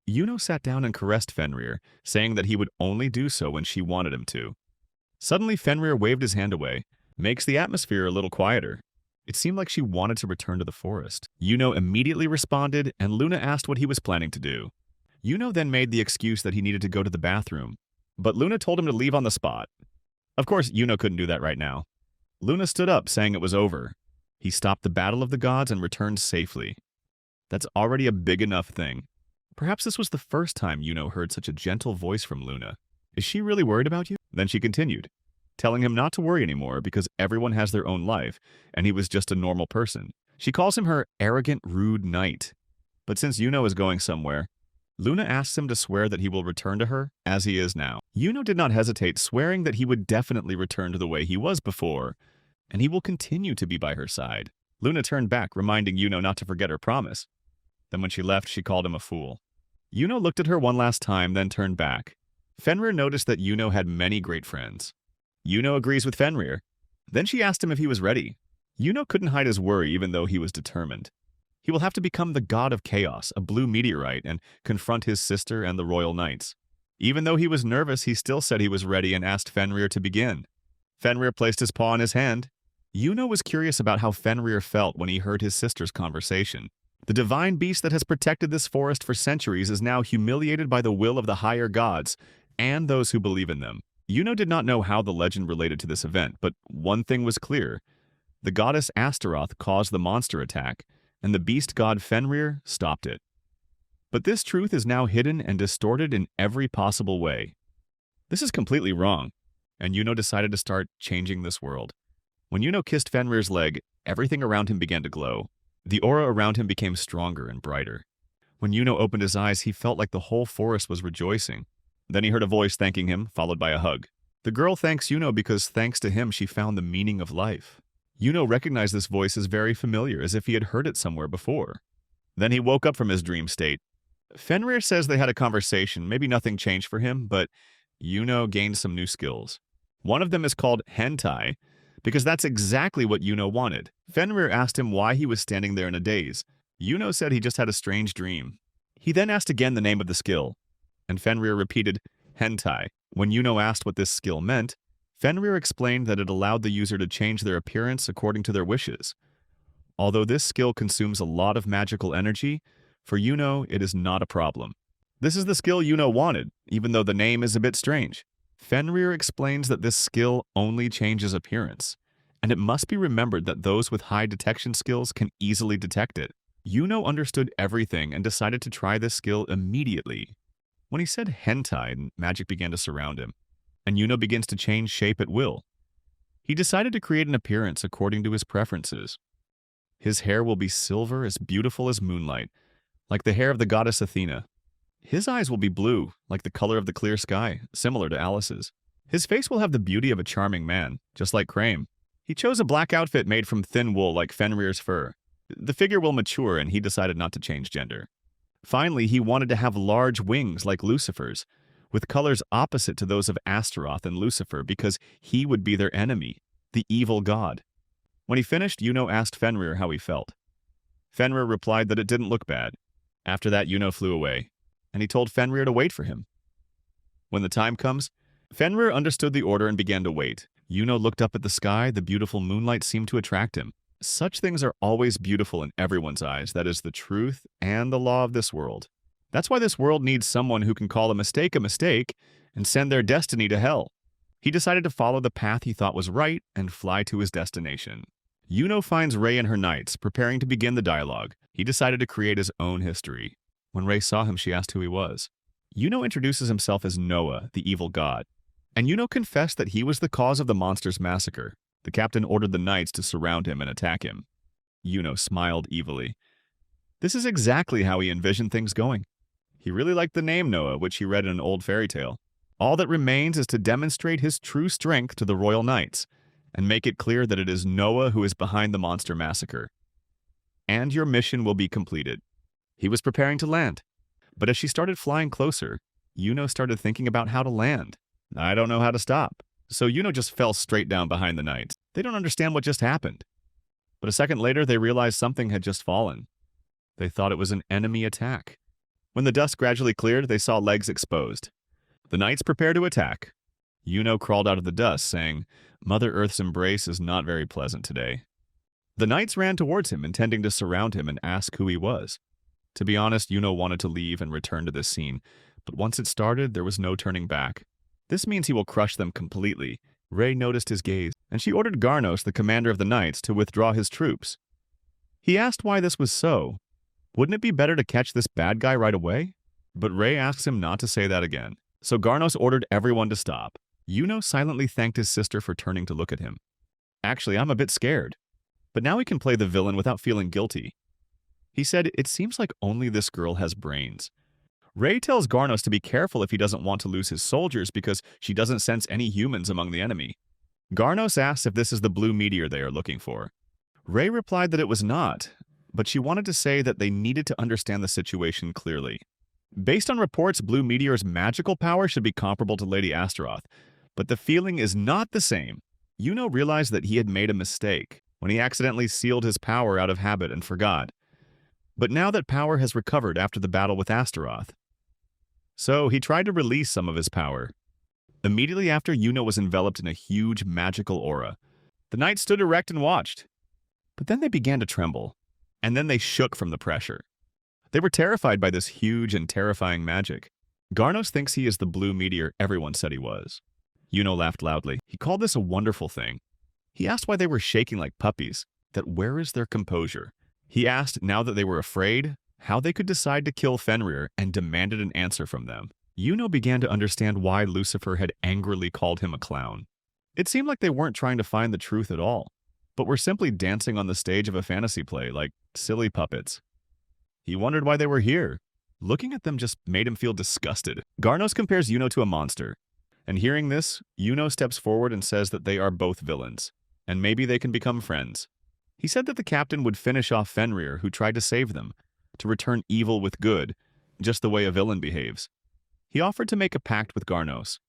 A: Juno sat down and caressed Fenrir, saying that he would only do so when she wanted him to. Suddenly, Fenrir waved his hand away, makes the atmosphere a little quieter. It seemed like she wanted to return to the forest. Juno immediately responded, and Luna asked what he was planning to do. Juno then made the excuse that he needed to go to the bathroom, but Luna told him to leave on the spot. Of course, Juno couldn't do that right now. Luna stood up, saying it was over. He stopped the battle of the gods and returned safely. That's already a big enough thing. Perhaps this was the first time Juno heard such a gentle voice from Luna. Is she really worried about you? Then she continued, telling him not to worry anymore because everyone has their own life, and he was just a normal person. She calls him her arrogant, rude knight. But since Juno is going somewhere, Luna asks him to swear that he will return to her as he is now. Juno did not hesitate, swearing that he would definitely return to the way he was before, and he will continue to be by her side. Luna turned back, reminding Juno not to forget her promise. Then when she left, she called him a fool. Juno looked at her one last time, then turned back. Fenrir noticed that Juno had many great friends. Juno agrees with Fenrir. Then she asked him if he was ready. Juno couldn't hide his worry even though he was determined. He will have to become the god of chaos, a blue meteorite, and confront his sister and the royal knights. Even though he was nervous, he still said he was ready and asked Fenrir to begin. Fenrir placed his paw on his hand, Yuno was curious about how Fenrir felt when he heard his sister's conversation. The divine beast that has protected this forest for centuries is now humiliated by the will of the higher gods and those who believe in them. Yuno did not know how the legend related to this event, but one thing was clear. The goddess Astaroth caused the monster attack, and the beast god Fenrir stopped it. But this truth is now hidden and distorted in every possible way. This is completely wrong, and Yuno decided to start changing this world. When Yuno kissed Fenrir's leg, everything around him began to glow. The aura around him became stronger and brighter. When Yuno opened his eyes, he felt like the whole forest was rejoicing. Then he heard a voice thanking him, followed by a hug. The girl thanks Yuno because thanks to him she found the meaning of life. Yuno recognized this voice as very familiar, as if he had heard it somewhere before. Then he woke up from his dream state. Fenrir says they had a conversation. Maybe nothing changed for him, but Yuno gained some new skills. One of them is called hentai, because that's exactly what Yuno wanted. Fenrir asked him why he was standing there in a daze. Yuno said he just had a strange dream. He then asked again the name of the skill, and Fenrir repeated hentai. When Yuno asked what this skill meant, Fenrir explained that it allowed the user to change their appearance according to their wishes. Although this skill consumes a lot of magical energy, for Yuno it is not a problem. This is the skill Yuno wanted, even though the name is a bit strange. Fenrir explains that this skill only changes appearance, and it must be remembered that those with high detection skills can easily detect it. Yuno understood everything and decided to try this skill immediately. When he said hentai, magic began to surround him, and Yuno begins to change shape at will. He decided to create an appearance according to his preferences. His hair will be silver, as beautiful as moonlight, like the hair of the goddess Athena. His eyes will be blue, like the color of the clear sky, similar to Alice's. His face will have the beauty of a charming man, just like Crane. He chose a black outfit made from thin wool like Fenrir's fur. The figure will mature, and he decided not to change gender. Finally, he wanted to have large wings like Lucifer's, with colors opposite to those of Astaroth and Lucifer, because he would be their enemy, the evil god. When he finished, Yuno asked Fenrir how he felt. Fenrir replied that it didn't look bad. After that, Yuno flew away, and he told Fenrir to wait for him. When the time comes, Fenrir understood the order and began to wait. Yuno looked up at the sky. The beautiful moonlight seemed to attract him. Such things are always beautiful in everyone's eyes. That is the truth and the law of this world. That's why this world needs someone who can call a mistake and send their destiny to hell. He decided to follow the path he thought was right and fly to his destination. Yuno finds Rei and her knights, preparing to begin the dialogue. He decided to create his own history. When Rei saw him, she asked who he was. Yuno introduces himself as Noah, the evil god, and Yuno confessed that he was the cause of the monster's massacre. The captain ordered the knights to surround him and attack him. Yuno smiled evilly. This is exactly how he envisioned things going. He really liked the name Noah, which he read in an old fairy tale. All that remains is to demonstrate his true strength to the royal knights, and make it clear that it is Noah who is behind the monster massacre. And your mission will be completed. He was preparing to land, but as she started flying closer, Yuno started thinking about how to land. I don't know how to stop. So Yuno just fell straight down behind the knights. They don't understand what just happened. But a second later, they realized something had just fallen. They thought it was an enemy attack. When the dust gradually cleared, they saw legs exposed. The knights prepared to attack. Yuno crawled out of the dust, saying, "Mother Earth's embrace is not very pleasant today." The knights ran towards him, intending to surround him and ask who he was. To be honest, Yuno wanted to leave and return to this scene, but once it started, there was no turning back. This means he will crush them completely. Rei noticed his gaze, and she ordered Garnos, the commander of the knights, to withdraw his troops. He asked why this was so. Wouldn't it be better to catch this bad guy right away? But Rei asks him not to say that again. So Garnos ordered everyone to stop. Yuno silently thanked his sister for turning to look at him. Actually, I'm a bit scared. But now he can play the villain without feeling guilty. He said, it seems like only this girl has brains. Rei tells Garnos to be careful if he doesn't want to lose his soldiers because she doesn't sense any humans among the enemy. Garnos asks if this is the blue meteor they are looking for. Rei replied that it was not, but she wanted to say that they needed to understand the situation clearly. Based on reports, Blue Meteor's magical power should be comparable to Lady Astaroth, but the feeling is not the same. Yuno realized that he had made a mistake when he accidentally sealed his power out of habit and forgot. But now that power has recovered after the battle with Astaroth. So he tried to release some of his power. Immediately after, Yuno was enveloped in a huge magical aura. The knights stood erect and watched. But then they began to tremble, and then they shook from the pressure. They were terrified by this huge and terrifying magic. Garnos thinks he is the blue meteor everyone said he was. Yuno laughed loudly. He called this a wonderful thing. He asked why they were shaking like puppies, that where is their composure. He asked, now that they were afraid, how they could decide to kill Fenrir and demanded an answer from them. Yuno began to understand why Lucifer had angrily called him a clown. It seemed like they weren't trying to find the truth at all, but were simply dancing on the stage of a fantasy play like silly puppets. He wondered why they were here. Looking at them just made him feel disgusted. Garnos compares Yuno to a monster, and hearing this, Yuno steps forward and says that they are both villains, and maybe they can become friends. He said that the captain would finish off Fenrir, who tried to save them, to return evil with good, just the way a villain behaves. He offered to make a pact with Garnos.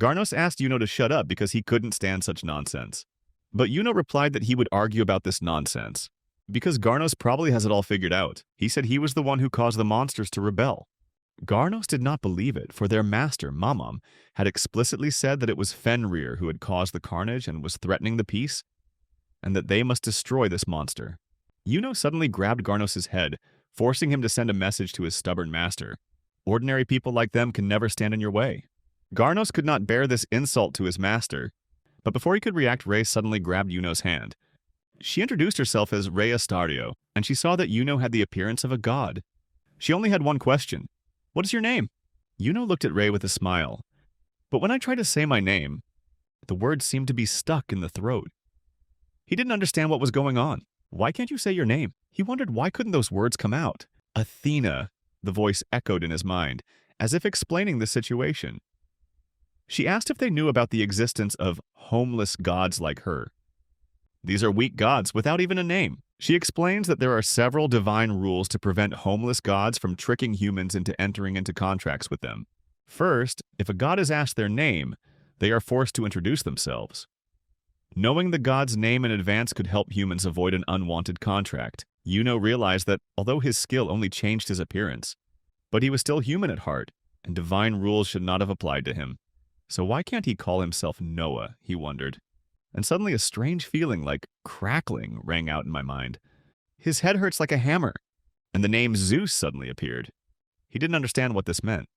A: Garnos asked Yuno to shut up because he couldn't stand such nonsense. But Yuno replied that he would argue about this nonsense, because Garnos probably has it all figured out. He said he was the one who caused the monsters to rebel. Garnos did not believe it, for their master, Mamam, had explicitly said that it was Fenrir who had caused the carnage and was threatening the peace, and that they must destroy this monster. Yuno suddenly grabbed Garnos' head, forcing him to send a message to his stubborn master. Ordinary people like them can never stand in your way. Garnos could not bear this insult to his master, but before he could react, Rey suddenly grabbed Yuno's hand. She introduced herself as Rey Astario, and she saw that Yuno had the appearance of a god. She only had one question. What is your name? Yuno looked at Rey with a smile. But when I tried to say my name, the words seemed to be stuck in the throat. He didn't understand what was going on. Why can't you say your name? He wondered why couldn't those words come out. Athena, the voice echoed in his mind, as if explaining the situation. She asked if they knew about the existence of homeless gods like her. These are weak gods without even a name. She explains that there are several divine rules to prevent homeless gods from tricking humans into entering into contracts with them. First, if a god is asked their name, they are forced to introduce themselves. Knowing the god's name in advance could help humans avoid an unwanted contract. Yuno realized that although his skill only changed his appearance, but he was still human at heart, and divine rules should not have applied to him. So why can't he call himself Noah, he wondered. And suddenly a strange feeling like crackling rang out in my mind. His head hurts like a hammer, and the name Zeus suddenly appeared. He didn't understand what this meant.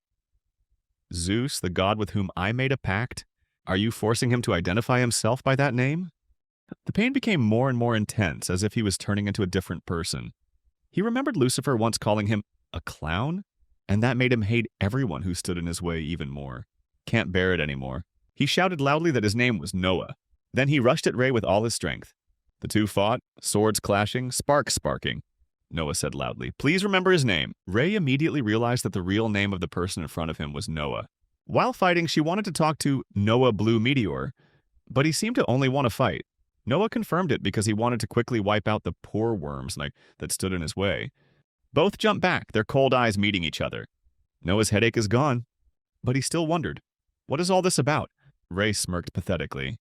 A: Zeus, the god with whom I made a pact? Are you forcing him to identify himself by that name? The pain became more and more intense, as if he was turning into a different person. He remembered Lucifer once calling him a clown, and that made him hate everyone who stood in his way even more. Can't bear it anymore. He shouted loudly that his name was Noah. Then he rushed at Rey with all his strength. The two fought, swords clashing, sparks sparking. Noah said loudly, "Please remember his name." Rey immediately realized that the real name of the person in front of him was Noah. While fighting, she wanted to talk to Noah Blue Meteor, but he seemed to only want to fight. Noah confirmed it because he wanted to quickly wipe out the poor worms that stood in his way. Both jumped back, their cold eyes meeting each other. Noah's headache is gone, but he still wondered, what is all this about? Rey smirked pathetically.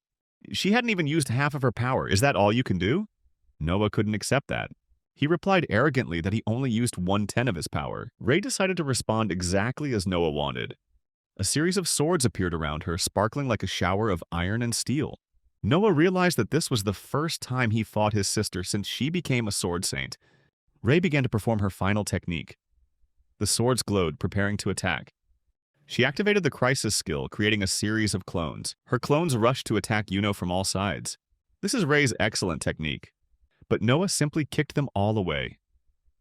A: She hadn't even used half of her power. Is that all you can do? Noah couldn't accept that. He replied arrogantly that he only used 1/10 of his power. Rey decided to respond exactly as Noah wanted. A series of swords appeared around her, sparkling like a shower of iron and steel. Noah realized that this was the first time he fought his sister since she became a sword saint. Rey began to perform her final technique. The swords glowed, preparing to attack. She activated the crisis skill, creating a series of clones. Her clones rushed to attack Yuno from all sides. This is Rey's excellent technique. But Noah simply kicked them all away.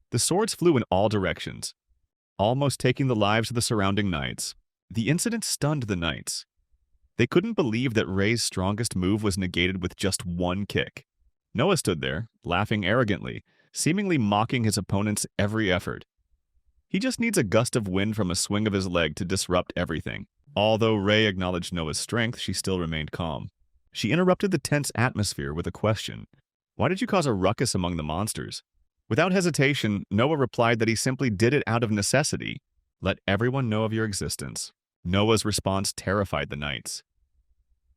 A: The swords flew in all directions, almost taking the lives of the surrounding knights. The incident stunned the knights. They couldn't believe that Rey's strongest move was negated with just one kick. Noah stood there, laughing arrogantly, seemingly mocking his opponent's every effort. He just needs a gust of wind from a swing of his leg to disrupt everything. Although Rey acknowledged Noah's strength, she still remained calm. She interrupted the tense atmosphere with a question. Why did you cause a ruckus among the monsters? Without hesitation, Noah replied that he simply did it out of necessity. Let everyone know of your existence. Noah's response terrified the knights.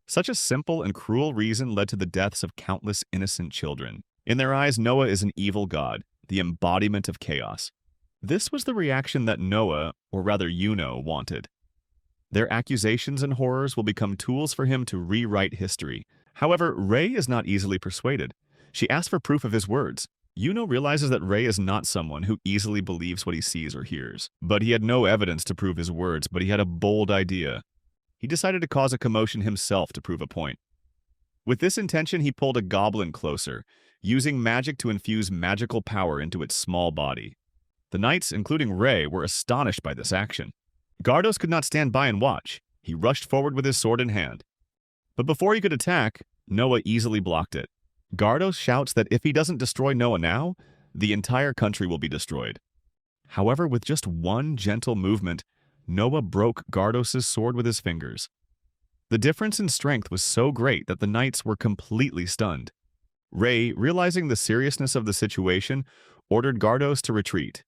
A: Such a simple and cruel reason led to the deaths of countless innocent children. In their eyes, Noah is an evil god, the embodiment of chaos. This was the reaction that Noah, or rather Yuno, wanted. Their accusations and horrors will become tools for him to rewrite history, However, Ray is not easily persuaded. She asks for proof of his words. Yuno realizes that Ray is not someone who easily believes what he sees or hears. But he had no evidence to prove his words, but he had a bold idea. He decided to cause a commotion himself to prove a point. With this intention, he pulled a goblin closer, using magic to infuse magical power into its small body. The knights, including Ray, were astonished by this action. Gardos could not stand by and watch. He rushed forward with his sword in hand. But before he could attack, Noah easily blocked it. Gardos shouts that if he doesn't destroy Noah now, the entire country will be destroyed. However, with just one gentle movement, Noah broke Gardos' sword with his fingers. The difference in strength was so great that the knights were completely stunned. Ray, realizing the seriousness of the situation, ordered Gardos to retreat.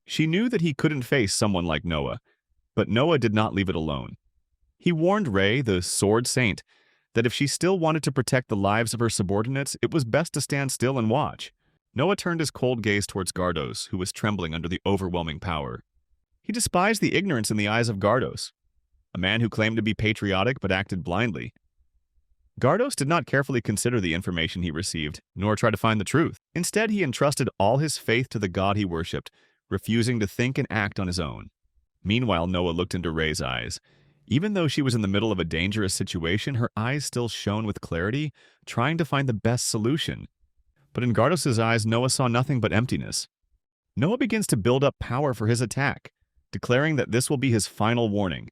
A: She knew that he couldn't face someone like Noah, but Noah did not leave it alone. He warned Ray, the Sword Saint, that if she still wanted to protect the lives of her subordinates, it was best to stand still and watch. Noah turned his cold gaze towards Gardos, who was trembling under the overwhelming power. He despised the ignorance in the eyes of Gardos, a man who claimed to be patriotic but acted blindly. Gardos did not carefully consider the information he received, nor try to find the truth. Instead, he entrusted all his faith to the god he worshipped, refusing to think and act on his own. Meanwhile, Noah looked into Ray's eyes. Even though she was in the middle of a dangerous situation, her eyes still shone with clarity, trying to find the best solution. But in Gardos' eyes, Noah saw nothing but emptiness. Noah begins to build up power for his attack, declaring that this will be his final warning.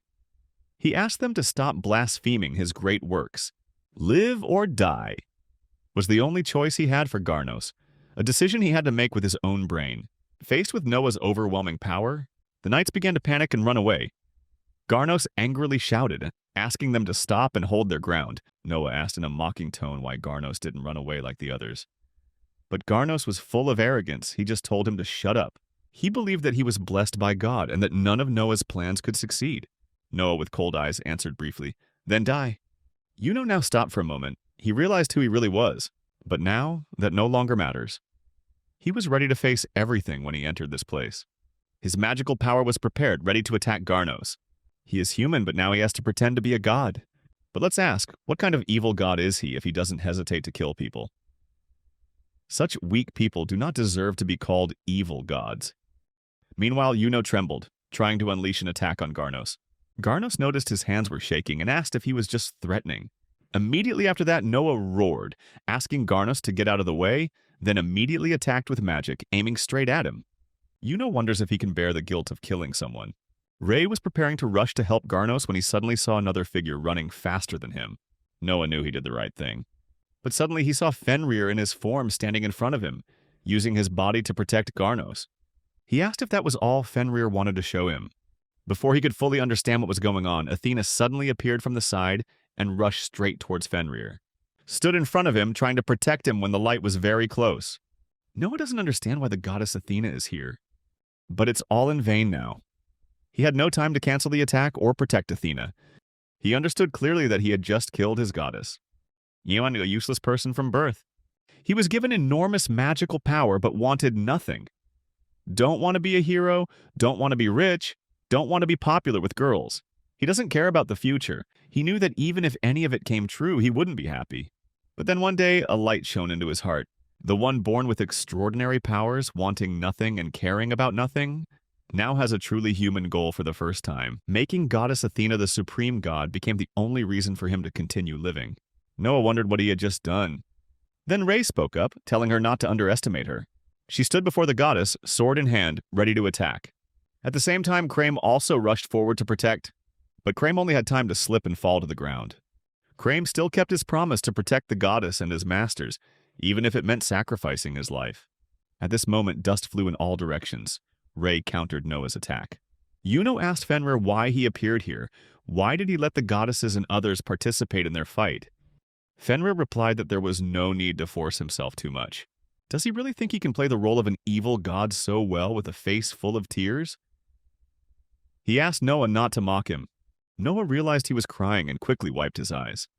A: He asked them to stop blaspheming his great works. Live or die was the only choice he had for Gardos, a decision he had to make with his own brain. Faced with Noah's overwhelming power, the knights began to panic and run away. Gardos angrily shouted, asking them to stop and hold their ground. Noah asked in a mocking tone why Gardos didn't run away like the others. But Gardos was full of arrogance. He just told him to shut up. He believed that he was blessed by God and that none of Noah's plans could succeed. Noah, with cold eyes, answered briefly, "Then die." Yuno now stopped for a moment. He realized who he really was, but now that no longer matters. He was ready to face everything when he entered this place. His magical power was prepared, ready to attack Gardos. He is human, but now he has to pretend to be a god. But let's ask, what kind of evil god is he if he doesn't hesitate to kill people? Such weak people do not deserve to be called evil gods. Meanwhile, Yuno trembled, trying to unleash an attack on Gardos. Gardos noticed his hands were shaking and asked if he was just threatening. Immediately after that, Noah roared, asking Gardos to get out of the way, then immediately attacked with magic, aiming straight at him. Yuno wonders if he can bear the guilt of killing someone. Ray was preparing to rush to help Gardos when he suddenly saw another figure running faster than him. Noah knew he did the right thing. But suddenly he saw Fenrir in his form standing in front of him, using his body to protect Gardos. He asked if that was all Fenrir wanted to show him. Before he could fully understand what was going on, Athena suddenly appeared from the side and rushed straight towards Fenrir. Stood in front of him, trying to protect him when the light was very close. Noah doesn't understand why the goddess Athena is here. But it's all in vain now. He had no time to cancel the attack or protect Athena. He understood clearly that he had just killed his goddess. You are a useless person from birth. He was given enormous magical power but wanted nothing. Don't want to be a hero, don't want to be rich, don't want to be popular with girls. He doesn't care about the future. He knew that even if any of it came true, he wouldn't be happy. But then one day, a light shone into his heart. The one born with extraordinary powers, wanting nothing and caring about nothing, now has a truly human goal for the first time. Making goddess Athena the supreme god became the only reason for him to continue living. Noah wondered what he had just done. Then Ray spoke up, telling her not to underestimate her. She stood before the goddess, sword in hand, ready to attack. At the same time, Crame also rushed forward to protect, but Crame only had time to slip and fall to the ground. Crame still kept his promise to protect the goddess and his masters, even if it meant sacrificing his life. At this moment, dust flew in all directions. Ray countered Noah's attack. Yuno asked Fenrir why he appeared here. Why did he let the goddesses and others participate in their fight? Fenrir replied that there was no need to force himself too much. Does he really think he can play the role of an evil god so well with a face full of tears? He asked Noah not to mock him. Noah realized he was crying and quickly wiped his eyes.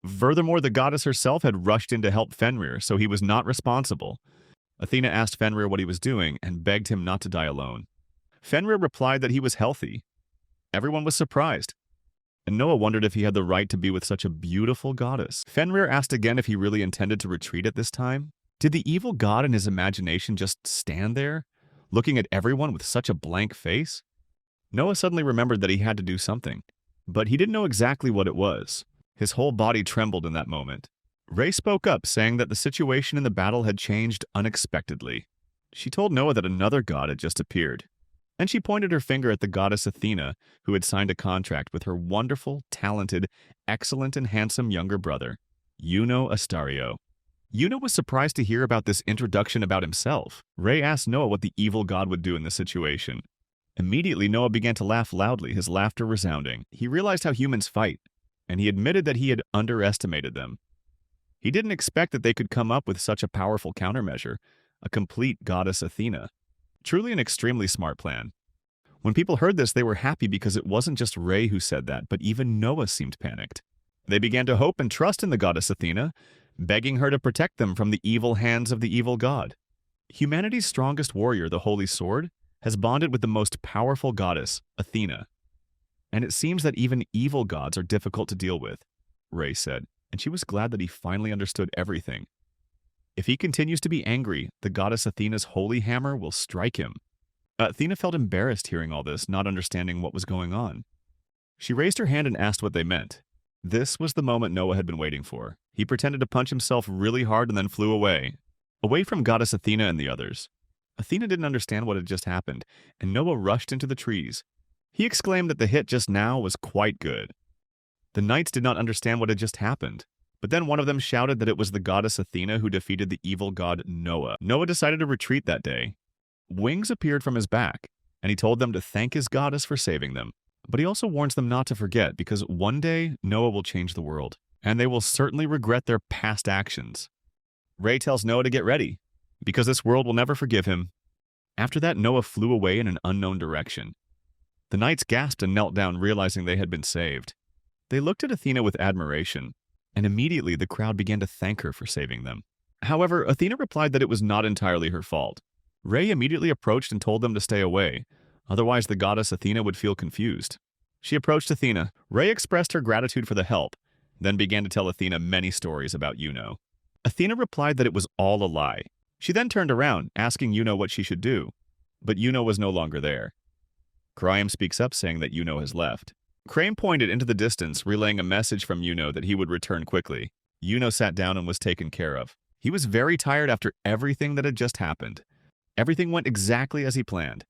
A: Furthermore, the goddess herself had rushed in to help Fenrir, so he was not responsible. Athena asked Fenrir what he was doing and begged him not to die alone. Fenrir replied that he was healthy. Everyone was surprised. and Noah wondered if he had the right to be with such a beautiful goddess. Fenrir asked again if he really intended to retreat at this time. Did the evil god in his imagination just stand there, looking at everyone with such a blank face? Noah suddenly remembered that he had to do something, but he didn't know exactly what it was. His whole body trembled in that moment. Ray spoke up, saying that the situation in the battle had changed unexpectedly. She told Noah that another god had just appeared. And she pointed her finger at the goddess Athena, who had signed a contract with her wonderful, talented, excellent, and handsome younger brother, Juno Astario. Juno was surprised to hear about this introduction about himself. Ray asked Noah what the evil god would do in this situation. Immediately, Noah began to laugh loudly, his laughter resounding. He realized how humans fight, and he admitted that he had underestimated them. He didn't expect that they could come up with such a powerful countermeasure, a complete goddess Athena. Truly an extremely smart plan. When people heard this, they were happy because it wasn't just Ray who said that, but even Noah seemed panicked. They began to hope and trust in the goddess Athena, begging her to protect them from the evil hands of the evil god. Humanity's strongest warrior, the Holy Sword, has bonded with the most powerful goddess, Athena. And it seems that even evil gods are difficult to deal with, Ray said, and she was glad that he finally understood everything. If he continues to be angry, the goddess Athena's holy hammer will strike him. Athena felt embarrassed hearing all this, not understanding what was going on. She raised her hand and asked what they meant. This was the moment Noah had been waiting for. He pretended to punch himself really hard and then flew away from goddess Athena and the others. Athena didn't understand what had just happened, and Noah rushed into the trees. He exclaimed that the hit just now was quite good. The knights did not understand what had just happened, but then one of them shouted that it was the goddess Athena who defeated the evil god Noah. Noah decided to retreat that day. Wings appeared from his back, and he told them to thank his goddess for saving them. But he also warns them not to forget, because one day Noah will change the world, and they will certainly regret their past actions. Ray tells Noah to get ready, because this world will never forgive him. After that, Noah flew away in an unknown direction. The knights gasped and knelt down, realizing they had been saved. They looked at Athena with admiration, and immediately the crowd began to thank her for saving them. However, Athena replied that it was not entirely her fault. Ray immediately approached and told them to stay away, otherwise the goddess Athena would feel confused. She approached Athena. Ray expressed her gratitude for the help, then began to tell Athena many stories about Juno. Athena replied that it was all a lie. She then turned around, asking Juno what she should do, but Juno was no longer there. Crime speaks up, saying that Juno has left. Crane pointed into the distance, relaying a message from Juno that he would return quickly. Juno sat down and was taken care of. He was very tired after everything that had just happened. Everything went exactly as he planned.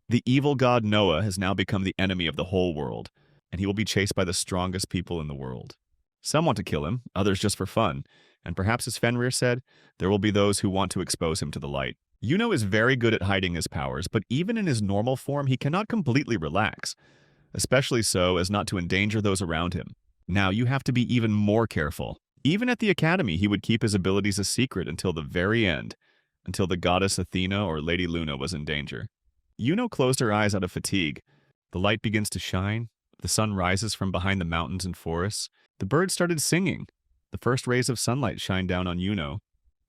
A: The evil god Noah has now become the enemy of the whole world, and he will be chased by the strongest people in the world. Some want to kill him, others just for fun, and perhaps, as Fenrir said, there will be those who want to expose him to the light. Juno is very good at hiding his powers, but even in his normal form, he cannot completely relax, especially so as not to endanger those around him. Now you have to be even more careful. Even at the academy, he would keep his abilities a secret until the very end, until the goddess Athena or Lady Luna was in danger. Juno closed her eyes out of fatigue. The light begins to shine. The sun rises from behind the mountains and forests. The birds started singing. The first rays of sunlight shined down on Juno.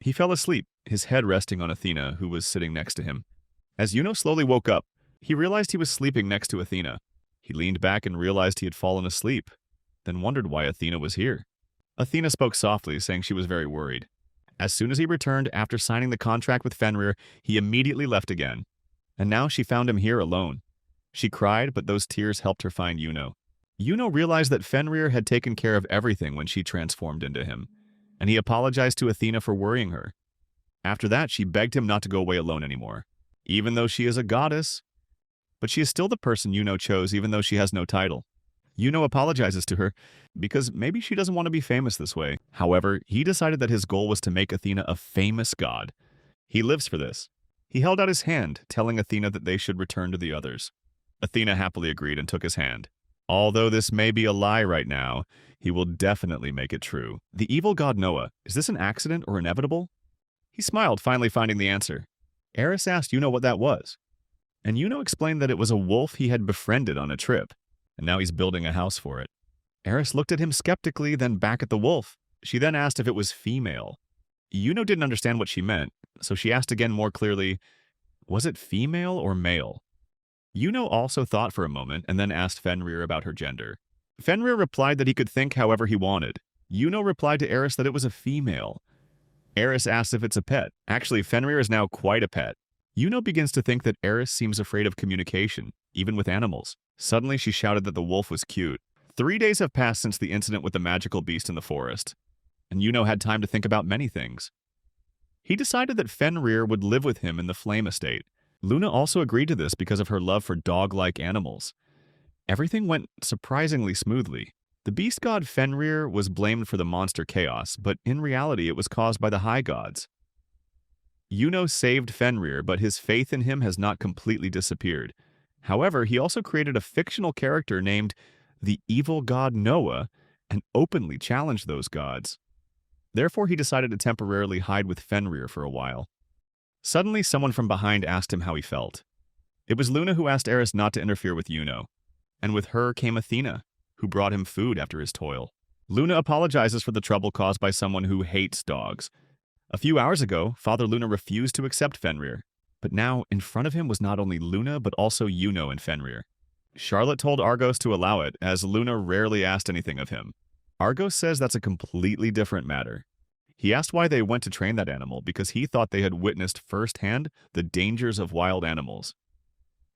A: He fell asleep, his head resting on Athena, who was sitting next to him. As Juno slowly woke up, he realized he was sleeping next to Athena. He leaned back and realized he had fallen asleep, then wondered why Athena was here. Athena spoke softly, saying she was very worried. As soon as he returned after signing the contract with Fenrir, he immediately left again. And now she found him here alone. She cried, but those tears helped her find Juno. Juno realized that Fenrir had taken care of everything when she transformed into him, and he apologized to Athena for worrying her. After that, she begged him not to go away alone anymore, even though she is a goddess. But she is still the person Juno chose, even though she has no title. Juno apologizes to her because maybe she doesn't want to be famous this way. However, he decided that his goal was to make Athena a famous god. He lives for this. He held out his hand, telling Athena that they should return to the others. Athena happily agreed and took his hand. Although this may be a lie right now, he will definitely make it true. The evil god Noah, is this an accident or inevitable? He smiled, finally finding the answer. Eris asked Juno what that was, and Juno explained that it was a wolf he had befriended on a trip, and now he's building a house for it. Eris looked at him skeptically, then back at the wolf. She then asked if it was female. Juno didn't understand what she meant, so she asked again more clearly, was it female or male? Juno also thought for a moment and then asked Fenrir about her gender. Fenrir replied that he could think however he wanted. Yuno replied to Eris that it was a female. Eris asked if it's a pet. Actually, Fenrir is now quite a pet. Yuno begins to think that Eris seems afraid of communication, even with animals. Suddenly, she shouted that the wolf was cute. 3 days have passed since the incident with the magical beast in the forest, and Yuno had time to think about many things. He decided that Fenrir would live with him in the Flame Estate. Luna also agreed to this because of her love for dog-like animals. Everything went surprisingly smoothly. The beast god Fenrir was blamed for the monster chaos, but in reality it was caused by the high gods. Yuno saved Fenrir, but his faith in him has not completely disappeared. However, he also created a fictional character named the evil god Noah and openly challenged those gods. Therefore, he decided to temporarily hide with Fenrir for a while. Suddenly, someone from behind asked him how he felt. It was Luna who asked Eris not to interfere with Yuno, and with her came Athena, who brought him food after his toil. Luna apologizes for the trouble caused by someone who hates dogs. A few hours ago, Father Luna refused to accept Fenrir, but now in front of him was not only Luna but also Yuno and Fenrir. Charlotte told Argos to allow it, as Luna rarely asked anything of him. Argos says that's a completely different matter. He asked why they went to train that animal because he thought they had witnessed firsthand the dangers of wild animals.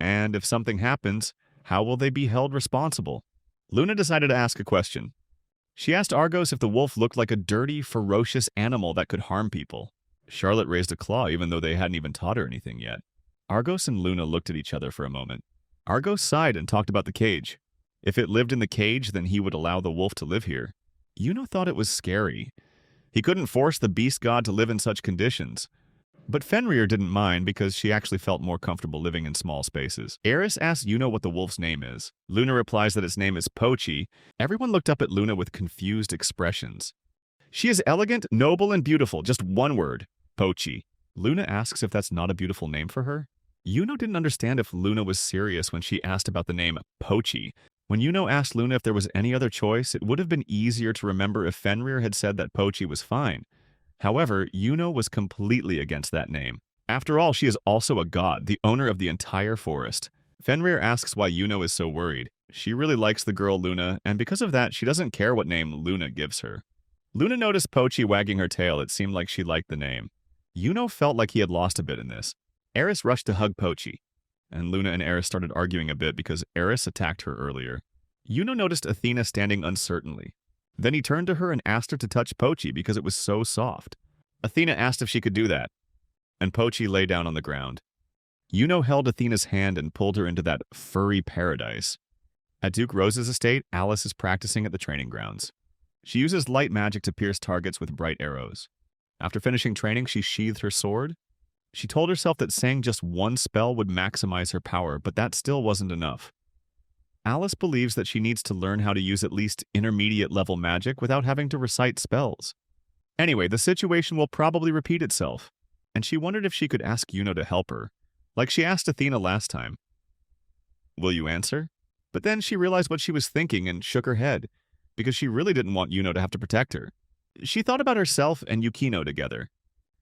A: And if something happens, how will they be held responsible? Luna decided to ask a question. She asked Argos if the wolf looked like a dirty, ferocious animal that could harm people. Charlotte raised a claw even though they hadn't even taught her anything yet. Argos and Luna looked at each other for a moment. Argos sighed and talked about the cage. If it lived in the cage, then he would allow the wolf to live here. Yuno thought it was scary. He couldn't force the beast god to live in such conditions. But Fenrir didn't mind because she actually felt more comfortable living in small spaces. Eris asked Yuno what the wolf's name is. Luna replies that its name is Pochi. Everyone looked up at Luna with confused expressions. She is elegant, noble, and beautiful. Just one word. Pochi. Luna asks if that's not a beautiful name for her. Yuno didn't understand if Luna was serious when she asked about the name Pochi. When Yuno asked Luna if there was any other choice, it would have been easier to remember if Fenrir had said that Pochi was fine. However, Yuno was completely against that name. After all, she is also a god, the owner of the entire forest. Fenrir asks why Yuno is so worried. She really likes the girl Luna, and because of that, she doesn't care what name Luna gives her. Luna noticed Pochi wagging her tail. It seemed like she liked the name. Yuno felt like he had lost a bit in this. Eris rushed to hug Pochi, and Luna and Eris started arguing a bit because Eris attacked her earlier. Yuno noticed Athena standing uncertainly. Then he turned to her and asked her to touch Pochi because it was so soft. Athena asked if she could do that, and Pochi lay down on the ground. Yuno held Athena's hand and pulled her into that furry paradise. At Duke Rose's estate, Alice is practicing at the training grounds. She uses light magic to pierce targets with bright arrows. After finishing training, she sheathed her sword. She told herself that saying just one spell would maximize her power, but that still wasn't enough. Alice believes that she needs to learn how to use at least intermediate-level magic without having to recite spells. Anyway, the situation will probably repeat itself, and she wondered if she could ask Yuno to help her, like she asked Athena last time. Will you answer? But then she realized what she was thinking and shook her head, because she really didn't want Yuno to have to protect her. She thought about herself and Yukino together.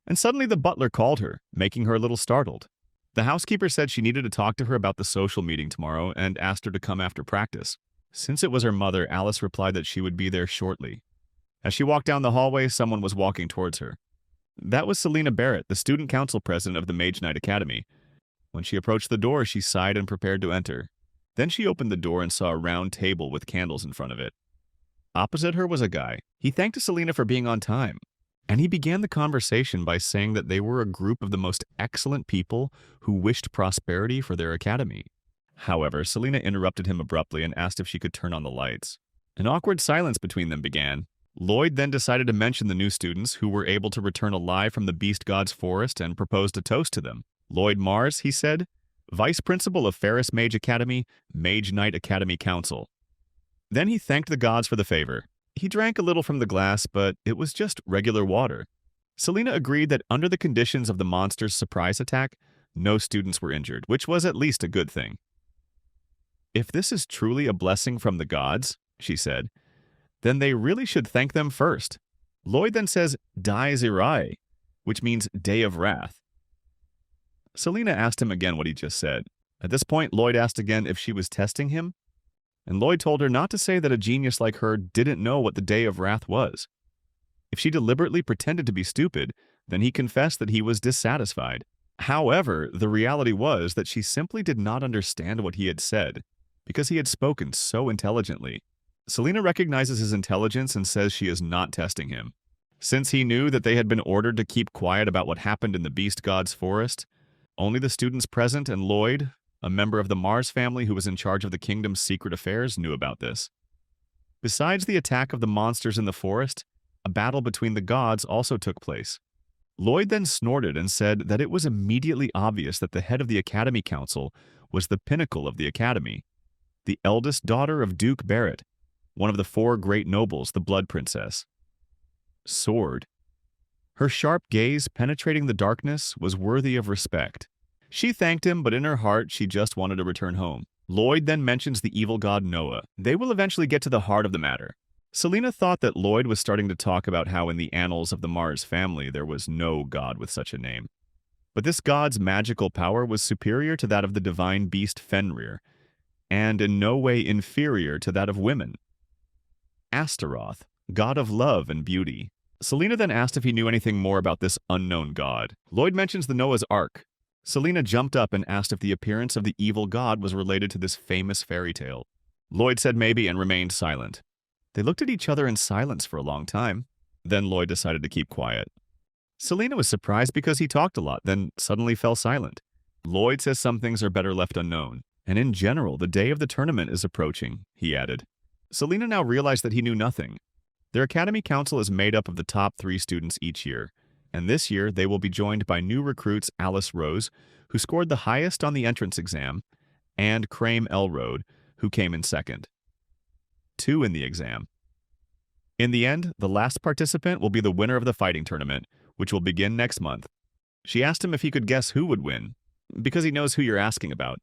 A: And suddenly the butler called her, making her a little startled. The housekeeper said she needed to talk to her about the social meeting tomorrow and asked her to come after practice. Since it was her mother, Alice replied that she would be there shortly. As she walked down the hallway, someone was walking towards her. That was Selena Barrett, the student council president of the Mage Knight Academy. When she approached the door, she sighed and prepared to enter. Then she opened the door and saw a round table with candles in front of it. Opposite her was a guy. He thanked Selena for being on time. And he began the conversation by saying that they were a group of the most excellent people who wished prosperity for their academy. However, Selena interrupted him abruptly and asked if she could turn on the lights. An awkward silence between them began. Lloyd then decided to mention the new students who were able to return alive from the Beast God's forest and proposed a toast to them. Lloyd Mars, he said, Vice Principal of Ferris Mage Academy, Mage Knight Academy Council. Then he thanked the gods for the favor. He drank a little from the glass, but it was just regular water. Selena agreed that under the conditions of the monster's surprise attack, no students were injured, which was at least a good thing. If this is truly a blessing from the gods, she said, then they really should thank them first. Lloyd then says, Dai Zirai, which means Day of Wrath. Selena asked him again what he just said. At this point, Lloyd asked again if she was testing him, and Lloyd told her not to say that a genius like her didn't know what the day of wrath was. If she deliberately pretended to be stupid, then he confessed that he was dissatisfied. However, the reality was that she simply did not understand what he had said, because he had spoken so intelligently. Selena recognizes his intelligence and says she is not testing him. Since he knew that they had been ordered to keep quiet about what happened in the Beast God's forest, only the students present and Lloyd, a member of the Mars family who was in charge of the kingdom's secret affairs, knew about this. Besides the attack of the monsters in the forest, a battle between the gods also took place. Lloyd then snorted and said that it was immediately obvious that the head of the Academy Council was the pinnacle of the Academy, the eldest daughter of Duke Barrett, one of the 4 great nobles, the Blood Princess. Sword. Her sharp gaze penetrating the darkness was worthy of respect. She thanked him, but in her heart she just wanted to return home. Lloyd then mentions the evil god Noah. They will eventually get to the heart of the matter. Selena thought that Lloyd was starting to talk about how in the annals of the Mars family there was no god with such a name. But this god's magical power was superior to that of the divine beast Fenrir, and in no way inferior to that of women. Astaroth, god of love and beauty. Selena then asked if he knew anything more about this unknown god. Lloyd mentions the Noah's Ark. Selena jumped up and asked if the appearance of the evil god was related to this famous fairy tale. Lloyd said maybe and remained silent. They looked at each other in silence for a long time. Then Lloyd decided to keep quiet. Selena was surprised because he talked a lot, then suddenly fell silent. Lloyd says some things are better left unknown, and in general, the day of the tournament is approaching, he added. Selena now realized that he knew nothing. Their Academy Council is made up of the top 3 students each year, and this year they will be joined by new recruits Alice Rose, who scored the highest on the entrance exam, and Crame Elrode, who came in second. 2 in the exam. In the end, the last participant will be the winner of the fighting tournament, which will begin next month. She asked him if he could guess who would win, because he knows who you're asking about.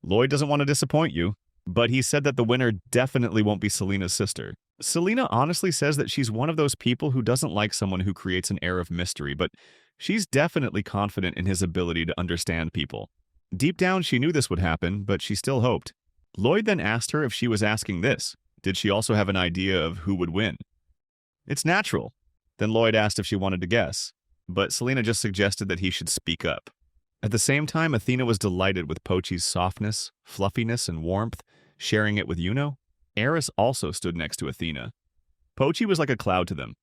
A: Lloyd doesn't want to disappoint you, but he said that the winner definitely won't be Selena's sister. Selena honestly says that she's one of those people who doesn't like someone who creates an air of mystery, but she's definitely confident in his ability to understand people. Deep down, she knew this would happen, but she still hoped. Lloyd then asked her if she was asking this. Did she also have an idea of who would win? It's natural. Then Lloyd asked if she wanted to guess, but Selena just suggested that he should speak up. At the same time, Athena was delighted with Pochi's softness, fluffiness, and warmth, sharing it with Yuno. Eris also stood next to Athena. Pochi was like a cloud to them.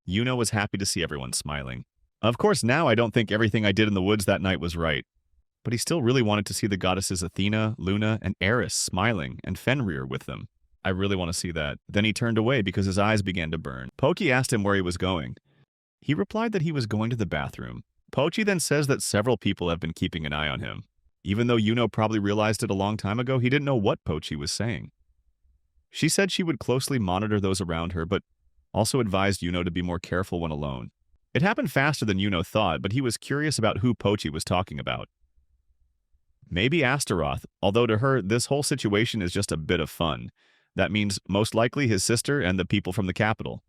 A: Yuno was happy to see everyone smiling. Of course, now I don't think everything I did in the woods that night was right, but he still really wanted to see the goddesses Athena, Luna, and Eris smiling, and Fenrir with them. I really want to see that. Then he turned away because his eyes began to burn. Pochi asked him where he was going. He replied that he was going to the bathroom. Pochi then says that several people have been keeping an eye on him. Even though Yuno probably realized it a long time ago, he didn't know what Pochi was saying. She said she would closely monitor those around her, but also advised Yuno to be more careful when alone. It happened faster than Yuno thought, but he was curious about who Pochi was talking about. Maybe Astaroth, although to her, this whole situation is just a bit of fun. That means most likely his sister and the people from the capital.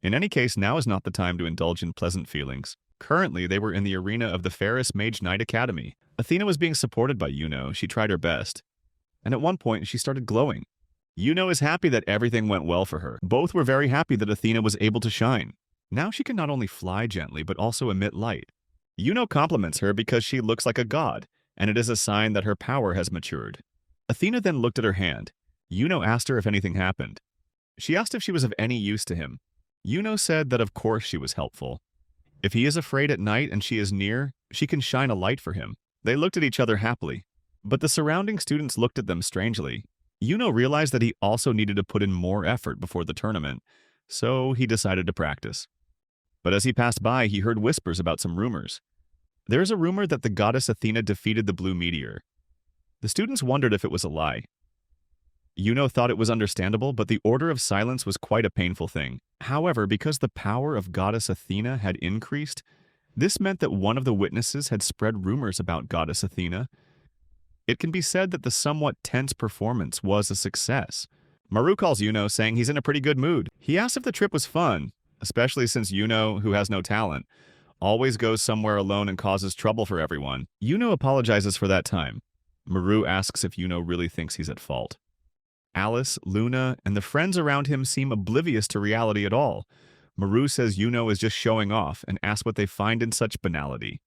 A: In any case, now is not the time to indulge in pleasant feelings. Currently, they were in the arena of the Ferris Mage Knight Academy. Athena was being supported by Yuno. She tried her best. And at one point, she started glowing. Yuno is happy that everything went well for her. Both were very happy that Athena was able to shine. Now she can not only fly gently, but also emit light. Yuno compliments her because she looks like a god, and it is a sign that her power has matured. Athena then looked at her hand. Yuno asked her if anything happened. She asked if she was of any use to him. Yuno said that of course she was helpful. If he is afraid at night and she is near, she can shine a light for him. They looked at each other happily. But the surrounding students looked at them strangely. Yuno realized that he also needed to put in more effort before the tournament, so he decided to practice. But as he passed by, he heard whispers about some rumors. There is a rumor that the goddess Athena defeated the blue meteor. The students wondered if it was a lie. Yuno thought it was understandable, but the order of silence was quite a painful thing. However, because the power of goddess Athena had increased, this meant that one of the witnesses had spread rumors about goddess Athena. It can be said that the somewhat tense performance was a success. Maru calls Yuno, saying he's in a pretty good mood. He asks if the trip was fun, especially since Yuno, who has no talent, always goes somewhere alone and causes trouble for everyone. Yuno apologizes for that time. Maru asks if Yuno really thinks he's at fault. Alice, Luna, and the friends around him seem oblivious to reality at all. Maru says Yuno is just showing off and asks what they find in such banality.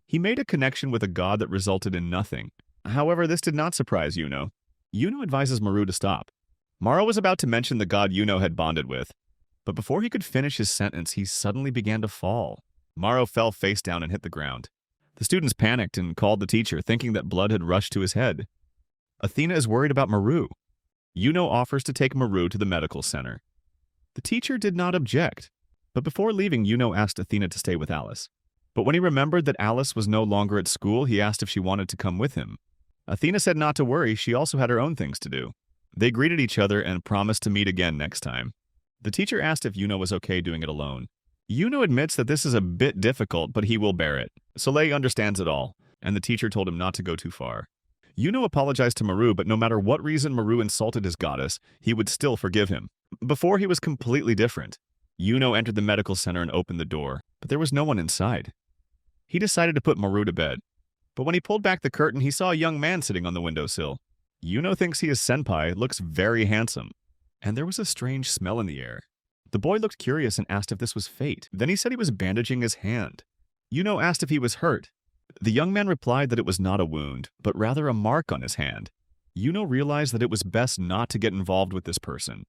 A: He made a connection with a god that resulted in nothing. However, this did not surprise Yuno. Yuno advises Maru to stop. Maro was about to mention the god Yuno had bonded with, but before he could finish his sentence, he suddenly began to fall. Maro fell face down and hit the ground. The students panicked and called the teacher, thinking that blood had rushed to his head. Athena is worried about Maru. Yuno offers to take Maru to the medical center. The teacher did not object, but before leaving, Yuno asked Athena to stay with Alice. But when he remembered that Alice was no longer at school, he asked if she wanted to come with him. Athena said not to worry, she also had her own things to do. They greeted each other and promised to meet again next time. The teacher asked if Yuno was okay doing it alone. Yuno admits that this is a bit difficult, but he will bear it. Soleil understands it all, and the teacher told him not to go too far. Yuno apologized to Maru, but no matter what reason Maru insulted his goddess, he would still forgive him. Before, he was completely different. Yuno entered the medical center and opened the door, but there was no one inside. He decided to put Maru to bed, but when he pulled back the curtain, he saw a young man sitting on the windowsill. Yuno thinks he is senpai, looks very handsome, and there was a strange smell in the air. The boy looked curious and asked if this was fate. Then he said he was bandaging his hand. Yuno asked if he was hurt. The young man replied that it was not a wound, but rather a mark on his hand. Yuno realized that it was best not to get involved with this person.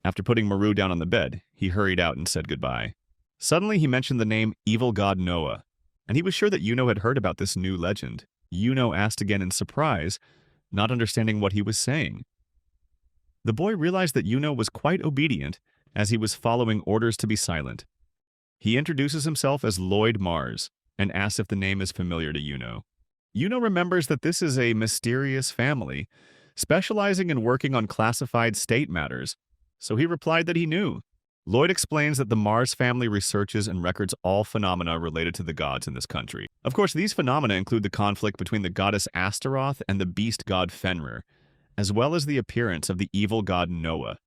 A: After putting Maru down on the bed, he hurried out and said goodbye. Suddenly, he mentioned the name Evil God Noah, and he was sure that Yuno had heard about this new legend. Yuno asked again in surprise, not understanding what he was saying. The boy realized that Yuno was quite obedient, as he was following orders to be silent. He introduces himself as Lloyd Mars, and asks if the name is familiar to Yuno. Yuno remembers that this is a mysterious family, specializing in working on classified state matters, so he replied that he knew. Lloyd explains that the Mars family researches and records all phenomena related to the gods in this country. Of course, these phenomena include the conflict between the goddess Astaroth and the beast god Fenrir, as well as the appearance of the evil god Noah.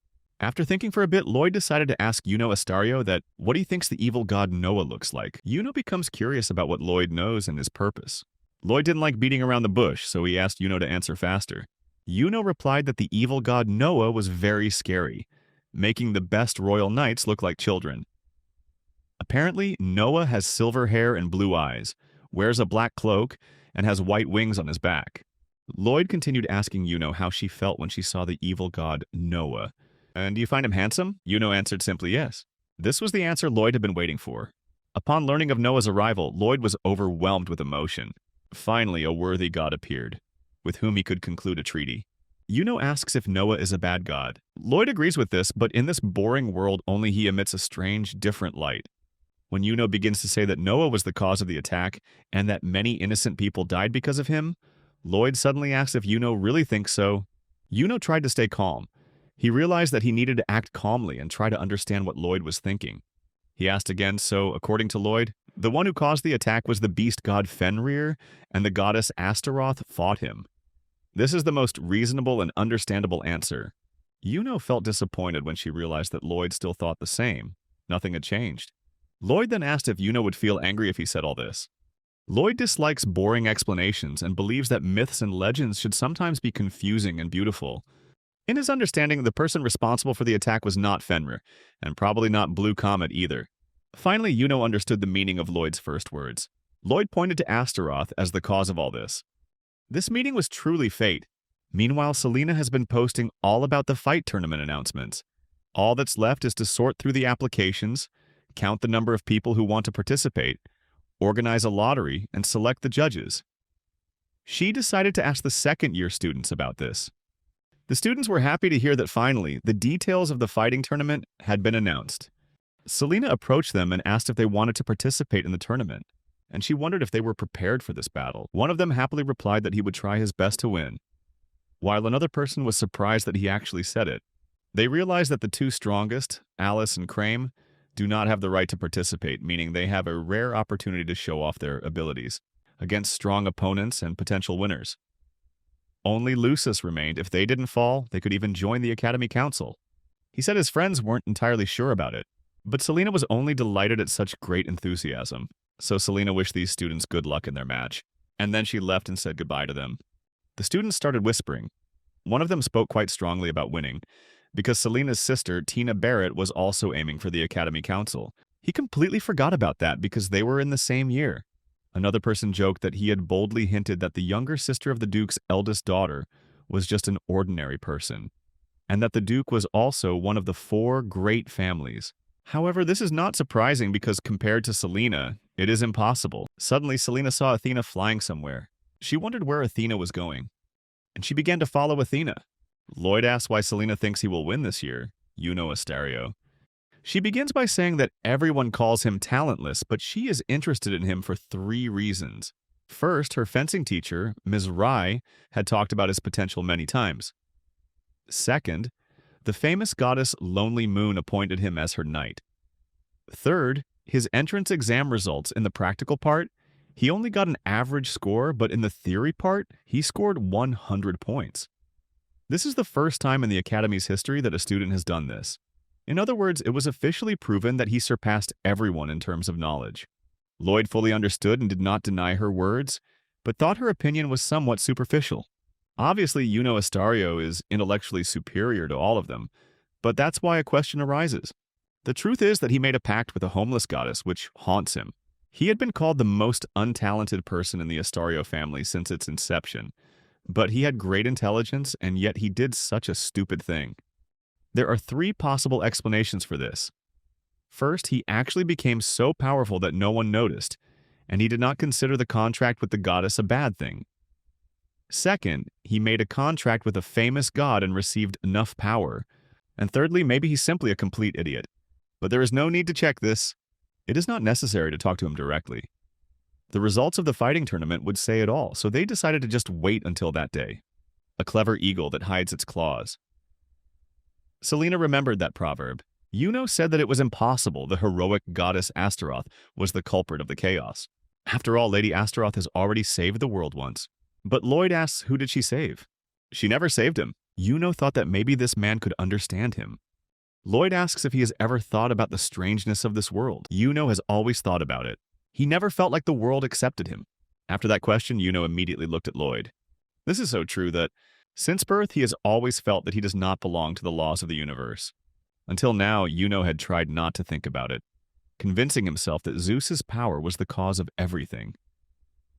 A: After thinking for a bit, Lloyd decided to ask Yuno Astario that what he thinks the evil god Noah looks like. Yuno becomes curious about what Lloyd knows and his purpose. Lloyd didn't like beating around the bush, so he asked Yuno to answer faster. Yuno replied that the evil god Noah was very scary, making the best royal knights look like children. Apparently, Noah has silver hair and blue eyes, wears a black cloak, and has white wings on his back. Lloyd continued asking Yuno how she felt when she saw the evil god Noah. "And do you find him handsome?" Yuno answered simply yes. This was the answer Lloyd had been waiting for. Upon learning of Noah's arrival, Lloyd was overwhelmed with emotion. Finally, a worthy god appeared, with whom he could conclude a treaty. Yuno asks if Noah is a bad god. Lloyd agrees with this, but in this boring world, only he emits a strange, different light. When Yuno begins to say that Noah was the cause of the attack, and that many innocent people died because of him, Lloyd suddenly asks if Yuno really thinks so. Yuno tried to stay calm. He realized that he needed to act calmly and try to understand what Lloyd was thinking. He asked again, so, according to Lloyd, the one who caused the attack was the beast god Fenrir, and the goddess Astaroth fought him. This is the most reasonable and understandable answer. Yuno felt disappointed when she realized that Lloyd still thought the same. Nothing had changed. Lloyd then asked if Yuno would feel angry if he said all this. Lloyd dislikes boring explanations and believes that myths and legends should sometimes be confusing and beautiful. In his understanding, the person responsible for the attack was not Fenrir, and probably not Blue Comet either. Finally, Yuno understood the meaning of Lloyd's first words. Lloyd pointed to Astaroth as the cause of all this. This meeting was truly fate. Meanwhile, Selena has been posting all about the fight tournament announcements. All that's left is to sort through the applications, count the number of people who want to participate, organize a lottery, and select the judges. She decided to ask the second-year students about this. The students were happy to hear that finally, the details of the fighting tournament had been announced. Selena approached them and asked if they wanted to participate in the tournament, and she wondered if they were prepared for this battle. One of them happily replied that he would try his best to win, while another person was surprised that he actually said it. They realized that the two strongest, Alice and Crane, do not have the right to participate, meaning they have a rare opportunity to show off their abilities against strong opponents and potential winners. Only Lucis remained. If they didn't fall, they could even join the Academy Council. He said his friends weren't entirely sure about it, but Selena was only delighted at such great enthusiasm, so Selena wished these students good luck in their match, and then she left and said goodbye to them. The students started whispering. One of them spoke quite strongly about winning, because Selena's sister, Tina Barrett, was also aiming for the Academy Council. He completely forgot about that because they were in the same year. Another person joked that he had boldly hinted that the younger sister of the Duke's eldest daughter was just an ordinary person, and that the Duke was also one of the four great families. However, this is not surprising because compared to Selena, it is impossible. Suddenly, Selena saw Athena flying somewhere. She wondered where Athena was going, and she began to follow Athena. Lloyd asks why Selena thinks he will win this year. Asterio. She begins by saying that everyone calls him talentless, but she is interested in him for 3 reasons. First, her fencing teacher, Ms. Rai, had talked about his potential many times. Second, the famous goddess Lonely Moon appointed him as her knight. Third, his entrance exam results in the practical part, he only got an average score, but in the theory part, he scored 100 points. This is the first time in the Academy's history that a student has done this. In other words, it was officially proven that he surpassed everyone in terms of knowledge. Lloyd fully understood and did not deny her words, but thought her opinion was somewhat superficial. Obviously, Asterio is intellectually superior to all of them, but that's why a question arises. The truth is that he made a pact with a homeless goddess, which haunts him. He had been called the most untalented person in the Asterio family since its inception, but he had great intelligence, and yet he did such a stupid thing. There are 3 possible explanations for this. First, he actually became so powerful that no one noticed, and he did not consider the contract with the goddess a bad thing. Second, he made a contract with a famous god and received enough power. And thirdly, maybe he's simply a complete idiot. But there is no need to check this. It is not necessary to talk to him directly. The results of the fighting tournament would say it all, so they decided to just wait until that day. A clever eagle that hides its claws. Selena remembered that proverb. Said that it was impossible the heroic goddess Astaroth was the culprit of the chaos. After all, Lady Astaroth has already saved the world once. But Lloyd asks, who did she save? She never saved him. Thought that maybe this man could understand him. Lloyd asks if he has ever thought about the strangeness of this world. Has always thought about it. He never felt like the world accepted him. After that question, immediately looked at Lloyd. This is so true that, since birth, he has always felt that he does not belong to the laws of the universe. Until now, had tried not to think about it, convincing himself that Zeus's power was the cause of everything.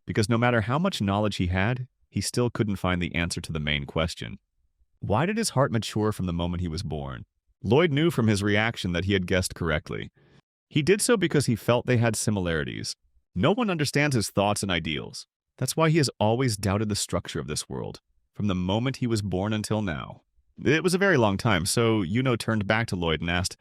A: Because no matter how much knowledge he had, he still couldn't find the answer to the main question. Why did his heart mature from the moment he was born? Lloyd knew from his reaction that he had guessed correctly. He did so because he felt they had similarities. No one understands his thoughts and ideals. That's why he has always doubted the structure of this world, from the moment he was born until now. It was a very long time, so turned back to Lloyd and asked,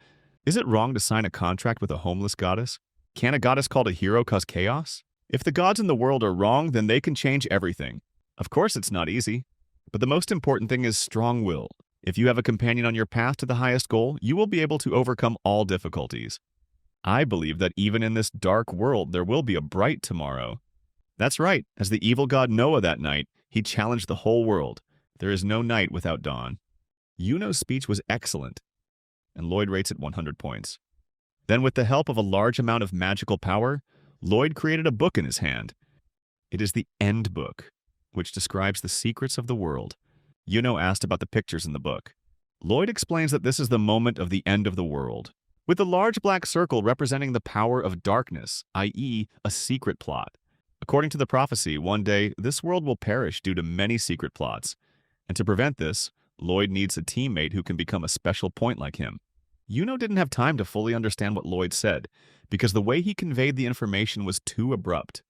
A: is it wrong to sign a contract with a homeless goddess? Can a goddess called a hero cause chaos? If the gods in the world are wrong, then they can change everything. Of course it's not easy. But the most important thing is strong will. If you have a companion on your path to the highest goal, you will be able to overcome all difficulties. I believe that even in this dark world, there will be a bright tomorrow. That's right. As the evil god Noah that night, he challenged the whole world. There is no night without dawn. Yuno's speech was excellent, and Lloyd rates it 100 points. Then, with the help of a large amount of magical power, Lloyd created a book in his hand. It is the End Book, which describes the secrets of the world. Asked about the pictures in the book. Lloyd explains that this is the moment of the end of the world, with a large black circle representing the power of darkness, i.e., a secret plot. According to the prophecy, one day, this world will perish due to many secret plots. And to prevent this, Lloyd needs a teammate who can become a special point like him. Didn't have time to fully understand what Lloyd said, because the way he conveyed the information was too abrupt.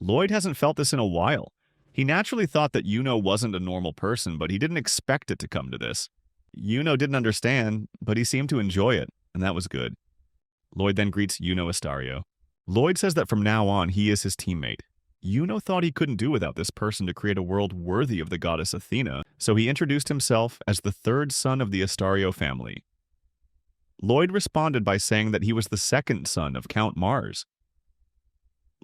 A: Lloyd hasn't felt this in a while. He naturally thought that wasn't a normal person, but he didn't expect it to come to this. Didn't understand, but he seemed to enjoy it, and that was good. Lloyd then greets Astario. Lloyd says that from now on, he is his teammate. Thought he couldn't do without this person to create a world worthy of the goddess Athena, so he introduced himself as the 3rd son of the Astario family. Lloyd responded by saying that he was the 2nd son of Count Mars.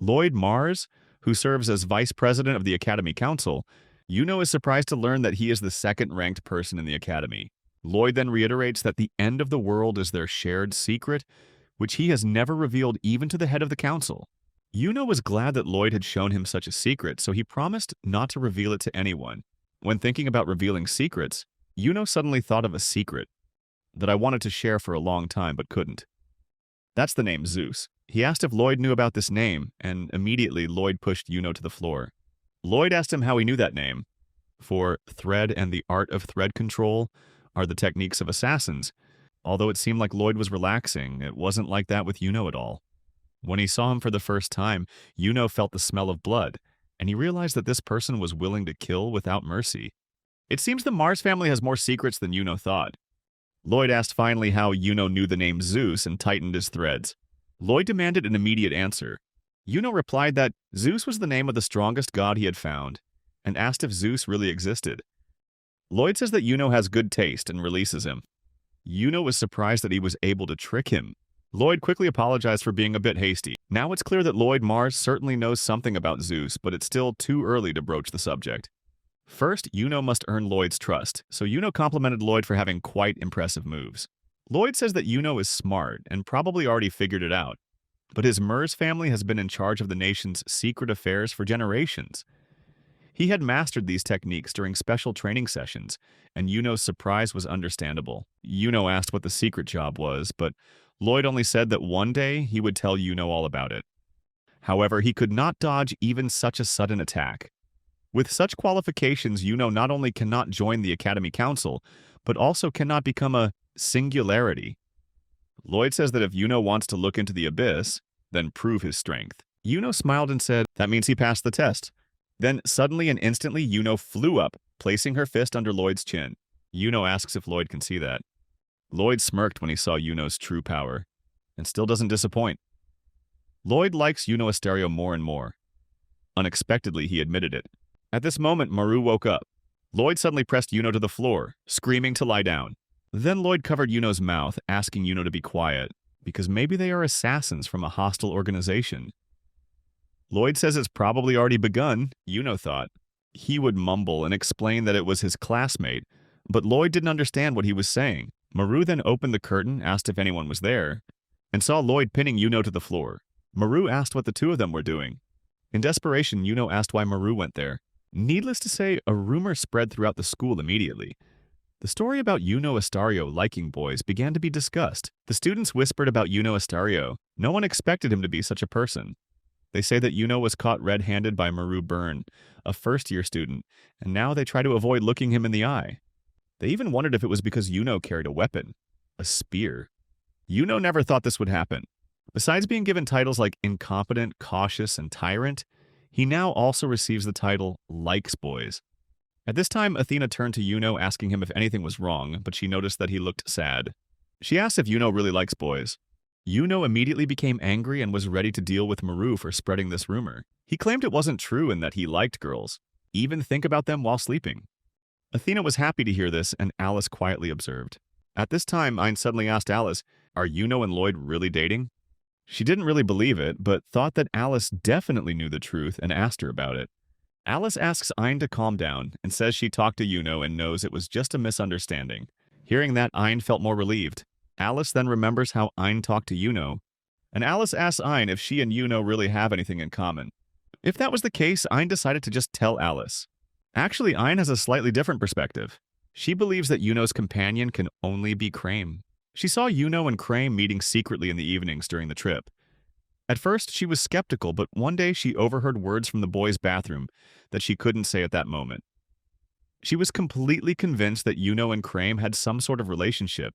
A: Lloyd Mars, who serves as vice president of the Academy Council, is surprised to learn that he is the 2nd-ranked person in the Academy. Lloyd then reiterates that the end of the world is their shared secret, which he has never revealed even to the head of the council. Was glad that Lloyd had shown him such a secret, so he promised not to reveal it to anyone. When thinking about revealing secrets, Yuno suddenly thought of a secret that I wanted to share for a long time but couldn't. That's the name Zeus. He asked if Lloyd knew about this name, and immediately Lloyd pushed Yuno to the floor. Lloyd asked him how he knew that name. For thread and the art of thread control are the techniques of assassins. Although it seemed like Lloyd was relaxing, it wasn't like that with Yuno at all. When he saw him for the first time, Yuno felt the smell of blood, and he realized that this person was willing to kill without mercy. It seems the Mars family has more secrets than Yuno thought. Lloyd asked finally how Yuno knew the name Zeus and tightened his threads. Lloyd demanded an immediate answer. Yuno replied that Zeus was the name of the strongest god he had found, and asked if Zeus really existed. Lloyd says that Yuno has good taste and releases him. Yuno was surprised that he was able to trick him. Lloyd quickly apologized for being a bit hasty. Now it's clear that Lloyd Mars certainly knows something about Zeus, but it's still too early to broach the subject. First, Yuno must earn Lloyd's trust, so Yuno complimented Lloyd for having quite impressive moves. Lloyd says that Yuno is smart and probably already figured it out, but his Murs family has been in charge of the nation's secret affairs for generations. He had mastered these techniques during special training sessions, and Yuno's surprise was understandable. Yuno asked what the secret job was, but Lloyd only said that one day he would tell Yuno all about it. However, he could not dodge even such a sudden attack. With such qualifications, Yuno not only cannot join the Academy Council, but also cannot become a singularity. Lloyd says that if Yuno wants to look into the abyss, then prove his strength. Yuno smiled and said, that means he passed the test. Then suddenly and instantly, Yuno flew up, placing her fist under Lloyd's chin. Yuno asks if Lloyd can see that. Lloyd smirked when he saw Yuno's true power, and still doesn't disappoint. Lloyd likes Yuno Asterio more and more. Unexpectedly, he admitted it. At this moment, Maru woke up. Lloyd suddenly pressed Yuno to the floor, screaming to lie down. Then Lloyd covered Yuno's mouth, asking Yuno to be quiet, because maybe they are assassins from a hostile organization. Lloyd says it's probably already begun, Yuno thought. He would mumble and explain that it was his classmate, but Lloyd didn't understand what he was saying. Maru then opened the curtain, asked if anyone was there, and saw Lloyd pinning Yuno to the floor. Maru asked what the two of them were doing. In desperation, Yuno asked why Maru went there. Needless to say, a rumor spread throughout the school immediately. The story about Yuno Asterio liking boys began to be discussed. The students whispered about Yuno Asterio. No one expected him to be such a person. They say that Yuno was caught red-handed by Maru Byrne, a first-year student, and now they try to avoid looking him in the eye. They even wondered if it was because Yuno carried a weapon, a spear. Yuno never thought this would happen. Besides being given titles like incompetent, cautious, and tyrant, he now also receives the title Likes Boys. At this time, Athena turned to Yuno asking him if anything was wrong, but she noticed that he looked sad. She asked if Yuno really likes boys. Yuno immediately became angry and was ready to deal with Maru for spreading this rumor. He claimed it wasn't true and that he liked girls, even think about them while sleeping. Athena was happy to hear this, and Alice quietly observed. At this time, Ein suddenly asked Alice, are Yuno and Lloyd really dating? She didn't really believe it, but thought that Alice definitely knew the truth and asked her about it. Alice asks Ein to calm down and says she talked to Yuno and knows it was just a misunderstanding. Hearing that, Ein felt more relieved. Alice then remembers how Ein talked to Yuno, and Alice asks Ein if she and Yuno really have anything in common. If that was the case, Ein decided to just tell Alice. Actually, Ein has a slightly different perspective. She believes that Yuno's companion can only be Crame. She saw Yuno and Crame meeting secretly in the evenings during the trip. At first, she was skeptical, but one day she overheard words from the boys' bathroom that she couldn't say at that moment. She was completely convinced that Yuno and Crame had some sort of relationship.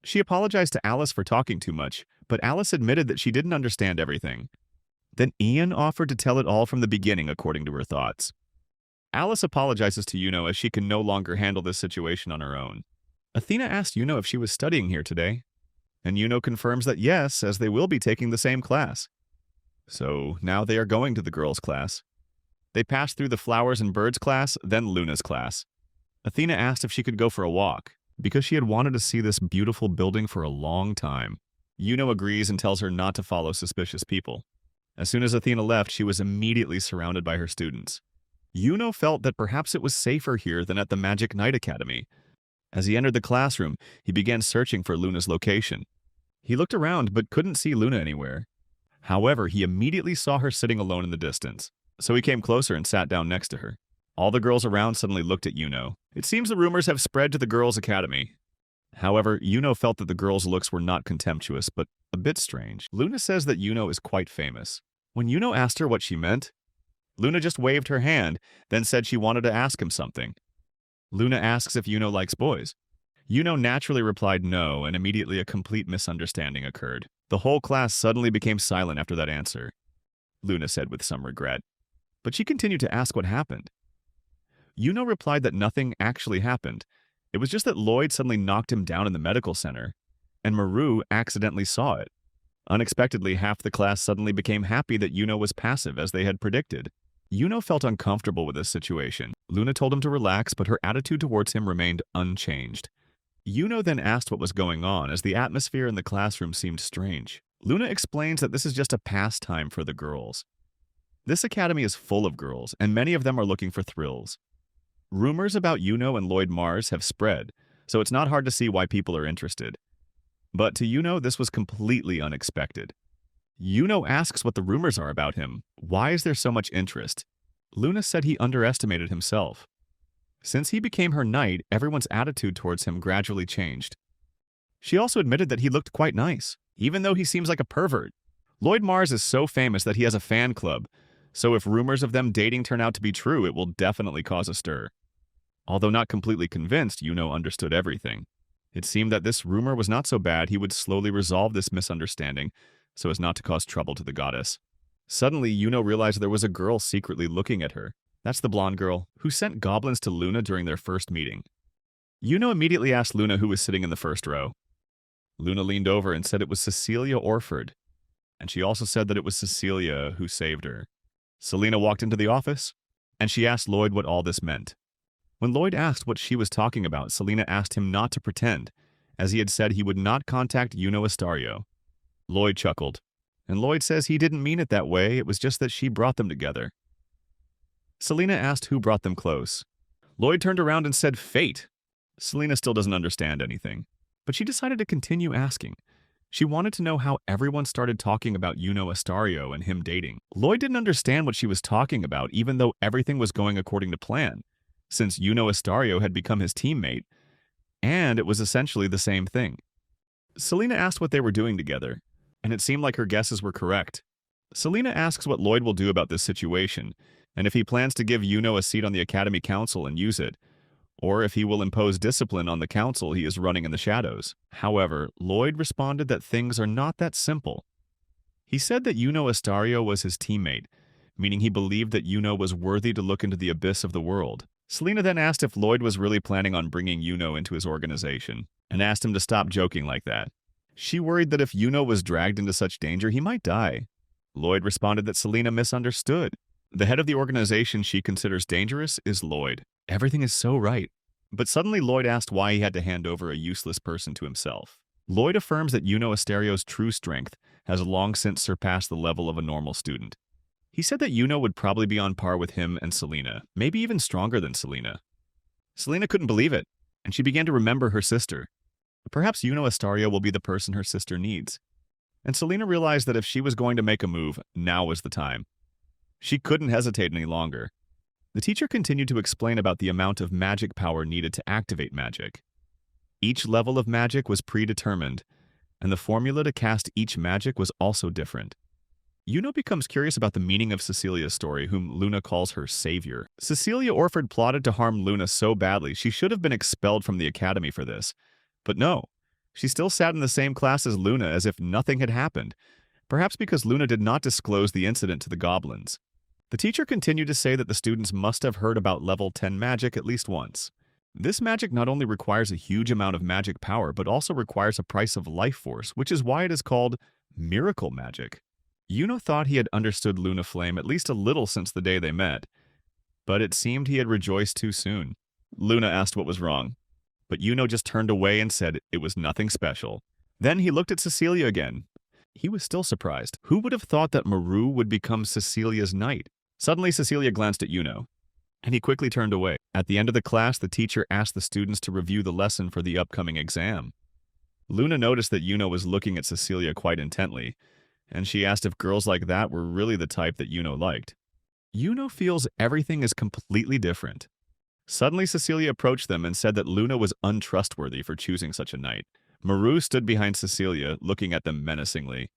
A: She apologized to Alice for talking too much, but Alice admitted that she didn't understand everything. Then Ian offered to tell it all from the beginning according to her thoughts. Alice apologizes to Yuno as she can no longer handle this situation on her own. Athena asked Yuno if she was studying here today, and Yuno confirms that yes, as they will be taking the same class. So now they are going to the girls' class. They pass through the flowers and birds class, then Luna's class. Athena asked if she could go for a walk, because she had wanted to see this beautiful building for a long time. Yuno agrees and tells her not to follow suspicious people. As soon as Athena left, she was immediately surrounded by her students. Yuno felt that perhaps it was safer here than at the Magic Knight Academy. As he entered the classroom, he began searching for Luna's location. He looked around but couldn't see Luna anywhere. However, he immediately saw her sitting alone in the distance, so he came closer and sat down next to her. All the girls around suddenly looked at Yuno. It seems the rumors have spread to the girls' academy. However, Yuno felt that the girls' looks were not contemptuous, but a bit strange. Luna says that Yuno is quite famous. When Yuno asked her what she meant, Luna just waved her hand, then said she wanted to ask him something. Luna asks if Yuno likes boys. Yuno naturally replied no, and immediately a complete misunderstanding occurred. The whole class suddenly became silent after that answer, Luna said with some regret. But she continued to ask what happened. Yuno replied that nothing actually happened. It was just that Lloyd suddenly knocked him down in the medical center, and Maru accidentally saw it. Unexpectedly, half the class suddenly became happy that Yuno was passive, as they had predicted. Yuno felt uncomfortable with this situation. Luna told him to relax, but her attitude towards him remained unchanged. Yuno then asked what was going on, as the atmosphere in the classroom seemed strange. Luna explains that this is just a pastime for the girls. This academy is full of girls, and many of them are looking for thrills. Rumors about Yuno and Lloyd Mars have spread, so it's not hard to see why people are interested. But to Yuno, this was completely unexpected. Yuno asks what the rumors are about him. Why is there so much interest? Luna said he underestimated himself. Since he became her knight, everyone's attitude towards him gradually changed. She also admitted that he looked quite nice, even though he seems like a pervert. Lloyd Mars is so famous that he has a fan club, so if rumors of them dating turn out to be true, it will definitely cause a stir. Although not completely convinced, Yuno understood everything. It seemed that this rumor was not so bad. He would slowly resolve this misunderstanding so as not to cause trouble to the goddess. Suddenly, Yuno realized there was a girl secretly looking at her. That's the blonde girl who sent goblins to Luna during their first meeting. Yuno immediately asked Luna who was sitting in the first row. Luna leaned over and said it was Cecilia Orford, and she also said that it was Cecilia who saved her. Selena walked into the office, and she asked Lloyd what all this meant. When Lloyd asked what she was talking about, Selena asked him not to pretend, as he had said he would not contact Yuno Astario. Lloyd chuckled, and Lloyd says he didn't mean it that way, it was just that she brought them together. Selena asked who brought them close. Lloyd turned around and said fate. Selena still doesn't understand anything, but she decided to continue asking. She wanted to know how everyone started talking about Yuno Astario and him dating. Lloyd didn't understand what she was talking about, even though everything was going according to plan, since Yuno Astario had become his teammate, and it was essentially the same thing. Selena asked what they were doing together, and it seemed like her guesses were correct. Selena asks what Lloyd will do about this situation, and if he plans to give Yuno a seat on the Academy Council and use it, or if he will impose discipline on the council he is running in the shadows. However, Lloyd responded that things are not that simple. He said that Yuno Astario was his teammate, meaning he believed that Yuno was worthy to look into the abyss of the world. Selena then asked if Lloyd was really planning on bringing Yuno into his organization, and asked him to stop joking like that. She worried that if Yuno was dragged into such danger, he might die. Lloyd responded that Selena misunderstood. The head of the organization she considers dangerous is Lloyd. Everything is so right. But suddenly Lloyd asked why he had to hand over a useless person to himself. Lloyd affirms that Yuno Astario's true strength has long since surpassed the level of a normal student. He said that Yuno would probably be on par with him and Selena, maybe even stronger than Selena. Selena couldn't believe it, and she began to remember her sister. Perhaps Yuno Astario will be the person her sister needs. And Selena realized that if she was going to make a move, now was the time. She couldn't hesitate any longer. The teacher continued to explain about the amount of magic power needed to activate magic. Each level of magic was predetermined, and the formula to cast each magic was also different. Yuno becomes curious about the meaning of Cecilia's story, whom Luna calls her savior. Cecilia Orford plotted to harm Luna so badly she should have been expelled from the academy for this. But no, she still sat in the same class as Luna as if nothing had happened, perhaps because Luna did not disclose the incident to the goblins. The teacher continued to say that the students must have heard about level 10 magic at least once. This magic not only requires a huge amount of magic power, but also requires a price of life force, which is why it is called miracle magic. Yuno thought he had understood Luna Flame at least a little since the day they met, but it seemed he had rejoiced too soon. Luna asked what was wrong, but Yuno just turned away and said it was nothing special. Then he looked at Cecilia again. He was still surprised. Who would have thought that Maru would become Cecilia's knight? Suddenly, Cecilia glanced at Yuno, and he quickly turned away. At the end of the class, the teacher asked the students to review the lesson for the upcoming exam. Luna noticed that Yuno was looking at Cecilia quite intently, and she asked if girls like that were really the type that Yuno liked. Yuno feels everything is completely different. Suddenly, Cecilia approached them and said that Luna was untrustworthy for choosing such a knight. Maru stood behind Cecilia, looking at them menacingly.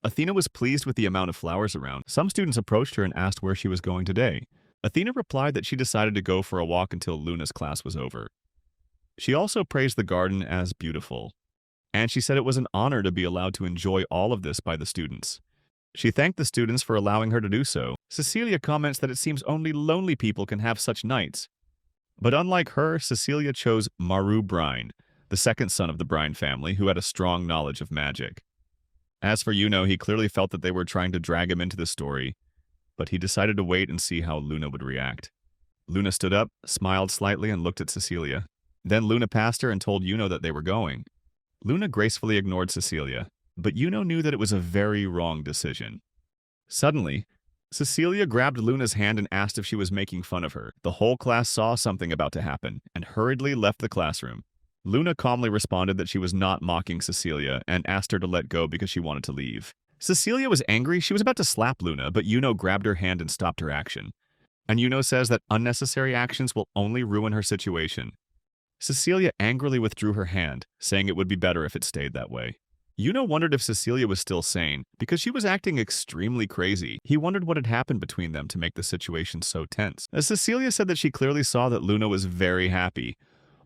A: Athena was pleased with the amount of flowers around. Some students approached her and asked where she was going today. Athena replied that she decided to go for a walk until Luna's class was over. She also praised the garden as beautiful, and she said it was an honor to be allowed to enjoy all of this by the students. She thanked the students for allowing her to do so. Cecilia comments that it seems only lonely people can have such nights. But unlike her, Cecilia chose Maru Brine, the second son of the Brine family, who had a strong knowledge of magic. As for Yuno, he clearly felt that they were trying to drag him into the story, but he decided to wait and see how Luna would react. Luna stood up, smiled slightly, and looked at Cecilia. Then Luna passed her and told Yuno that they were going. Luna gracefully ignored Cecilia, but Yuno knew that it was a very wrong decision. Suddenly, Cecilia grabbed Luna's hand and asked if she was making fun of her. The whole class saw something about to happen and hurriedly left the classroom. Luna calmly responded that she was not mocking Cecilia and asked her to let go because she wanted to leave. Cecilia was angry. She was about to slap Luna, but Yuno grabbed her hand and stopped her action. And Yuno says that unnecessary actions will only ruin her situation. Cecilia angrily withdrew her hand, saying it would be better if it stayed that way. Yuno wondered if Cecilia was still sane, because she was acting extremely crazy. He wondered what had happened between them to make the situation so tense. As Cecilia said that she clearly saw that Luna was very happy,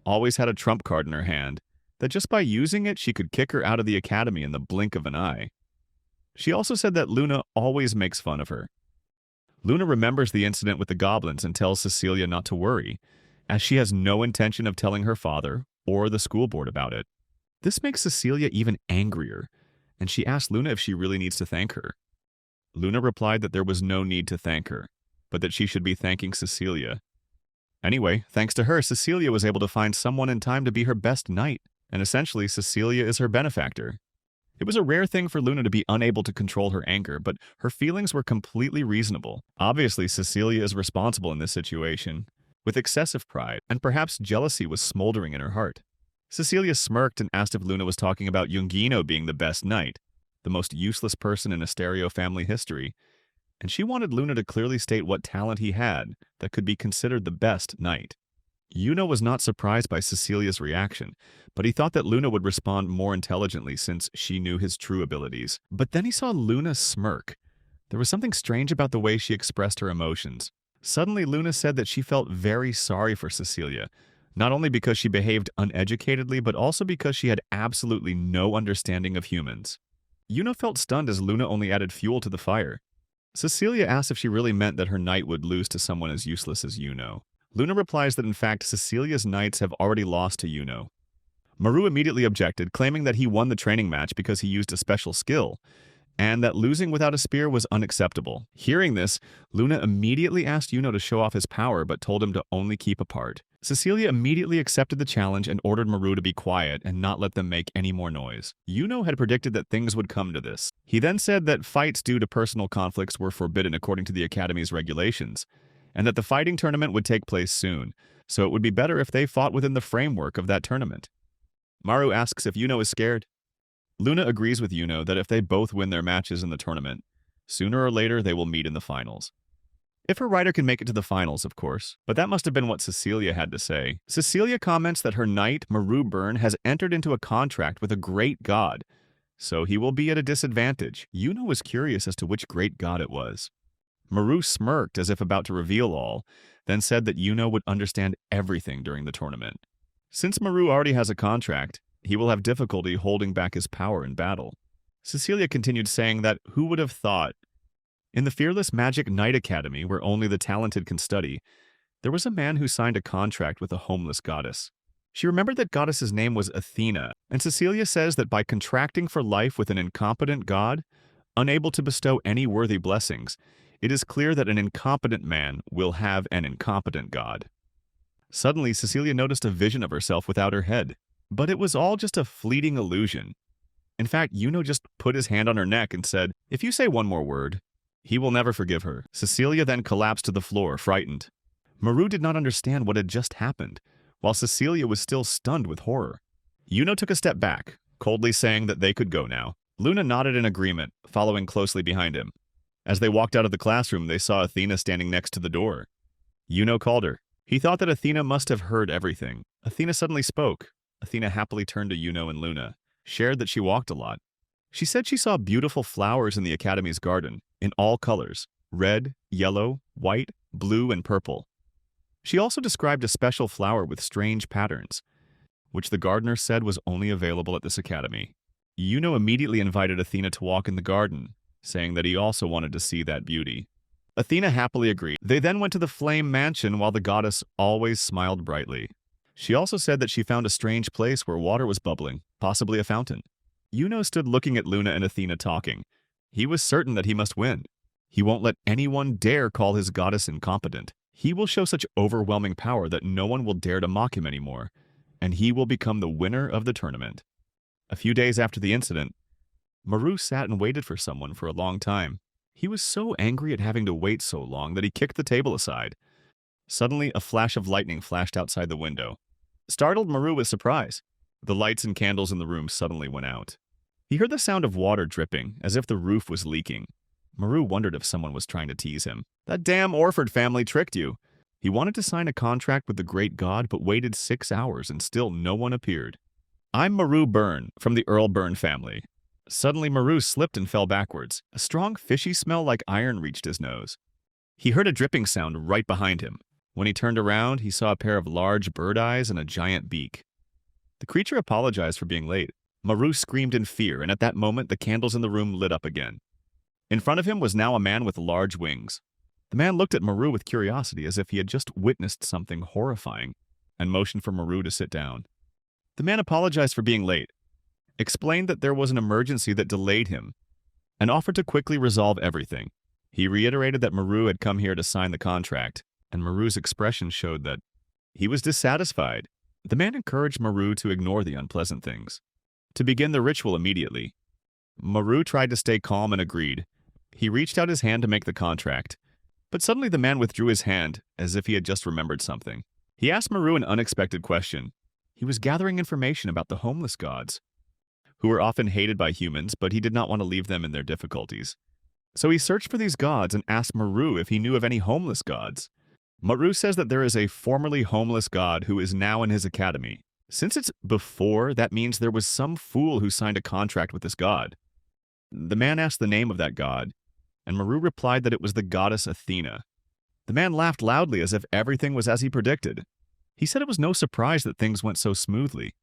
A: always had a trump card in her hand, that just by using it she could kick her out of the academy in the blink of an eye. She also said that Luna always makes fun of her. Luna remembers the incident with the goblins and tells Cecilia not to worry, as she has no intention of telling her father or the school board about it. This makes Cecilia even angrier, and she asks Luna if she really needs to thank her. Luna replied that there was no need to thank her, but that she should be thanking Cecilia. Anyway, thanks to her, Cecilia was able to find someone in time to be her best knight, and essentially Cecilia is her benefactor. It was a rare thing for Luna to be unable to control her anger, but her feelings were completely reasonable. Obviously, Cecilia is responsible in this situation, with excessive pride, and perhaps jealousy was smoldering in her heart. Cecilia smirked and asked if Luna was talking about Yungino being the best knight, the most useless person in Asterio family history, and she wanted Luna to clearly state what talent he had that could be considered the best knight. Yuno was not surprised by Cecilia's reaction, but he thought that Luna would respond more intelligently since she knew his true abilities. But then he saw Luna smirk. There was something strange about the way she expressed her emotions. Suddenly, Luna said that she felt very sorry for Cecilia, not only because she behaved uneducatedly, but also because she had absolutely no understanding of humans. Yuno felt stunned as Luna only added fuel to the fire. Cecilia asked if she really meant that her knight would lose to someone as useless as Yuno. Luna replies that in fact Cecilia's knights have already lost to Yuno. Maru immediately objected, claiming that he won the training match because he used a special skill, and that losing without a spear was unacceptable. Hearing this, Luna immediately asked Yuno to show off his power but told him to only keep apart. Cecilia immediately accepted the challenge and ordered Maru to be quiet and not let them make any more noise. Yuno had predicted that things would come to this. He then said that fights due to personal conflicts were forbidden according to the Academy's regulations, and that the fighting tournament would take place soon, so it would be better if they fought within the framework of that tournament. Maru asks if Yuno is scared. Luna agrees with Yuno that if they both win their matches in the tournament, sooner or later they will meet in the finals. If her rider can make it to the finals, of course, but that must have been what Cecilia had to say. Cecilia comments that her knight, Maru Byrne, has entered into a contract with a great god, so he will be at a disadvantage. Yuno was curious as to which great god it was. Maru smirked as if about to reveal all, then said that Yuno would understand everything during the tournament. Since Maru already has a contract, he will have difficulty holding back his power in battle. Cecilia continued saying that who would have thought? In the Fearless Magic Knight Academy, where only the talented can study, there was a man who signed a contract with a homeless goddess. She remembered that goddess's name was Athena, and Cecilia says that by contracting for life with an incompetent god, unable to bestow any worthy blessings, it is clear that an incompetent man will have an incompetent god. Suddenly, Cecilia noticed a vision of herself without her head, but it was all just a fleeting illusion. In fact, Yuno just put his hand on her neck and said, "If you say one more word, he will never forgive her." Cecilia then collapsed to the floor, frightened. Maru did not understand what had just happened, while Cecilia was still stunned with horror. Yuno took a step back, coldly saying that they could go now. Luna nodded in agreement, following closely behind him. As they walked out of the classroom, they saw Athena standing next to the door. Yuno called her. He thought that Athena must have heard everything. Athena suddenly spoke. Athena happily turned to Yuno and Luna, shared that she walked a lot. She said she saw beautiful flowers in the Academy's garden, in all colors, red, yellow, white, blue, and purple. She also described a special flower with strange patterns, which the gardener said was only available at this academy. Yuno immediately invited Athena to walk in the garden, saying that he also wanted to see that beauty. Athena happily agreed. They then went to the flame mansion while the goddess always smiled brightly. She also said that she found a strange place where water was bubbling, possibly a fountain. Yuno stood looking at Luna and Athena talking. He was certain that he must win. He won't let anyone dare call his goddess incompetent. He will show such overwhelming power that no one will dare to mock him anymore, and he will become the winner of the tournament. A few days after the incident, Maru sat and waited for someone for a long time. He was so angry at having to wait so long that he kicked the table aside. Suddenly, a flash of lightning flashed outside the window. Startled, Maru was surprised. The lights and candles in the room suddenly went out. He heard the sound of water dripping, as if the roof was leaking. Maru wondered if someone was trying to tease him. That damn Orford family tricked you. He wanted to sign a contract with the great god, but waited 6 hours and still no one appeared. I'm Maru Byrne, from the Earl Byrne family. Suddenly, Maru slipped and fell backwards. A strong fishy smell like iron reached his nose. He heard a dripping sound right behind him. When he turned around, he saw a pair of large bird eyes and a giant beak. The creature apologized for being late. Maru screamed in fear, and at that moment, the candles in the room lit up again. In front of him was now a man with large wings. The man looked at Maru with curiosity as if he had just witnessed something horrifying, and motioned for Maru to sit down. The man apologized for being late, explained that there was an emergency that delayed him, and offered to quickly resolve everything. He reiterated that Maru had come here to sign the contract, and Maru's expression showed that he was dissatisfied. The man encouraged Maru to ignore the unpleasant things, to begin the ritual immediately. Maru tried to stay calm and agreed. He reached out his hand to make the contract, but suddenly the man withdrew his hand as if he had just remembered something. He asked Maru an unexpected question. He was gathering information about the homeless gods, who were often hated by humans, but he did not want to leave them in their difficulties. So he searched for these gods and asked Maru if he knew of any homeless gods. Maru says that there is a formerly homeless god who is now in his academy. Since it's before, that means there was some fool who signed a contract with this god. The man asked the name of that god, and Maru replied that it was the goddess Athena. The man laughed loudly as if everything was as he predicted. He said it was no surprise that things went so smoothly.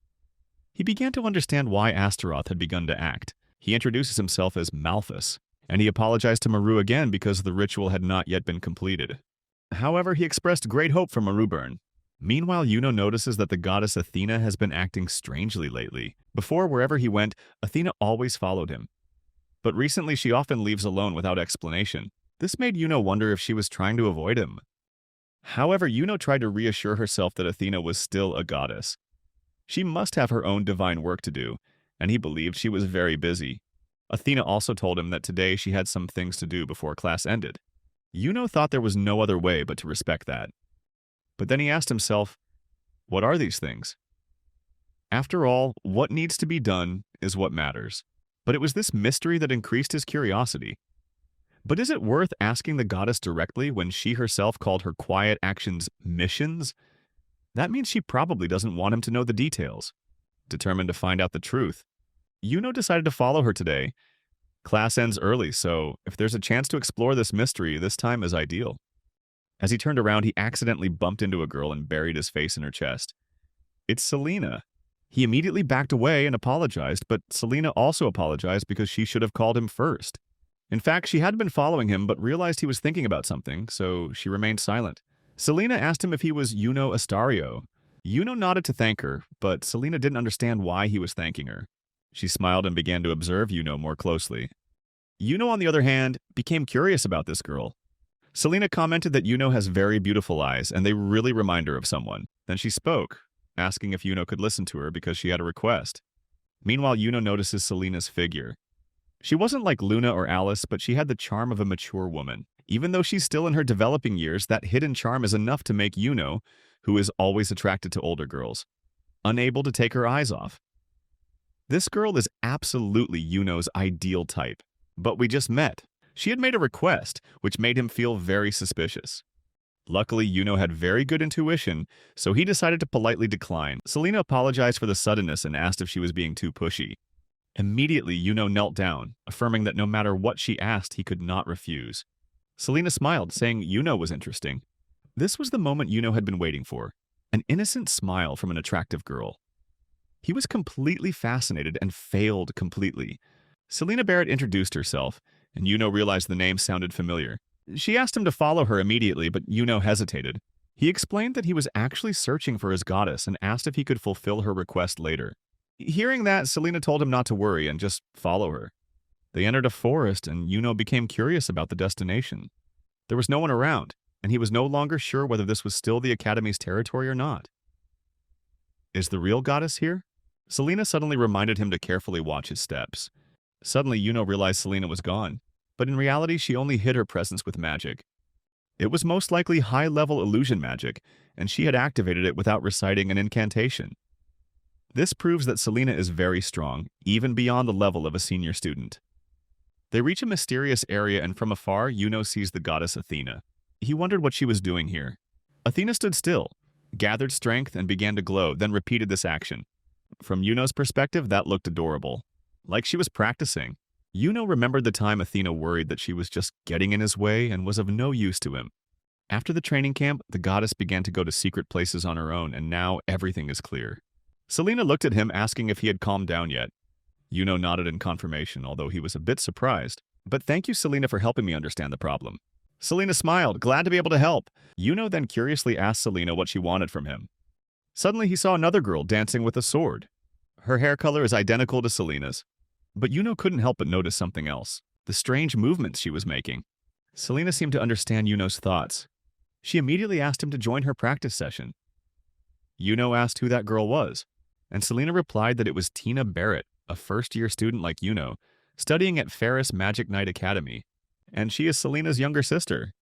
A: He began to understand why Astaroth had begun to act. He introduces himself as Malthus, and he apologized to Maru again because the ritual had not yet been completed. However, he expressed great hope for Maru Byrne. Meanwhile, Yuno notices that the goddess Athena has been acting strangely lately. Before, wherever he went, Athena always followed him. But recently, she often leaves alone without explanation. This made Yuno wonder if she was trying to avoid him. However, Yuno tried to reassure herself that Athena was still a goddess. She must have her own divine work to do, and he believed she was very busy. Athena also told him that today she had some things to do before class ended. Yuno thought there was no other way but to respect that. But then he asked himself, what are these things? After all, what needs to be done is what matters. But it was this mystery that increased his curiosity. But is it worth asking the goddess directly when she herself called her quiet actions missions? That means she probably doesn't want him to know the details. Determined to find out the truth, Yuno decided to follow her today. Class ends early, so if there's a chance to explore this mystery, this time is ideal. As he turned around, he accidentally bumped into a girl and buried his face in her chest. It's Selena. He immediately backed away and apologized, but Selena also apologized because she should have called him first. In fact, she had been following him but realized he was thinking about something, so she remained silent. Selena asked him if he was Yuno Astario. Yuno nodded to thank her, but Selena didn't understand why he was thanking her. She smiled and began to observe Yuno more closely. Yuno, on the other hand, became curious about this girl. Selena commented that Yuno has very beautiful eyes, and they really remind her of someone. Then she spoke, asking if Yuno could listen to her because she had a request. Meanwhile, Yuno notices Selena's figure. She wasn't like Luna or Alice, but she had the charm of a mature woman. Even though she's still in her developing years, that hidden charm is enough to make Yuno, who is always attracted to older girls, unable to take her eyes off. This girl is absolutely Yuno's ideal type, but we just met. She had made a request, which made him feel very suspicious. Luckily, Yuno had very good intuition, so he decided to politely decline. Selena apologized for the suddenness and asked if she was being too pushy. Immediately, Yuno knelt down, affirming that no matter what she asked, he could not refuse. Selena smiled, saying Yuno was interesting. This was the moment Yuno had been waiting for, an innocent smile from an attractive girl. He was completely fascinated and failed completely. Selena Barrett introduced herself, and Yuno realized the name sounded familiar. She asked him to follow her immediately, but Yuno hesitated. He explained that he was actually searching for his goddess and asked if he could fulfill her request later. Hearing that, Selena told him not to worry and just follow her. They entered a forest, and Yuno became curious about the destination. There was no one around, and he was no longer sure whether this was still the Academy's territory or not. Is the real goddess here? Selena suddenly reminded him to carefully watch his steps. Suddenly, Yuno realized Selena was gone, but in reality, she only hid her presence with magic. It was most likely high-level illusion magic, and she had activated it without reciting an incantation. This proves that Selena is very strong, even beyond the level of a senior student. They reach a mysterious area, and from afar, Yuno sees the goddess Athena. He wondered what she was doing here. Athena stood still, gathered strength, and began to glow, then repeated this action. From Yuno's perspective, that looked adorable. Like she was practicing. Yuno remembered the time Athena worried that she was just getting in his way and was of no use to him. After the training camp, the goddess began to go to secret places on her own, and now everything is clear. Selena looked at him, asking if he had calmed down yet. Yuno nodded in confirmation, although he was a bit surprised. But thank you, Selena, for helping me understand the problem. Selena smiled, glad to be able to help. Yuno then curiously asked Selena what she wanted from him. Suddenly, he saw another girl dancing with a sword. Her hair color is identical to Selena's. But Yuno couldn't help but notice something else, the strange movements she was making. Selena seemed to understand Yuno's thoughts. She immediately asked him to join her practice session. Yuno asked who that girl was, and Selena replied that it was Tina Barrett, a first-year student like Yuno, studying at Ferris Magic Knight Academy, and she is Selena's younger sister.